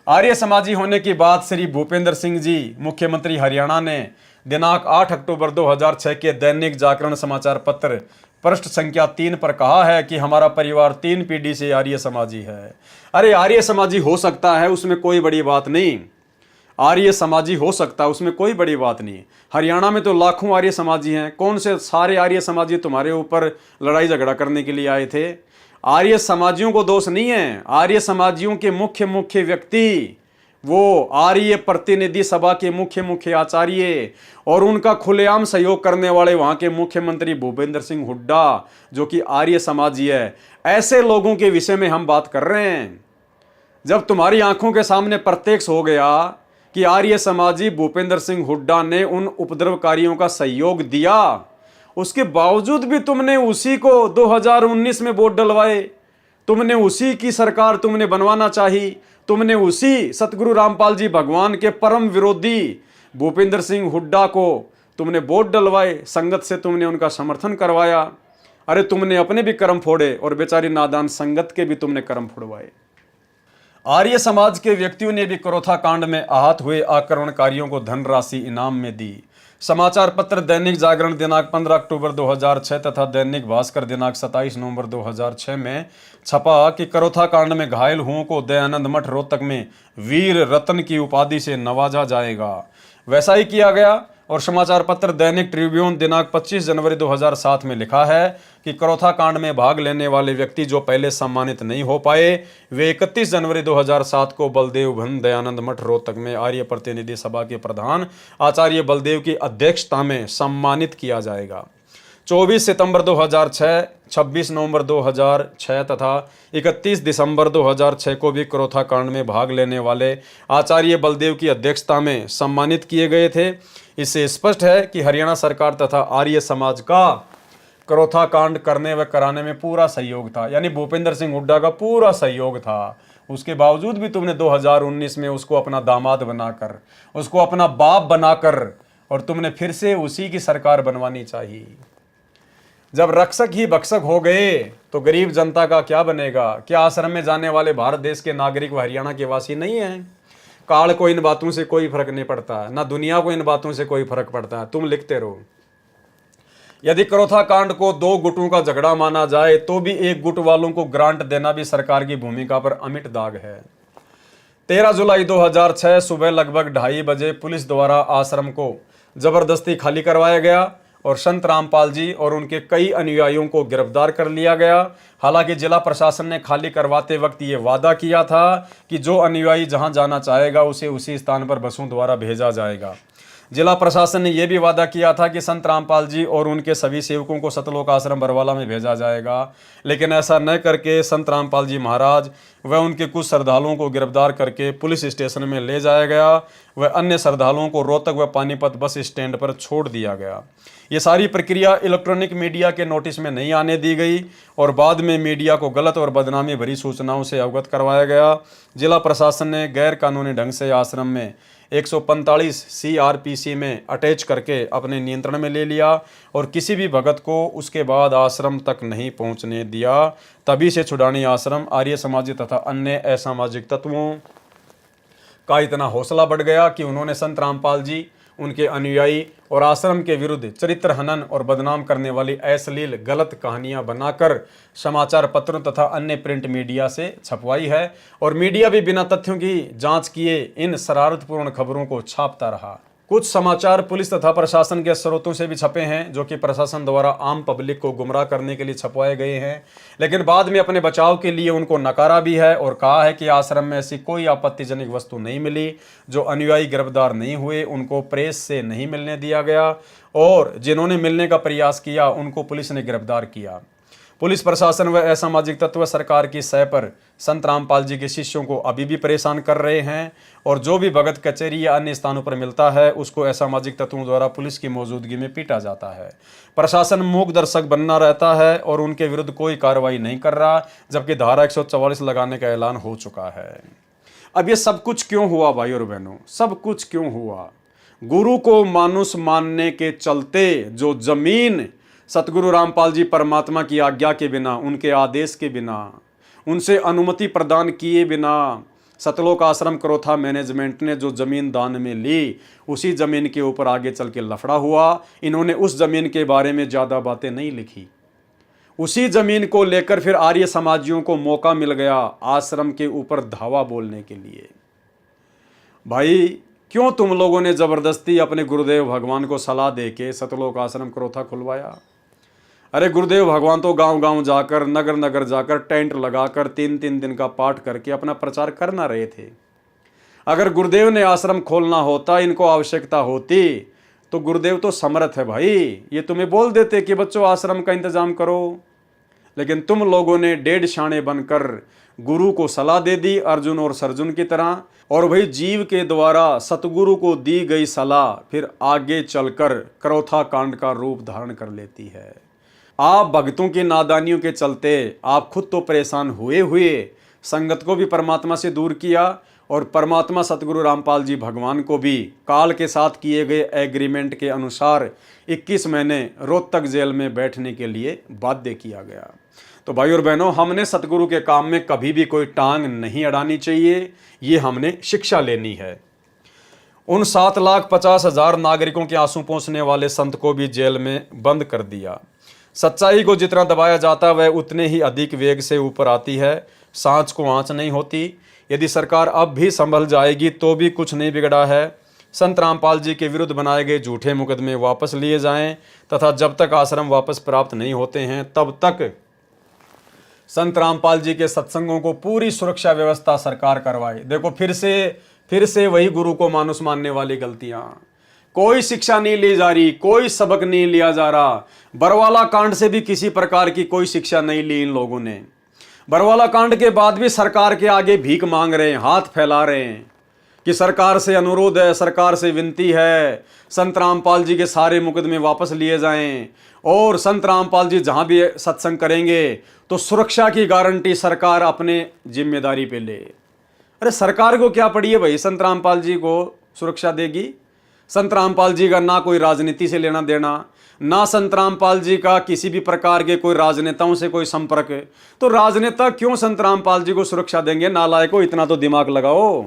आर्य समाजी होने की बात श्री भूपेंद्र सिंह जी मुख्यमंत्री हरियाणा ने दिनांक 8 अक्टूबर 2006 के दैनिक जागरण समाचार पत्र पृष्ठ संख्या 3 पर कहा है कि हमारा परिवार 3 पीढ़ी से आर्य समाजी है। अरे आर्य समाजी हो सकता है, उसमें कोई बड़ी बात नहीं। आर्य समाजी हो सकता है, उसमें कोई बड़ी बात नहीं। हरियाणा में तो लाखों आर्य समाजी हैं। कौन से सारे आर्य समाजी तुम्हारे ऊपर लड़ाई झगड़ा करने के लिए आए थे? आर्य समाजियों को दोष नहीं है। आर्य समाजियों के मुख्य व्यक्ति वो आर्य प्रतिनिधि सभा के मुख्य आचार्य और उनका खुलेआम सहयोग करने वाले वहां के मुख्यमंत्री भूपेंद्र सिंह हुड्डा, जो कि आर्य समाजी है। ऐसे लोगों के विषय में हम बात कर रहे हैं। जब तुम्हारी आंखों के सामने प्रत्यक्ष हो गया कि आर्य समाजी भूपेंद्र सिंह हुड्डा ने उन उपद्रवकारियों का सहयोग दिया, उसके बावजूद भी तुमने उसी को 2019 में वोट डलवाए। तुमने उसी की सरकार तुमने बनवाना चाहिए। तुमने उसी सतगुरु रामपाल जी भगवान के परम विरोधी भूपेंद्र सिंह हुड्डा को तुमने वोट डलवाए, संगत से तुमने उनका समर्थन करवाया। अरे तुमने अपने भी कर्म फोड़े और बेचारी नादान संगत के भी तुमने कर्म फोड़वाए। आर्य समाज के व्यक्तियों ने भी करोथा कांड में आहत हुए आक्रमणकारियों को धनराशि इनाम में दी। समाचार पत्र दैनिक जागरण दिनांक 15 अक्टूबर 2006 तथा दैनिक भास्कर दिनांक 27 नवंबर 2006 में छपा कि करोथा कांड में घायल हुओं को दयानंद मठ रोहतक में वीर रत्न की उपाधि से नवाजा जाएगा। वैसा ही किया गया। और समाचार पत्र दैनिक ट्रिब्यून दिनांक 25 जनवरी 2007 में लिखा है कि करोथा कांड में भाग लेने वाले व्यक्ति जो पहले सम्मानित नहीं हो पाए, वे 31 जनवरी 2007 को बलदेव भवन दयानंद मठ रोहतक में आर्य प्रतिनिधि सभा के प्रधान आचार्य बलदेव की अध्यक्षता में सम्मानित किया जाएगा। 24 सितंबर 2006, 26 नवंबर 2006 तथा 31 दिसंबर 2006 को भी करोथा कांड में भाग लेने वाले आचार्य बलदेव की अध्यक्षता में सम्मानित किए गए थे। इससे स्पष्ट है कि हरियाणा सरकार तथा आर्य समाज का करोथा कांड करने व कराने में पूरा सहयोग था, यानी भूपेंद्र सिंह हुड्डा का पूरा सहयोग था। उसके बावजूद भी तुमने 2019 में उसको अपना दामाद बनाकर, उसको अपना बाप बनाकर और तुमने फिर से उसी की सरकार बनवानी चाहिए। जब रक्षक ही भक्षक हो गए तो गरीब जनता का क्या बनेगा? क्या आश्रम में जाने वाले भारत देश के नागरिक व हरियाणा के वासी नहीं हैं? काल को इन बातों से कोई फर्क नहीं पड़ता, ना दुनिया को इन बातों से कोई फर्क पड़ता है। तुम लिखते रहो। यदि करोथा कांड को 2 गुटों का झगड़ा माना जाए तो भी 1 गुट वालों को ग्रांट देना भी सरकार की भूमिका पर अमिट दाग है। 13 जुलाई 2006 सुबह लगभग 2:30 बजे पुलिस द्वारा आश्रम को जबरदस्ती खाली करवाया गया और संत रामपाल जी और उनके कई अनुयायियों को गिरफ्तार कर लिया गया। हालांकि जिला प्रशासन ने खाली करवाते वक्त ये वादा किया था कि जो अनुयायी जहां जाना चाहेगा उसे उसी स्थान पर बसों द्वारा भेजा जाएगा। जिला प्रशासन ने यह भी वादा किया था कि संत रामपाल जी और उनके सभी सेवकों को सतलोक आश्रम बरवाला में भेजा जाएगा, लेकिन ऐसा न करके संत रामपाल जी महाराज व उनके कुछ श्रद्धालुओं को गिरफ्तार करके पुलिस स्टेशन में ले जाया गया व अन्य श्रद्धालुओं को रोहतक व पानीपत बस स्टैंड पर छोड़ दिया गया। ये सारी प्रक्रिया इलेक्ट्रॉनिक मीडिया के नोटिस में नहीं आने दी गई और बाद में मीडिया को गलत और बदनामी भरी सूचनाओं से अवगत करवाया गया। जिला प्रशासन ने गैर कानूनी ढंग से आश्रम में 145 CRPC में अटैच करके अपने नियंत्रण में ले लिया और किसी भी भगत को उसके बाद आश्रम तक नहीं पहुंचने दिया। तभी से छुड़ानी आश्रम आर्य समाजी तथा अन्य असामाजिक तत्वों का इतना हौसला बढ़ गया कि उन्होंने संत रामपाल जी, उनके अनुयायी और आश्रम के विरुद्ध चरित्र हनन और बदनाम करने वाली अश्लील गलत कहानियां बनाकर समाचार पत्रों तथा अन्य प्रिंट मीडिया से छपवाई है और मीडिया भी बिना तथ्यों की जांच किए इन शरारतपूर्ण खबरों को छापता रहा। कुछ समाचार पुलिस तथा प्रशासन के स्रोतों से भी छपे हैं जो कि प्रशासन द्वारा आम पब्लिक को गुमराह करने के लिए छपवाए गए हैं, लेकिन बाद में अपने बचाव के लिए उनको नकारा भी है और कहा है कि आश्रम में ऐसी कोई आपत्तिजनक वस्तु नहीं मिली। जो अनुयायी गिरफ्तार नहीं हुए उनको प्रेस से नहीं मिलने दिया गया और जिन्होंने मिलने का प्रयास किया उनको पुलिस ने गिरफ्तार किया। पुलिस प्रशासन व असामाजिक तत्व सरकार की सह पर संत रामपाल जी के शिष्यों को अभी भी परेशान कर रहे हैं और जो भी भगत कचहरी या अन्य स्थानों पर मिलता है उसको असामाजिक तत्वों द्वारा पुलिस की मौजूदगी में पीटा जाता है। प्रशासन मूक दर्शक बनना रहता है और उनके विरुद्ध कोई कार्रवाई नहीं कर रहा, जबकि धारा 144 लगाने का ऐलान हो चुका है। अब ये सब कुछ क्यों हुआ भाई और बहनों? सब कुछ क्यों हुआ? गुरु को मानुष मानने के चलते जो जमीन सतगुरु रामपाल जी परमात्मा की आज्ञा के बिना, उनके आदेश के बिना, उनसे अनुमति प्रदान किए बिना सतलोक आश्रम करोथा मैनेजमेंट ने जो ज़मीन दान में ली, उसी ज़मीन के ऊपर आगे चल के लफड़ा हुआ। इन्होंने उस ज़मीन के बारे में ज़्यादा बातें नहीं लिखी। उसी ज़मीन को लेकर फिर आर्य समाजियों को मौका मिल गया आश्रम के ऊपर धावा बोलने के लिए। भाई क्यों तुम लोगों ने ज़बरदस्ती अपने गुरुदेव भगवान को सलाह दे के सतलोक आश्रम करोथा खुलवाया? अरे गुरुदेव भगवान तो गांव गांव जाकर, नगर नगर जाकर टेंट लगाकर 3-3 दिन का पाठ करके अपना प्रचार करना रहे थे। अगर गुरुदेव ने आश्रम खोलना होता, इनको आवश्यकता होती, तो गुरुदेव तो समर्थ है भाई, ये तुम्हें बोल देते कि बच्चों आश्रम का इंतजाम करो। लेकिन तुम लोगों ने डेढ़ शाणे बनकर गुरु को सलाह दे दी अर्जुन और सर्जुन की तरह, और भाई जीव के द्वारा सतगुरु को दी गई सलाह फिर आगे चलकर करोथा कांड का रूप धारण कर लेती है। आप भक्तों की नादानियों के चलते आप खुद तो परेशान हुए संगत को भी परमात्मा से दूर किया और परमात्मा सतगुरु रामपाल जी भगवान को भी काल के साथ किए गए एग्रीमेंट के अनुसार 21 महीने रोहतक जेल में बैठने के लिए बाध्य किया गया। तो भाई और बहनों, हमने सतगुरु के काम में कभी भी कोई टांग नहीं अड़ानी चाहिए, ये हमने शिक्षा लेनी है। उन 7,50,000 नागरिकों के आंसू पोंछने वाले संत को भी जेल में बंद कर दिया। सच्चाई को जितना दबाया जाता है वह उतने ही अधिक वेग से ऊपर आती है। सांच को आंच नहीं होती। यदि सरकार अब भी संभल जाएगी तो भी कुछ नहीं बिगड़ा है। संत रामपाल जी के विरुद्ध बनाए गए झूठे मुकदमे वापस लिए जाएं तथा जब तक आश्रम वापस प्राप्त नहीं होते हैं तब तक संत रामपाल जी के सत्संगों को पूरी सुरक्षा व्यवस्था सरकार करवाए। देखो फिर से वही गुरु को मानुष मानने वाली गलतियां। कोई शिक्षा नहीं ली जा रही, कोई सबक नहीं लिया जा रहा। बरवाला कांड से भी किसी प्रकार की कोई शिक्षा नहीं ली इन लोगों ने। बरवाला कांड के बाद भी सरकार के आगे भीख मांग रहे हैं, हाथ फैला रहे हैं कि सरकार से अनुरोध है, सरकार से विनती है, संत रामपाल जी के सारे मुकदमे वापस लिए जाएं और संत रामपाल जी जहां भी सत्संग करेंगे तो सुरक्षा की गारंटी सरकार अपने जिम्मेदारी पे ले। अरे सरकार को क्या पड़ी है भाई, संत रामपाल जी को सुरक्षा देगी? संत रामपाल जी का ना कोई राजनीति से लेना देना, ना संत रामपाल जी का किसी भी प्रकार के कोई राजनेताओं से कोई संपर्क है। तो राजनेता क्यों संत रामपाल जी को सुरक्षा देंगे? नालायकों, इतना तो दिमाग लगाओ।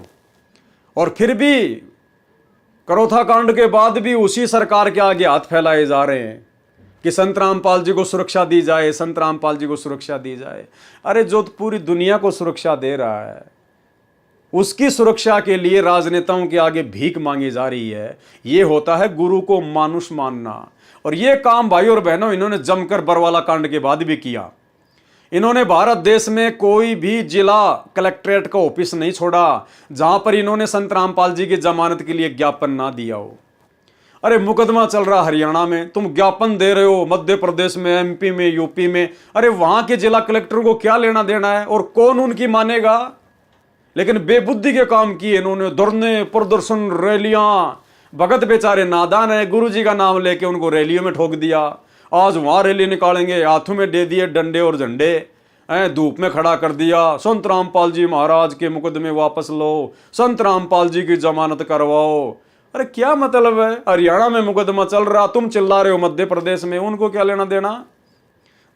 और फिर भी करोथा कांड के बाद भी उसी सरकार के आगे हाथ फैलाए जा रहे हैं कि संत रामपाल जी को सुरक्षा दी जाए, संत रामपाल जी को सुरक्षा दी जाए। अरे जो पूरी दुनिया को सुरक्षा दे रहा है, उसकी सुरक्षा के लिए राजनेताओं के आगे भीख मांगी जा रही है। ये होता है गुरु को मानुष मानना। और ये काम भाई और बहनों इन्होंने जमकर बरवाला कांड के बाद भी किया। इन्होंने भारत देश में कोई भी जिला कलेक्ट्रेट का ऑफिस नहीं छोड़ा जहां पर इन्होंने संत रामपाल जी की जमानत के लिए ज्ञापन ना दिया हो। अरे मुकदमा चल रहा हरियाणा में, तुम ज्ञापन दे रहे हो मध्य प्रदेश में, एमपी में, यूपी में। अरे वहां के जिला कलेक्टर को क्या लेना देना है और कौन उनकी मानेगा? लेकिन बेबुद्धि के काम किए इन्होंने, धरने, प्रदर्शन, रैलियां। भगत बेचारे नादान है, गुरु जी का नाम लेके उनको रैलियों में ठोक दिया। आज वहां रैली निकालेंगे, हाथों में दे दिए डंडे और झंडे, धूप में खड़ा कर दिया। संत रामपाल जी महाराज के मुकदमे वापस लो, संत रामपाल जी की जमानत करवाओ। अरे क्या मतलब है? हरियाणा में मुकदमा चल रहा, तुम चिल्ला रहे हो मध्य प्रदेश में, उनको क्या लेना देना?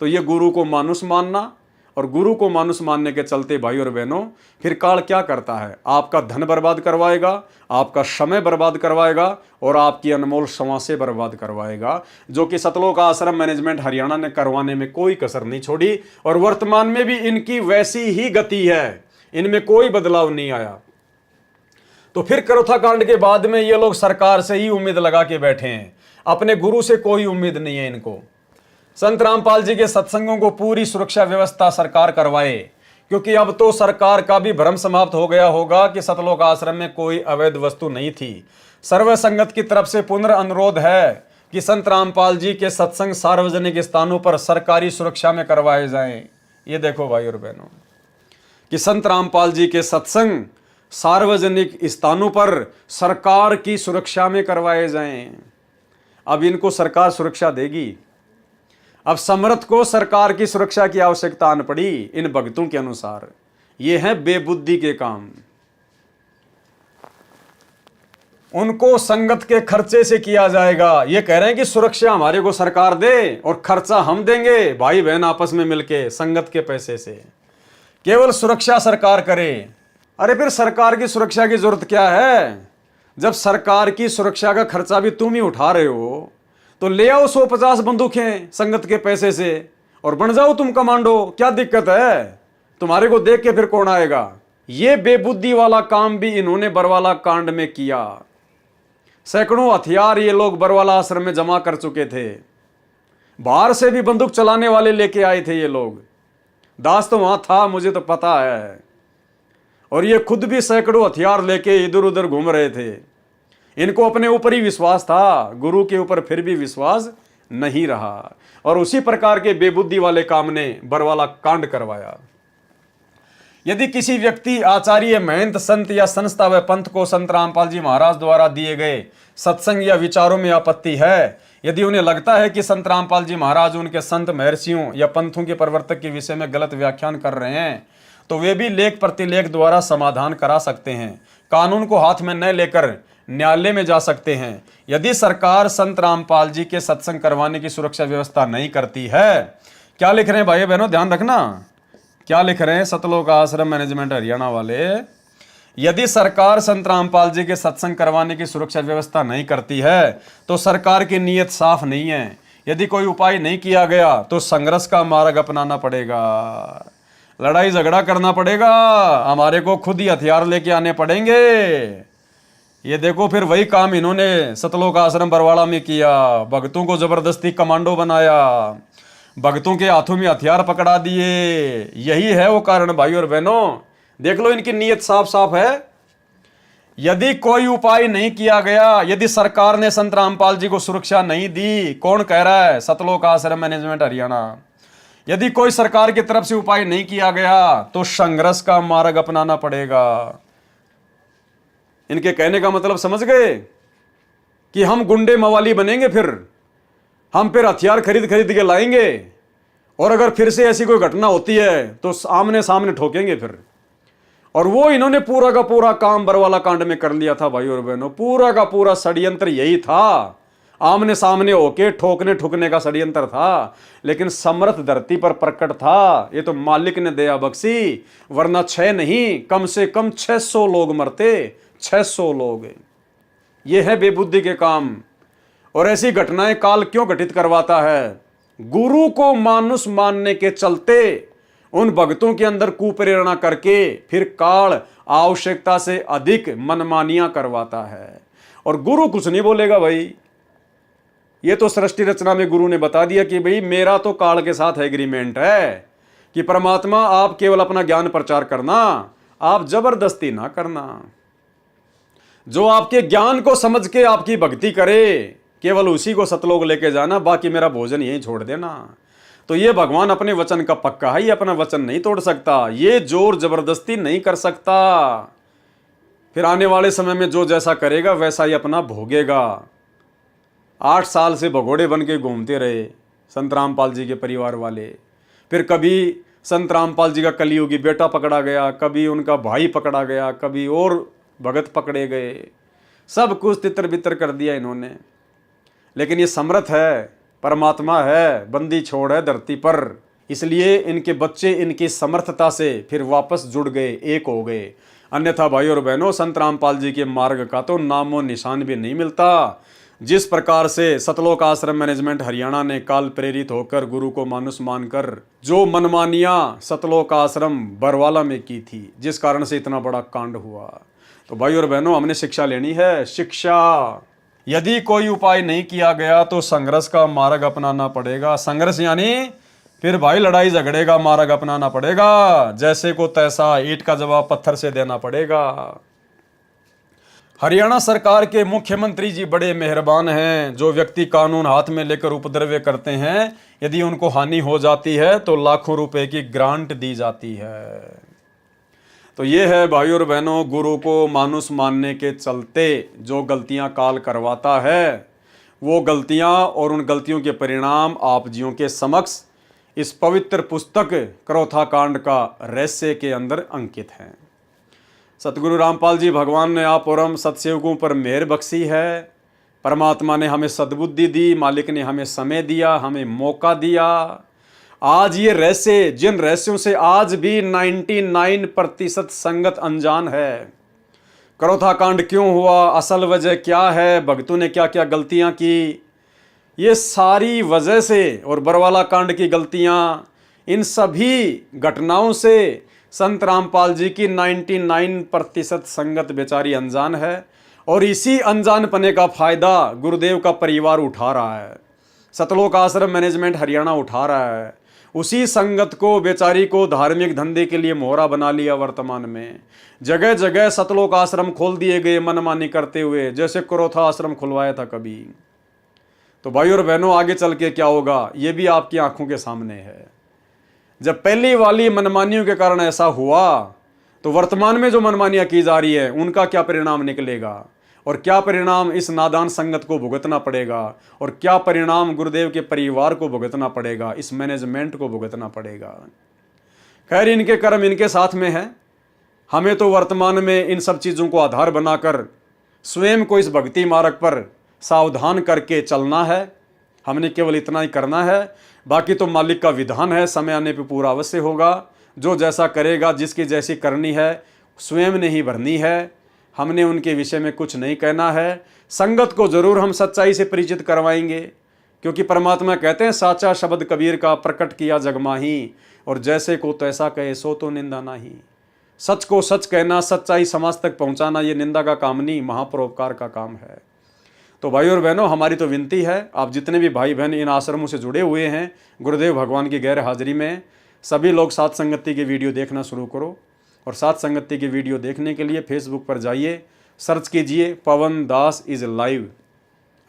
तो ये गुरु को मानुष मानना, और गुरु को मानुष मानने के चलते भाई और बहनों फिर काल क्या करता है? आपका धन बर्बाद करवाएगा, आपका समय बर्बाद करवाएगा और आपकी अनमोल समासें बर्बाद करवाएगा, जो कि सतलोक आश्रम मैनेजमेंट हरियाणा ने करवाने में कोई कसर नहीं छोड़ी। और वर्तमान में भी इनकी वैसी ही गति है, इनमें कोई बदलाव नहीं आया। तो फिर करोथा कांड के बाद में ये लोग सरकार से ही उम्मीद लगा के बैठे हैं, अपने गुरु से कोई उम्मीद नहीं है इनको। संत रामपाल जी के सत्संगों को पूरी सुरक्षा व्यवस्था सरकार करवाए, क्योंकि अब तो सरकार का भी भ्रम समाप्त हो गया होगा कि सतलोक आश्रम में कोई अवैध वस्तु नहीं थी। सर्व संगत की तरफ से पुनर्अनुरोध है कि संत रामपाल जी के सत्संग सार्वजनिक स्थानों पर सरकारी सुरक्षा में करवाए जाएं। ये देखो भाई और बहनों कि संत रामपाल जी के सत्संग सार्वजनिक स्थानों पर सरकार की सुरक्षा में करवाए जाएं। अब इनको सरकार सुरक्षा देगी। अब समर्थ को सरकार की सुरक्षा की आवश्यकता आन पड़ी इन भक्तों के अनुसार। ये है बेबुद्धि के काम। उनको संगत के खर्चे से किया जाएगा। ये कह रहे हैं कि सुरक्षा हमारे को सरकार दे और खर्चा हम देंगे, भाई बहन आपस में मिलके संगत के पैसे से, केवल सुरक्षा सरकार करे। अरे फिर सरकार की सुरक्षा की जरूरत क्या है? जब सरकार की सुरक्षा का खर्चा भी तुम ही उठा रहे हो तो ले आओ 150 बंदूकें संगत के पैसे से और बन जाओ तुम कमांडो। क्या दिक्कत है? तुम्हारे को देख के फिर कौन आएगा? ये बेबुद्धि वाला काम भी इन्होंने बरवाला कांड में किया। सैकड़ों हथियार ये लोग बरवाला आश्रम में जमा कर चुके थे। बाहर से भी बंदूक चलाने वाले लेके आए थे ये लोग। दास तो वहां था, मुझे तो पता है। और ये खुद भी सैकड़ों हथियार लेके इधर उधर घूम रहे थे। इनको अपने ऊपर ही विश्वास था, गुरु के ऊपर फिर भी विश्वास नहीं रहा। और उसी प्रकार के बेबुद्धि वाले काम ने बरवाला कांड करवाया। यदि किसी व्यक्ति, आचार्य, महंत, संत या संस्था व पंथ को संत रामपाल जी महाराज द्वारा दिए गए सत्संग या विचारों में आपत्ति है, यदि उन्हें लगता है कि संत रामपाल जी महाराज उनके संत, महर्षियों या पंथों के प्रवर्तक के विषय में गलत व्याख्यान कर रहे हैं, तो वे भी लेख प्रतिलेख द्वारा समाधान करा सकते हैं। कानून को हाथ में न लेकर न्यायालय में जा सकते हैं। यदि सरकार संत रामपाल जी के सत्संग करवाने की सुरक्षा व्यवस्था नहीं करती है, क्या लिख रहे हैं भाई बहनों, ध्यान रखना क्या लिख रहे हैं सतलोक आश्रम मैनेजमेंट हरियाणा वाले। यदि सरकार संत रामपाल जी के सत्संग करवाने की सुरक्षा व्यवस्था नहीं करती है तो सरकार की नीयत साफ नहीं है। यदि कोई उपाय नहीं किया गया तो संघर्ष का मार्ग अपनाना पड़ेगा, लड़ाई झगड़ा करना पड़ेगा, हमारे को खुद ही हथियार लेके आने पड़ेंगे। ये देखो फिर वही काम इन्होंने सतलोक आश्रम बरवाड़ा में किया। भक्तों को जबरदस्ती कमांडो बनाया, भक्तों के हाथों में हथियार पकड़ा दिए। यही है वो कारण भाई और बहनों। देख लो इनकी नीयत साफ साफ है। यदि कोई उपाय नहीं किया गया, यदि सरकार ने संत रामपाल जी को सुरक्षा नहीं दी, कौन कह रहा है? सतलोक आश्रम मैनेजमेंट हरियाणा। यदि कोई सरकार की तरफ से उपाय नहीं किया गया तो संघर्ष का मार्ग अपनाना पड़ेगा। इनके कहने का मतलब समझ गए कि हम गुंडे मवाली बनेंगे, हम फिर हथियार खरीद के लाएंगे और अगर फिर से ऐसी कोई घटना होती है तो आमने सामने ठोकेंगे फिर। और वो इन्होंने पूरा का पूरा काम बरवाला कांड में कर लिया था भाई और बहनों। पूरा का पूरा षड्यंत्र यही था, आमने सामने होके ठोकने ठुकने का षड्यंत्र था, लेकिन समर्थ धरती पर प्रकट था। ये तो मालिक ने दया बख्शी, वरना 6 नहीं कम से कम 600 लोग मरते, 600 लोग। ये है बेबुद्धि के काम। और ऐसी घटनाएं काल क्यों घटित करवाता है? गुरु को मानुष मानने के चलते उन भक्तों के अंदर कुप्रेरणा करके फिर काल आवश्यकता से अधिक मनमानियां करवाता है। और गुरु कुछ नहीं बोलेगा भाई, ये तो सृष्टि रचना में गुरु ने बता दिया कि भाई मेरा तो काल के साथ एग्रीमेंट है कि परमात्मा आप केवल अपना ज्ञान प्रचार करना, आप जबरदस्ती ना करना। जो आपके ज्ञान को समझ के आपकी भक्ति करे केवल उसी को सतलोक लेके जाना, बाकी मेरा भोजन यहीं छोड़ देना। तो ये भगवान अपने वचन का पक्का है, ये अपना वचन नहीं तोड़ सकता, ये जोर जबरदस्ती नहीं कर सकता। फिर आने वाले समय में जो जैसा करेगा वैसा ही अपना भोगेगा। 8 साल से भगोड़े बन के घूमते रहे संत रामपाल जी के परिवार वाले। फिर कभी संत रामपाल जी का कलियुगी बेटा पकड़ा गया, कभी उनका भाई पकड़ा गया, कभी और भगत पकड़े गए, सब कुछ तितर बितर कर दिया इन्होंने। लेकिन ये समर्थ है, परमात्मा है, बंदी छोड़ है धरती पर, इसलिए इनके बच्चे इनकी समर्थता से फिर वापस जुड़ गए, एक हो गए। अन्यथा भाई और बहनों, संत रामपाल जी के मार्ग का तो नामो निशान भी नहीं मिलता। जिस प्रकार से सतलोक आश्रम मैनेजमेंट हरियाणा ने काल प्रेरित होकर गुरु को मानुष मानकर जो मनमानियां सतलोक आश्रम बरवाला में की थी, जिस कारण से इतना बड़ा कांड हुआ। तो भाई और बहनों, हमने शिक्षा लेनी है, शिक्षा। यदि कोई उपाय नहीं किया गया तो संघर्ष का मार्ग अपनाना पड़ेगा। संघर्ष यानी फिर भाई लड़ाई झगड़े का मार्ग अपनाना पड़ेगा। जैसे को तैसा, ईंट का जवाब पत्थर से देना पड़ेगा। हरियाणा सरकार के मुख्यमंत्री जी बड़े मेहरबान हैं। जो व्यक्ति कानून हाथ में लेकर उपद्रव करते हैं, यदि उनको हानि हो जाती है तो लाखों रुपए की ग्रांट दी जाती है। तो ये है भाई और बहनों, गुरु को मानुष मानने के चलते जो गलतियां काल करवाता है, वो गलतियां और उन गलतियों के परिणाम आप जियों के समक्ष इस पवित्र पुस्तक क्रोथा कांड का रहस्य के अंदर अंकित हैं। सतगुरु रामपाल जी भगवान ने आप और हम सत्सेवकों पर मेहर बख्शी है। परमात्मा ने हमें सद्बुद्धि दी, मालिक ने हमें समय दिया, हमें मौका दिया। आज ये रहस्य, जिन रहस्यों से आज भी 99% संगत अनजान है। क्रोथा कांड क्यों हुआ, असल वजह क्या है, भक्तों ने क्या क्या गलतियां की, ये सारी वजह से, और बरवाला कांड की गलतियां, इन सभी घटनाओं से संत रामपाल जी की 99% संगत बेचारी अनजान है। और इसी अनजानपने का फायदा गुरुदेव का परिवार उठा रहा है, सतलोक आश्रम मैनेजमेंट हरियाणा उठा रहा है। उसी संगत को, बेचारी को धार्मिक धंधे के लिए मोहरा बना लिया। वर्तमान में जगह जगह सतलोक आश्रम खोल दिए गए मनमानी करते हुए, जैसे क्रोथा आश्रम खुलवाया था कभी। तो भाई और बहनों, आगे चल के क्या होगा ये भी आपकी आंखों के सामने है। जब पहली वाली मनमानियों के कारण ऐसा हुआ, तो वर्तमान में जो मनमानियां की जा रही है उनका क्या परिणाम निकलेगा, और क्या परिणाम इस नादान संगत को भुगतना पड़ेगा, और क्या परिणाम गुरुदेव के परिवार को भुगतना पड़ेगा, इस मैनेजमेंट को भुगतना पड़ेगा। खैर, इनके कर्म इनके साथ में है। हमें तो वर्तमान में इन सब चीज़ों को आधार बनाकर स्वयं को इस भक्ति मार्ग पर सावधान करके चलना है। हमने केवल इतना ही करना है, बाकी तो मालिक का विधान है, समय आने पे पूरा अवश्य होगा। जो जैसा करेगा, जिसकी जैसी करनी है, स्वयं ने ही भरनी है। हमने उनके विषय में कुछ नहीं कहना है। संगत को जरूर हम सच्चाई से परिचित करवाएंगे, क्योंकि परमात्मा कहते हैं साचा शब्द कबीर का प्रकट किया जगमाही, और जैसे को तैसा कहे सो तो निंदा नहीं। सच को सच कहना, सच्चाई समाज तक पहुंचाना, ये निंदा का काम नहीं, महापरोपकार का काम है। तो भाई और बहनों, हमारी तो विनती है, आप जितने भी भाई बहन इन आश्रमों से जुड़े हुए हैं गुरुदेव भगवान की गैर हाजिरी में, सभी लोग साथ संगति की वीडियो देखना शुरू करो। और साथ संगति की वीडियो देखने के लिए फेसबुक पर जाइए, सर्च कीजिए पवन दास इज़ लाइव।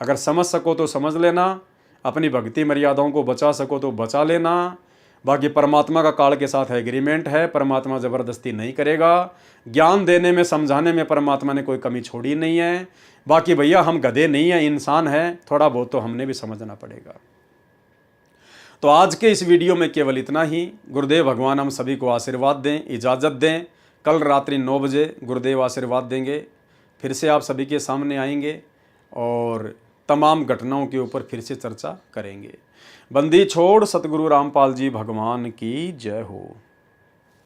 अगर समझ सको तो समझ लेना, अपनी भक्ति मर्यादाओं को बचा सको तो बचा लेना। बाकी परमात्मा का काल के साथ एग्रीमेंट है, परमात्मा ज़बरदस्ती नहीं करेगा। ज्ञान देने में, समझाने में परमात्मा ने कोई कमी छोड़ी नहीं है। बाकी भैया, हम गधे नहीं हैं, इंसान हैं, थोड़ा बहुत तो हमने भी समझना पड़ेगा। तो आज के इस वीडियो में केवल इतना ही। गुरुदेव भगवान हम सभी को आशीर्वाद दें, इजाज़त दें। कल रात्रि 9 बजे गुरुदेव आशीर्वाद देंगे, फिर से आप सभी के सामने आएंगे और तमाम घटनाओं के ऊपर फिर से चर्चा करेंगे। बंदी छोड़ सतगुरु रामपाल जी भगवान की जय हो।